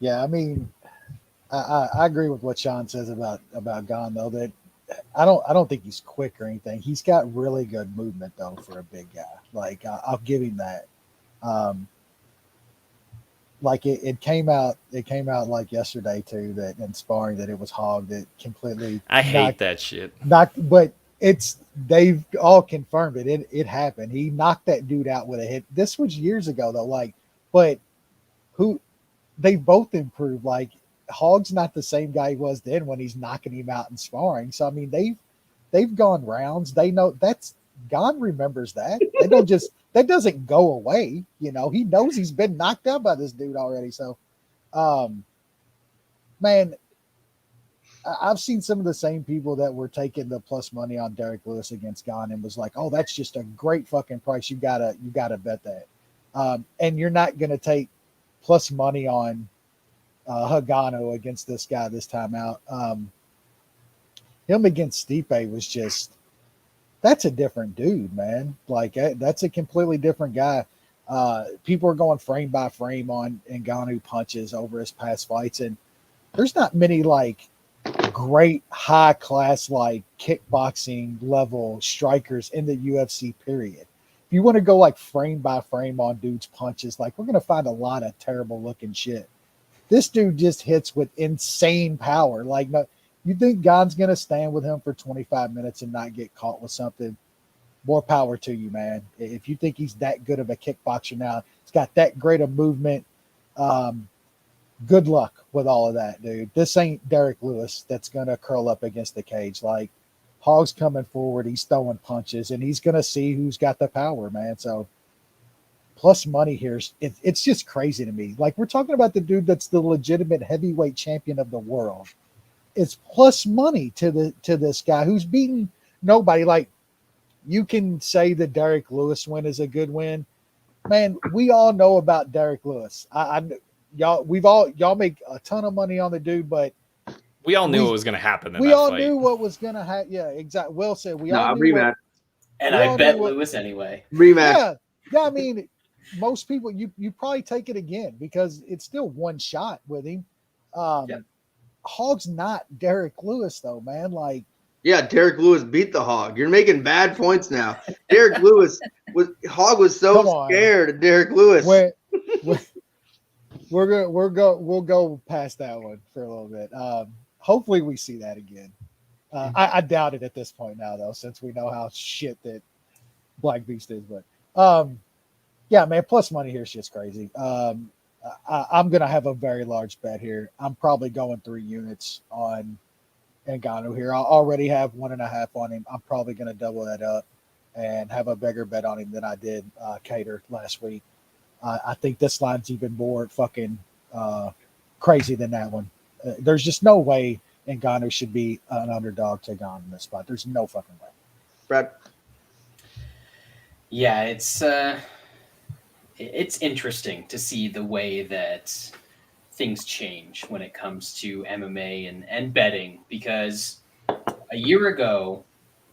Yeah, I mean, I agree with what Sean says about Gane though. That I don't think he's quick or anything. He's got really good movement though for a big guy. Like I'll give him that. Like it came out like yesterday too, that in sparring that it was Hawg that completely. I hate that shit. But they've all confirmed it. It happened. He knocked that dude out with a hit. This was years ago though. Like, but they both improved. Like Hawg's not the same guy he was then when he's knocking him out in sparring. So I mean they've gone rounds. They know that's Gane remembers that. They don't just that doesn't go away. You know, he knows he's been knocked out by this dude already. So man, I've seen some of the same people that were taking the plus money on Derek Lewis against Gane and was like, oh, that's just a great fucking price. You gotta bet that. And you're not gonna take plus money on Ngannou against this guy this time out. Him against Stipe was just that's a different dude, man. Like that's a completely different guy. People are going frame by frame on Ngannou punches over his past fights, and there's not many like great high class like kickboxing level strikers in the UFC period. If you want to go like frame by frame on dudes punches, like we're going to find a lot of terrible looking shit. This dude just hits with insane power. Like, no, you think Gane's going to stand with him for 25 minutes and not get caught with something? More power to you, man. If you think he's that good of a kickboxer now, he's got that great of movement. Good luck with all of that, dude. This ain't Derek Lewis that's going to curl up against the cage. Like, Hawg's coming forward, he's throwing punches, and he's going to see who's got the power, man. So, plus money here, it's just crazy to me. Like, we're talking about the dude that's the legitimate heavyweight champion of the world. It's plus money to this guy who's beaten nobody. Like, you can say the Derek Lewis win is a good win. Man, we all know about Derek Lewis. Y'all make a ton of money on the dude, but we all knew what was going to happen in we that all fight. knew what was going to happen. Yeah, exactly. Will said we all knew rematch. And I bet Lewis anyway. Rematch. Yeah. I mean, most people you probably take it again because it's still one shot with him. Hawg's not Derek Lewis though, man. Like, yeah, Derek Lewis beat the Hawg. You're making bad points now. Derek Lewis Hawg was so scared of Derek Lewis. We'll go past that one for a little bit. Hopefully we see that again. I doubt it at this point now though, since we know how shit that Black Beast is. But yeah, man, plus money here is just crazy. I'm gonna have a very large bet here. I'm probably going 3 units on Ngannou here. I already have 1.5 on him. I'm probably gonna double that up and have a bigger bet on him than I did Kattar last week. I think this line's even more fucking crazy than that one. There's just no way Ngannou should be an underdog to Gane in this spot. There's no fucking way. Brad? Yeah, it's interesting to see the way that things change when it comes to MMA and betting, because a year ago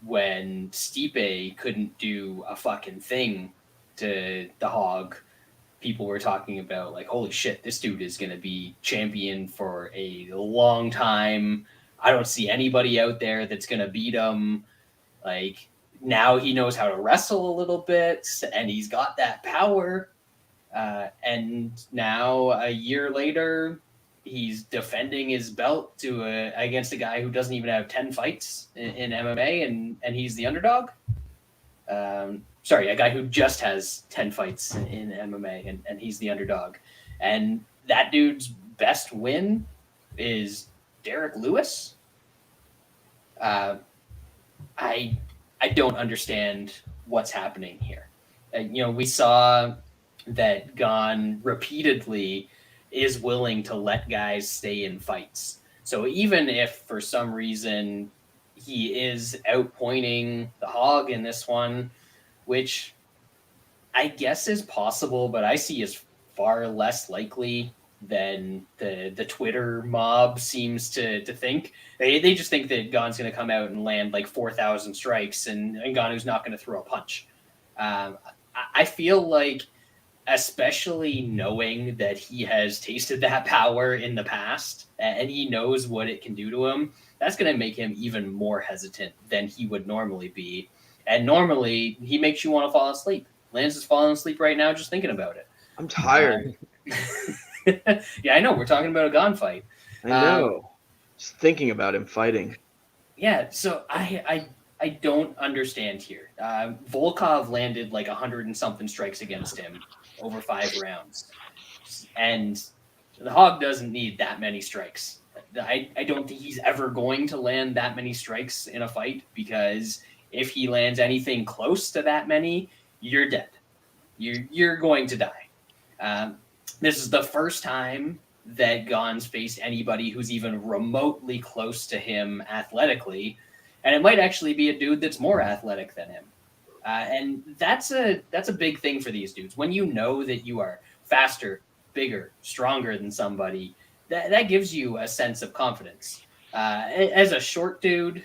when Stipe couldn't do a fucking thing to the Hog, people were talking about like, holy shit, this dude is going to be champion for a long time. I don't see anybody out there that's going to beat him. Like, now he knows how to wrestle a little bit and he's got that power. And now a year later, he's defending his belt against a guy who doesn't even have 10 fights in MMA, and he's the underdog. Sorry, a guy who just has 10 fights in MMA, and he's the underdog. And that dude's best win is Derek Lewis. I don't understand what's happening here. We saw that Gane repeatedly is willing to let guys stay in fights. So even if for some reason he is outpointing the Hog in this one, which I guess is possible, but I see as far less likely than the Twitter mob seems to think. They just think that Gane's going to come out and land like 4,000 strikes and Ngannou's not going to throw a punch. I feel like, especially knowing that he has tasted that power in the past and he knows what it can do to him, that's going to make him even more hesitant than he would normally be. And normally he makes you want to fall asleep. Lance is falling asleep right now just thinking about it. I'm tired. Yeah, I know. We're talking about a Gane fight. I know. Just thinking about him fighting. Yeah, so I don't understand here. Volkov landed like 100 and something strikes against him over 5 rounds. And the Hog doesn't need that many strikes. I don't think he's ever going to land that many strikes in a fight, because if he lands anything close to that many, you're dead. You're going to die. This is the first time that Gane's faced anybody who's even remotely close to him athletically, and it might actually be a dude that's more athletic than him. And that's a big thing for these dudes. When you know that you are faster, bigger, stronger than somebody, that gives you a sense of confidence. As a short dude,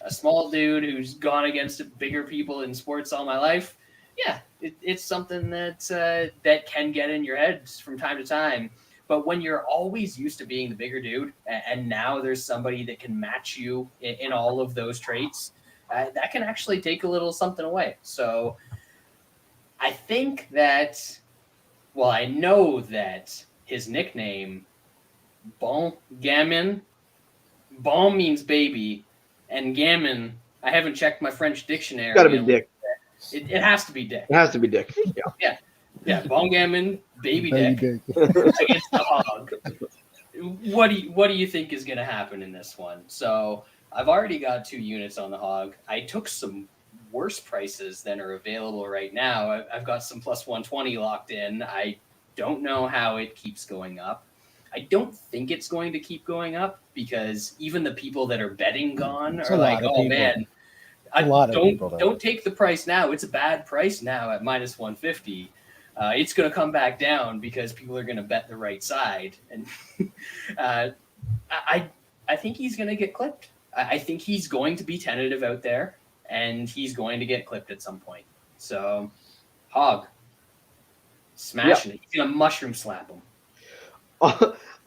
a small dude who's gone against bigger people in sports all my life, yeah, it's something that can get in your head from time to time. But when you're always used to being the bigger dude, and now there's somebody that can match you in all of those traits, that can actually take a little something away. So I think that, well, I know that his nickname, Bon Gamin, Bon means baby, and Gamin, I haven't checked my French dictionary. It's got to be dick. It has to be dick. It has to be dick. Yeah. Yeah, Bon Gamin, baby dick against the Hog. What do you think is going to happen in this one? So I've already got 2 units on the Hog. I took some worse prices than are available right now. I've got some plus 120 locked in. I don't know how it keeps going up. I don't think it's going to keep going up, because even the people that are betting Gane are like, oh man, A lot of people don't take the price now. It's a bad price now at minus 150. It's going to come back down because people are going to bet the right side, and I think he's going to get clipped. I think he's going to be tentative out there, and he's going to get clipped at some point. So, Hog, smashing it. He's going to mushroom slap him.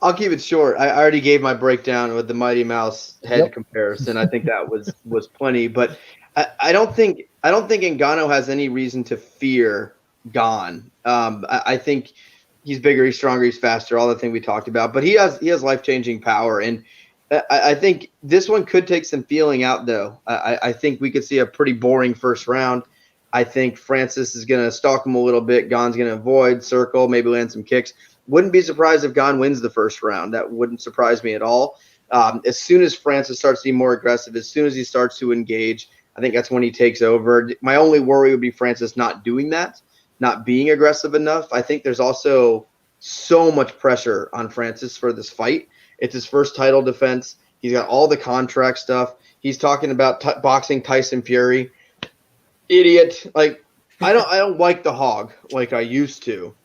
I'll keep it short. I already gave my breakdown with the Mighty Mouse head comparison. I think that was plenty, but I don't think Ngannou has any reason to fear Gane. I think he's bigger, he's stronger, he's faster, all the thing we talked about. But he has life-changing power, and I think this one could take some feeling out, though. I think we could see a pretty boring first round. I think Francis is going to stalk him a little bit. Gane's going to avoid, circle, maybe land some kicks. Wouldn't be surprised if Gane wins the first round. That wouldn't surprise me at all. As soon as Francis starts to be more aggressive, as soon as he starts to engage, I think that's when he takes over. My only worry would be Francis not doing that, not being aggressive enough. I think there's also so much pressure on Francis for this fight. It's his first title defense. He's got all the contract stuff. He's talking about boxing Tyson Fury. Idiot. Like, I don't like the Hog like I used to.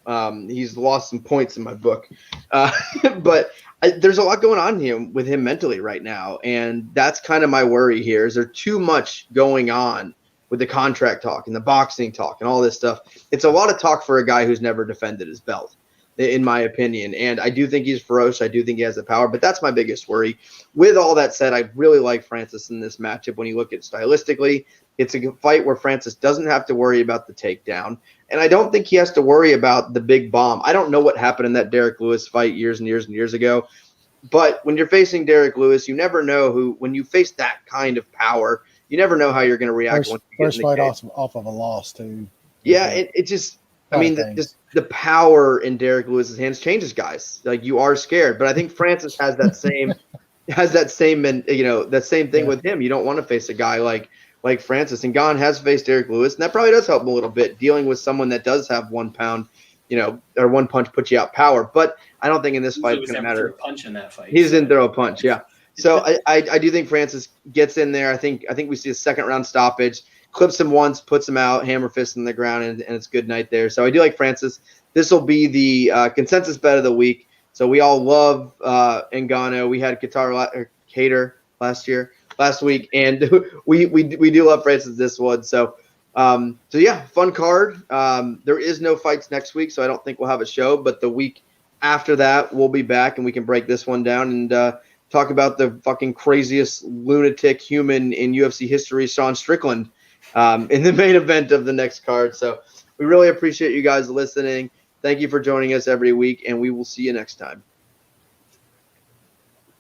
He's lost some points in my book. But there's a lot going on with him mentally right now. And that's kind of my worry here. Is there too much going on with the contract talk and the boxing talk and all this stuff? It's a lot of talk for a guy who's never defended his belt, in my opinion. And I do think he's ferocious. I do think he has the power, but that's my biggest worry. With all that said, I really like Francis in this matchup. When you look at stylistically, it's a fight where Francis doesn't have to worry about the takedown. And I don't think he has to worry about the big bomb. I don't know what happened in that Derek Lewis fight years and years and years ago. But when you're facing Derek Lewis, you never know when you face that kind of power, you never know how you're going to react. First fight off of a loss, too. Yeah, it just – I mean, the power in Derek Lewis's hands changes guys. Like, you are scared, but I think Francis has that same that same thing with him. You don't want to face a guy like Francis, and Gane has faced Derek Lewis, and that probably does help him a little bit dealing with someone that does have 1 pound, or 1 punch put you out power. But I don't think in this fight it's going to matter. A punch in that fight. He didn't throw a punch, yeah. So I do think Francis gets in there. I think we see a second round stoppage. Clips him once, puts him out, hammer fist in the ground, and it's good night there. So I do like Francis. This will be the consensus bet of the week. So we all love Ngannou. We had Kattar last week, and we do love Francis this one. So yeah, fun card. There is no fights next week, so I don't think we'll have a show. But the week after that, we'll be back, and we can break this one down and talk about the fucking craziest lunatic human in UFC history, Sean Strickland. In the main event of the next card. So we really appreciate you guys listening. Thank you for joining us every week, and we will see you next time.